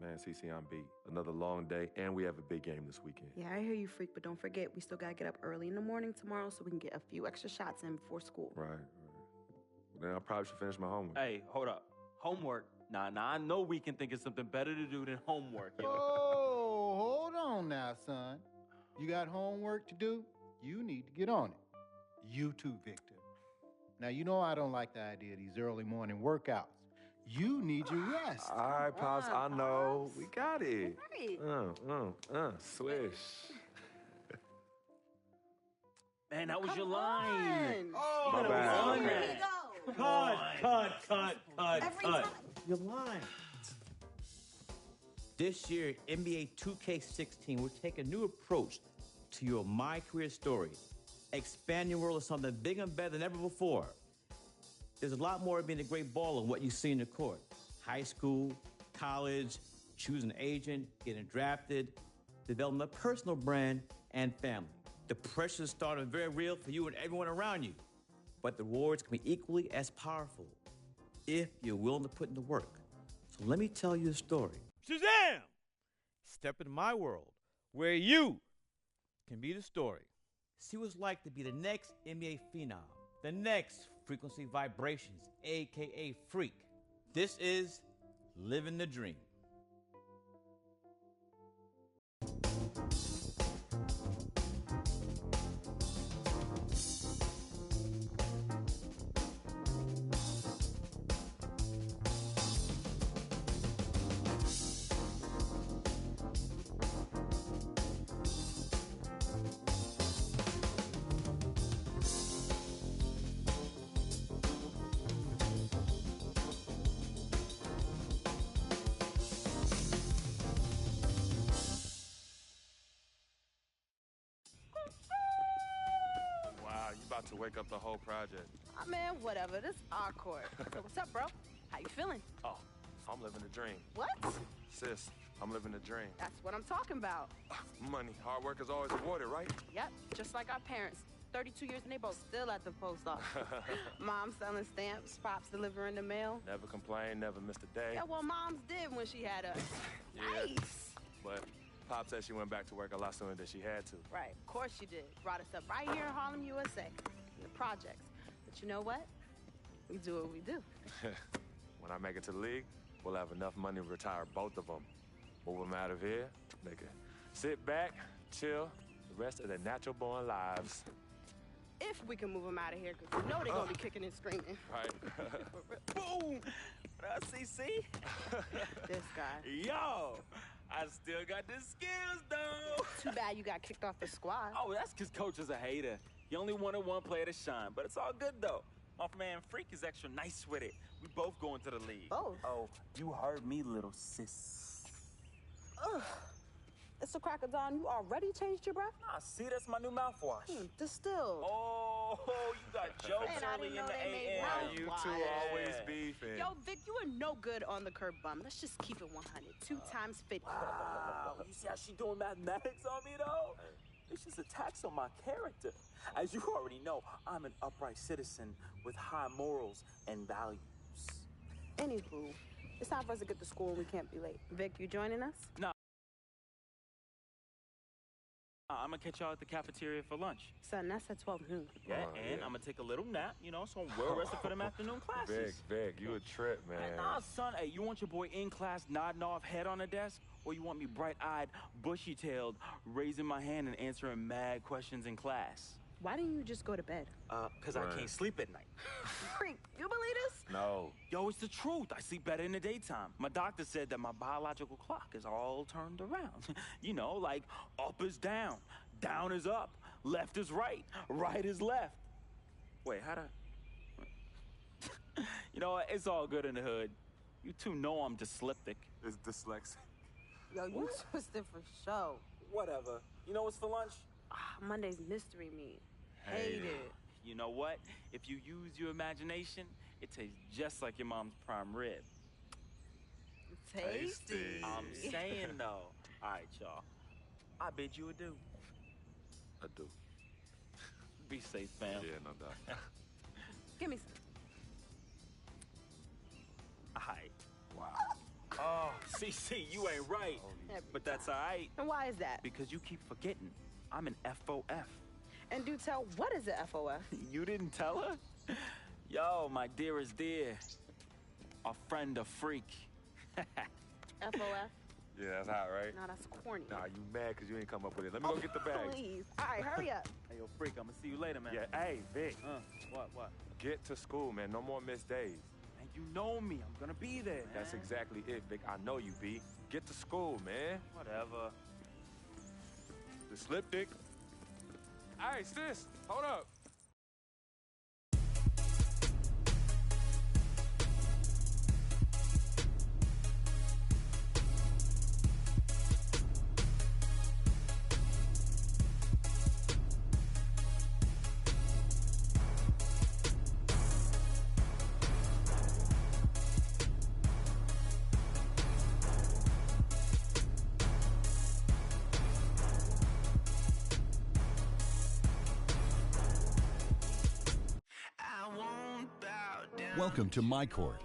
Man, CC, I'm beat. Another long day, and we have a big game this weekend. Yeah, I hear you, freak, but don't forget, we still gotta get up early in the morning tomorrow so we can get a few extra shots in before school. Right. Well, then I probably should finish my homework. Hey, hold up. Homework? Nah, I know we can think of something better to do than homework. Oh, hold on now, son. You got homework to do? You need to get on it. You too, Victor. Now, you know I don't like the idea of these early morning workouts. You need your rest. All right, Pops, I know. We got it. Right. Swish. Man, that was your line. Oh, my bad. There you go. Cut. Your line. This year, NBA 2K16 will take a new approach to your My Career story. Expand your world to something bigger and better than ever before. There's a lot more of being a great baller than what you see in the court. High school, college, choosing an agent, getting drafted, developing a personal brand, and family. The pressure is starting very real for you and everyone around you. But the rewards can be equally as powerful if you're willing to put in the work. So let me tell you a story. Shazam! Step into my world where you can be the story. See what it's like to be the next NBA phenom, the next Frequency Vibrations, a.k.a. Freak. This is Living the Dream. To wake up the whole project. Man, whatever. This is our court. So what's up, bro? How you feeling? Oh, I'm living the dream. What? Sis, I'm living the dream. That's what I'm talking about. Money. Hard work is always rewarded, right? Yep, just like our parents. 32 years and they both still at the post office. Mom selling stamps, Pops delivering the mail. Never complained, never missed a day. Yeah, well, Moms did when she had us. Yeah. Nice. But Pop said she went back to work a lot sooner than she had to. Right, of course she did. Brought us up right here in Harlem, USA. The projects. But you know what? We do what we do. When I make it to the league, we'll have enough money to retire both of them. Move them out of here, they can sit back, chill, the rest of their natural-born lives. If we can move them out of here, because you know they're going to be kicking and screaming. Right. Boom! CC? This guy. Yo! I still got the skills, though. Too bad you got kicked off the squad. Oh, that's because Coach is a hater. He only wanted one player to shine, but it's all good, though. My man Freak is extra nice with it. We both going to the league. Both? Oh, you heard me, little sis. Ugh. It's a crack of dawn. You already changed your breath? Nah, see, that's my new mouthwash. Distilled. Oh, you got jokes early in the AM. You two always beefing. Yo, Vic, you are no good on the curb bum. Let's just keep it 100. 2 times 50. Wow, you see how she doing mathematics on me, though? It's just attacks on my character. As you already know, I'm an upright citizen with high morals and values. Anywho, it's time for us to get to school and we can't be late. Vic, you joining us? No. I'm gonna catch y'all at the cafeteria for lunch. Son, that's at 12 noon. Yeah, and I'm gonna take a little nap, so I'm well rested for them afternoon classes. Vic, you a trip, man. Hey, nah, son, hey, you want your boy in class nodding off head on the desk? Or you want me bright-eyed, bushy-tailed, raising my hand and answering mad questions in class? Why didn't you just go to bed? Because I can't sleep at night. Freak, you believe this? No. Yo, it's the truth. I sleep better in the daytime. My doctor said that my biological clock is all turned around. Like up is down, down is up, left is right, right is left. Wait, how'd I... You know what? It's all good in the hood. You two know I'm dyslexic. It's dyslexic. Yo, you twisted for show. Whatever. You know what's for lunch? Monday's mystery meat. Hate it. You know what? If you use your imagination, it tastes just like your mom's prime rib. Tasty. I'm saying, though. All right, y'all. I bid you adieu. I do. Be safe, fam. Yeah, no doubt. Give me some. All right. Wow. Oh, CC, you ain't right. But that's all right. And why is that? Because you keep forgetting. I'm an FOF. And do tell, what is an FOF? You didn't tell her? Yo, my dearest dear. A friend, a freak. FOF? Yeah, that's hot, right? Nah, that's corny. Nah, you mad because you ain't come up with it. Let me go get the bag. Please. All right, hurry up. Hey, yo, freak, I'm gonna see you later, man. Yeah, hey, Vic. What? Get to school, man. No more missed days. And you know me. I'm gonna be there, man. That's exactly it, Vic. I know you, B. Get to school, man. Whatever. The slip dick. Hey, sis, hold up. Welcome to My Court.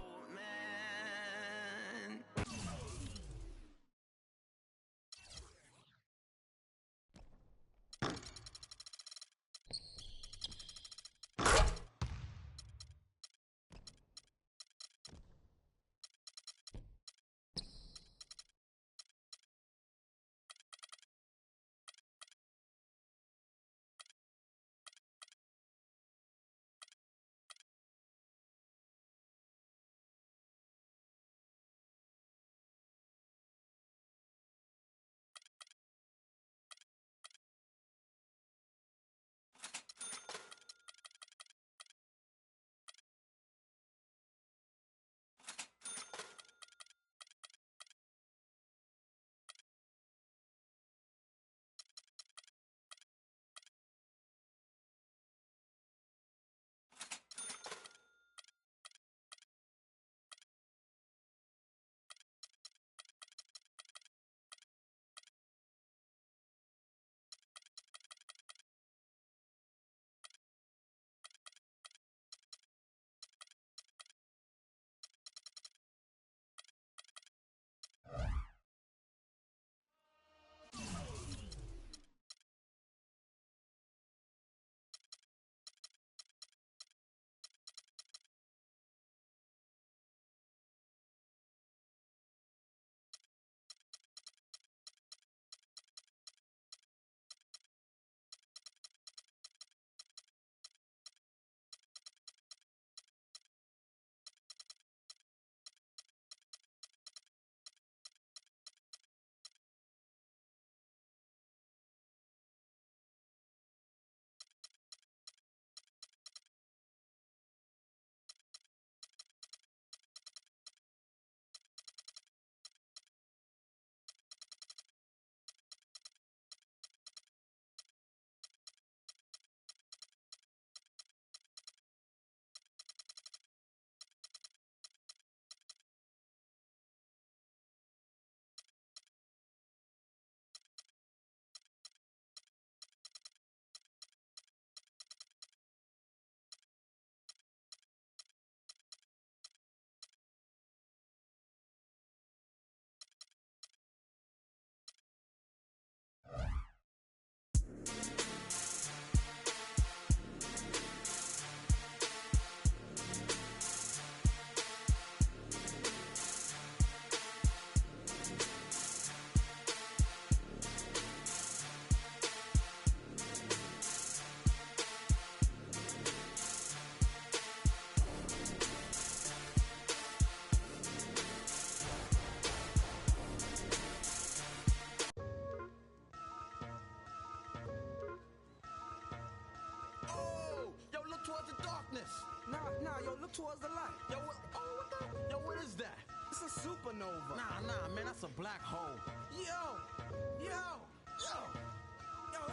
this? Nah, yo, look towards the light. Yo, what the? Yo, what is that? It's a supernova. Nah, man, that's a black hole. Yo,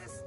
it's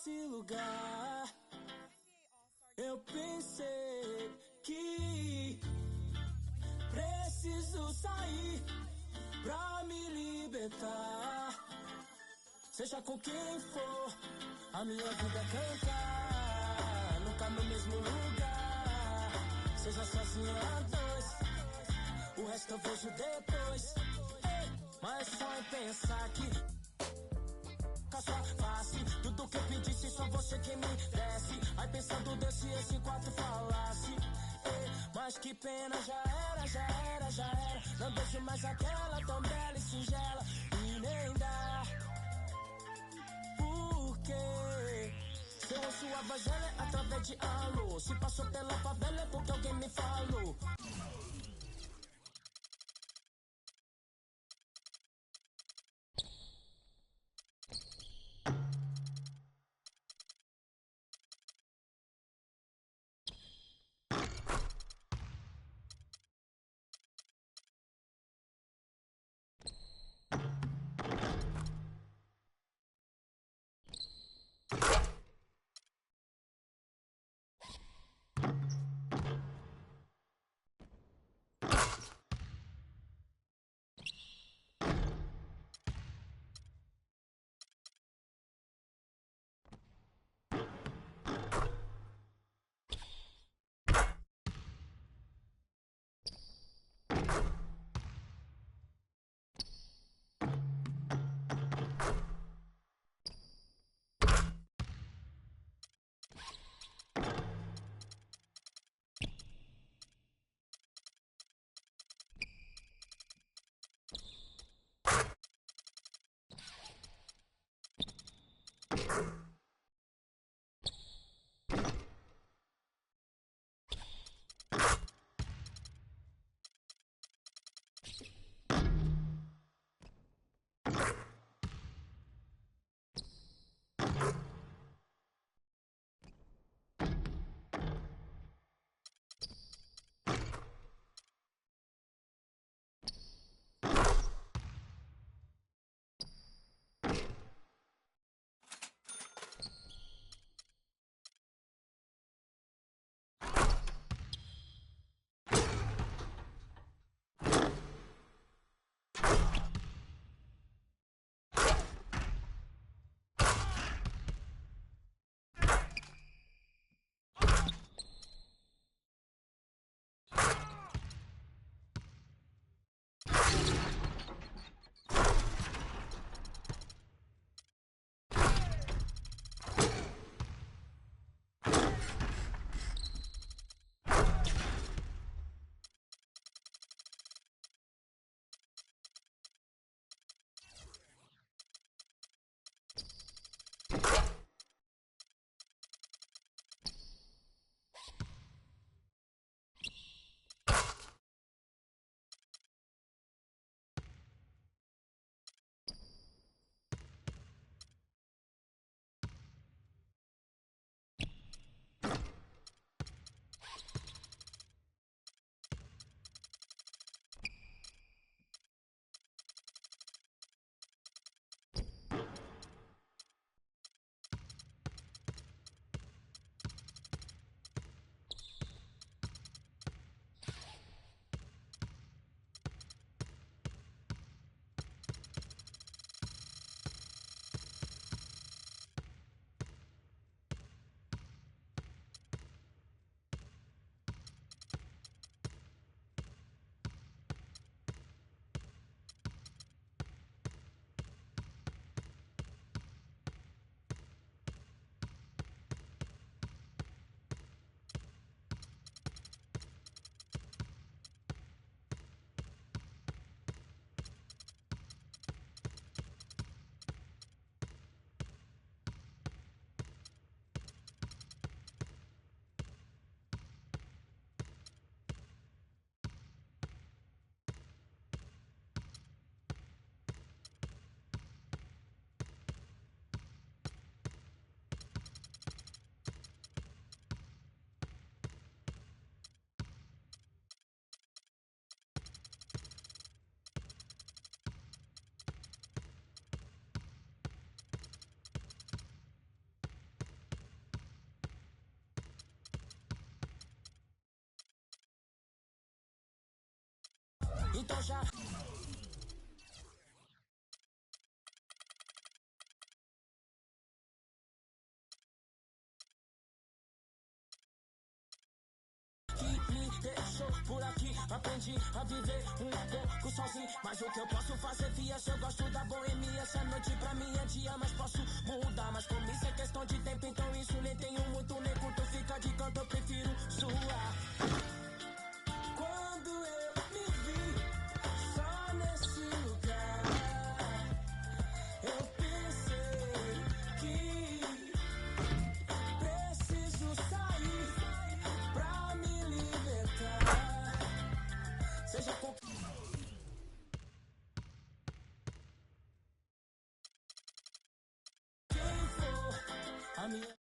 nesse lugar, eu pensei que preciso sair pra me libertar. Seja com quem for, a minha vida é cantar, nunca no mesmo lugar. Seja sozinho a dois, o resto eu vejo depois. Mas só em pensar que com a sua face, tudo que eu pedisse, só você que me desse. Aí pensando desse esse quarto falasse, mas que pena, já era, já era, já era. Não deixo mais aquela tão bela e singela, e nem dá. Porque se eu ouço a voz dela é através de alô. Se passou pela favela é porque alguém me falou. então já. Que me deixou por aqui, aprendi a viver pouco sozinho. Mas o que eu posso fazer, fia, se eu gosto da boemia. Essa noite pra mim é dia, mas posso mudar. Mas como isso é questão de tempo, então isso nem tenho muito, nem curto. Fica de canto, eu prefiro suar. Quando eu me vi só nesse lugar, eu pensei que preciso sair pra me libertar. Seja com quem for a minha.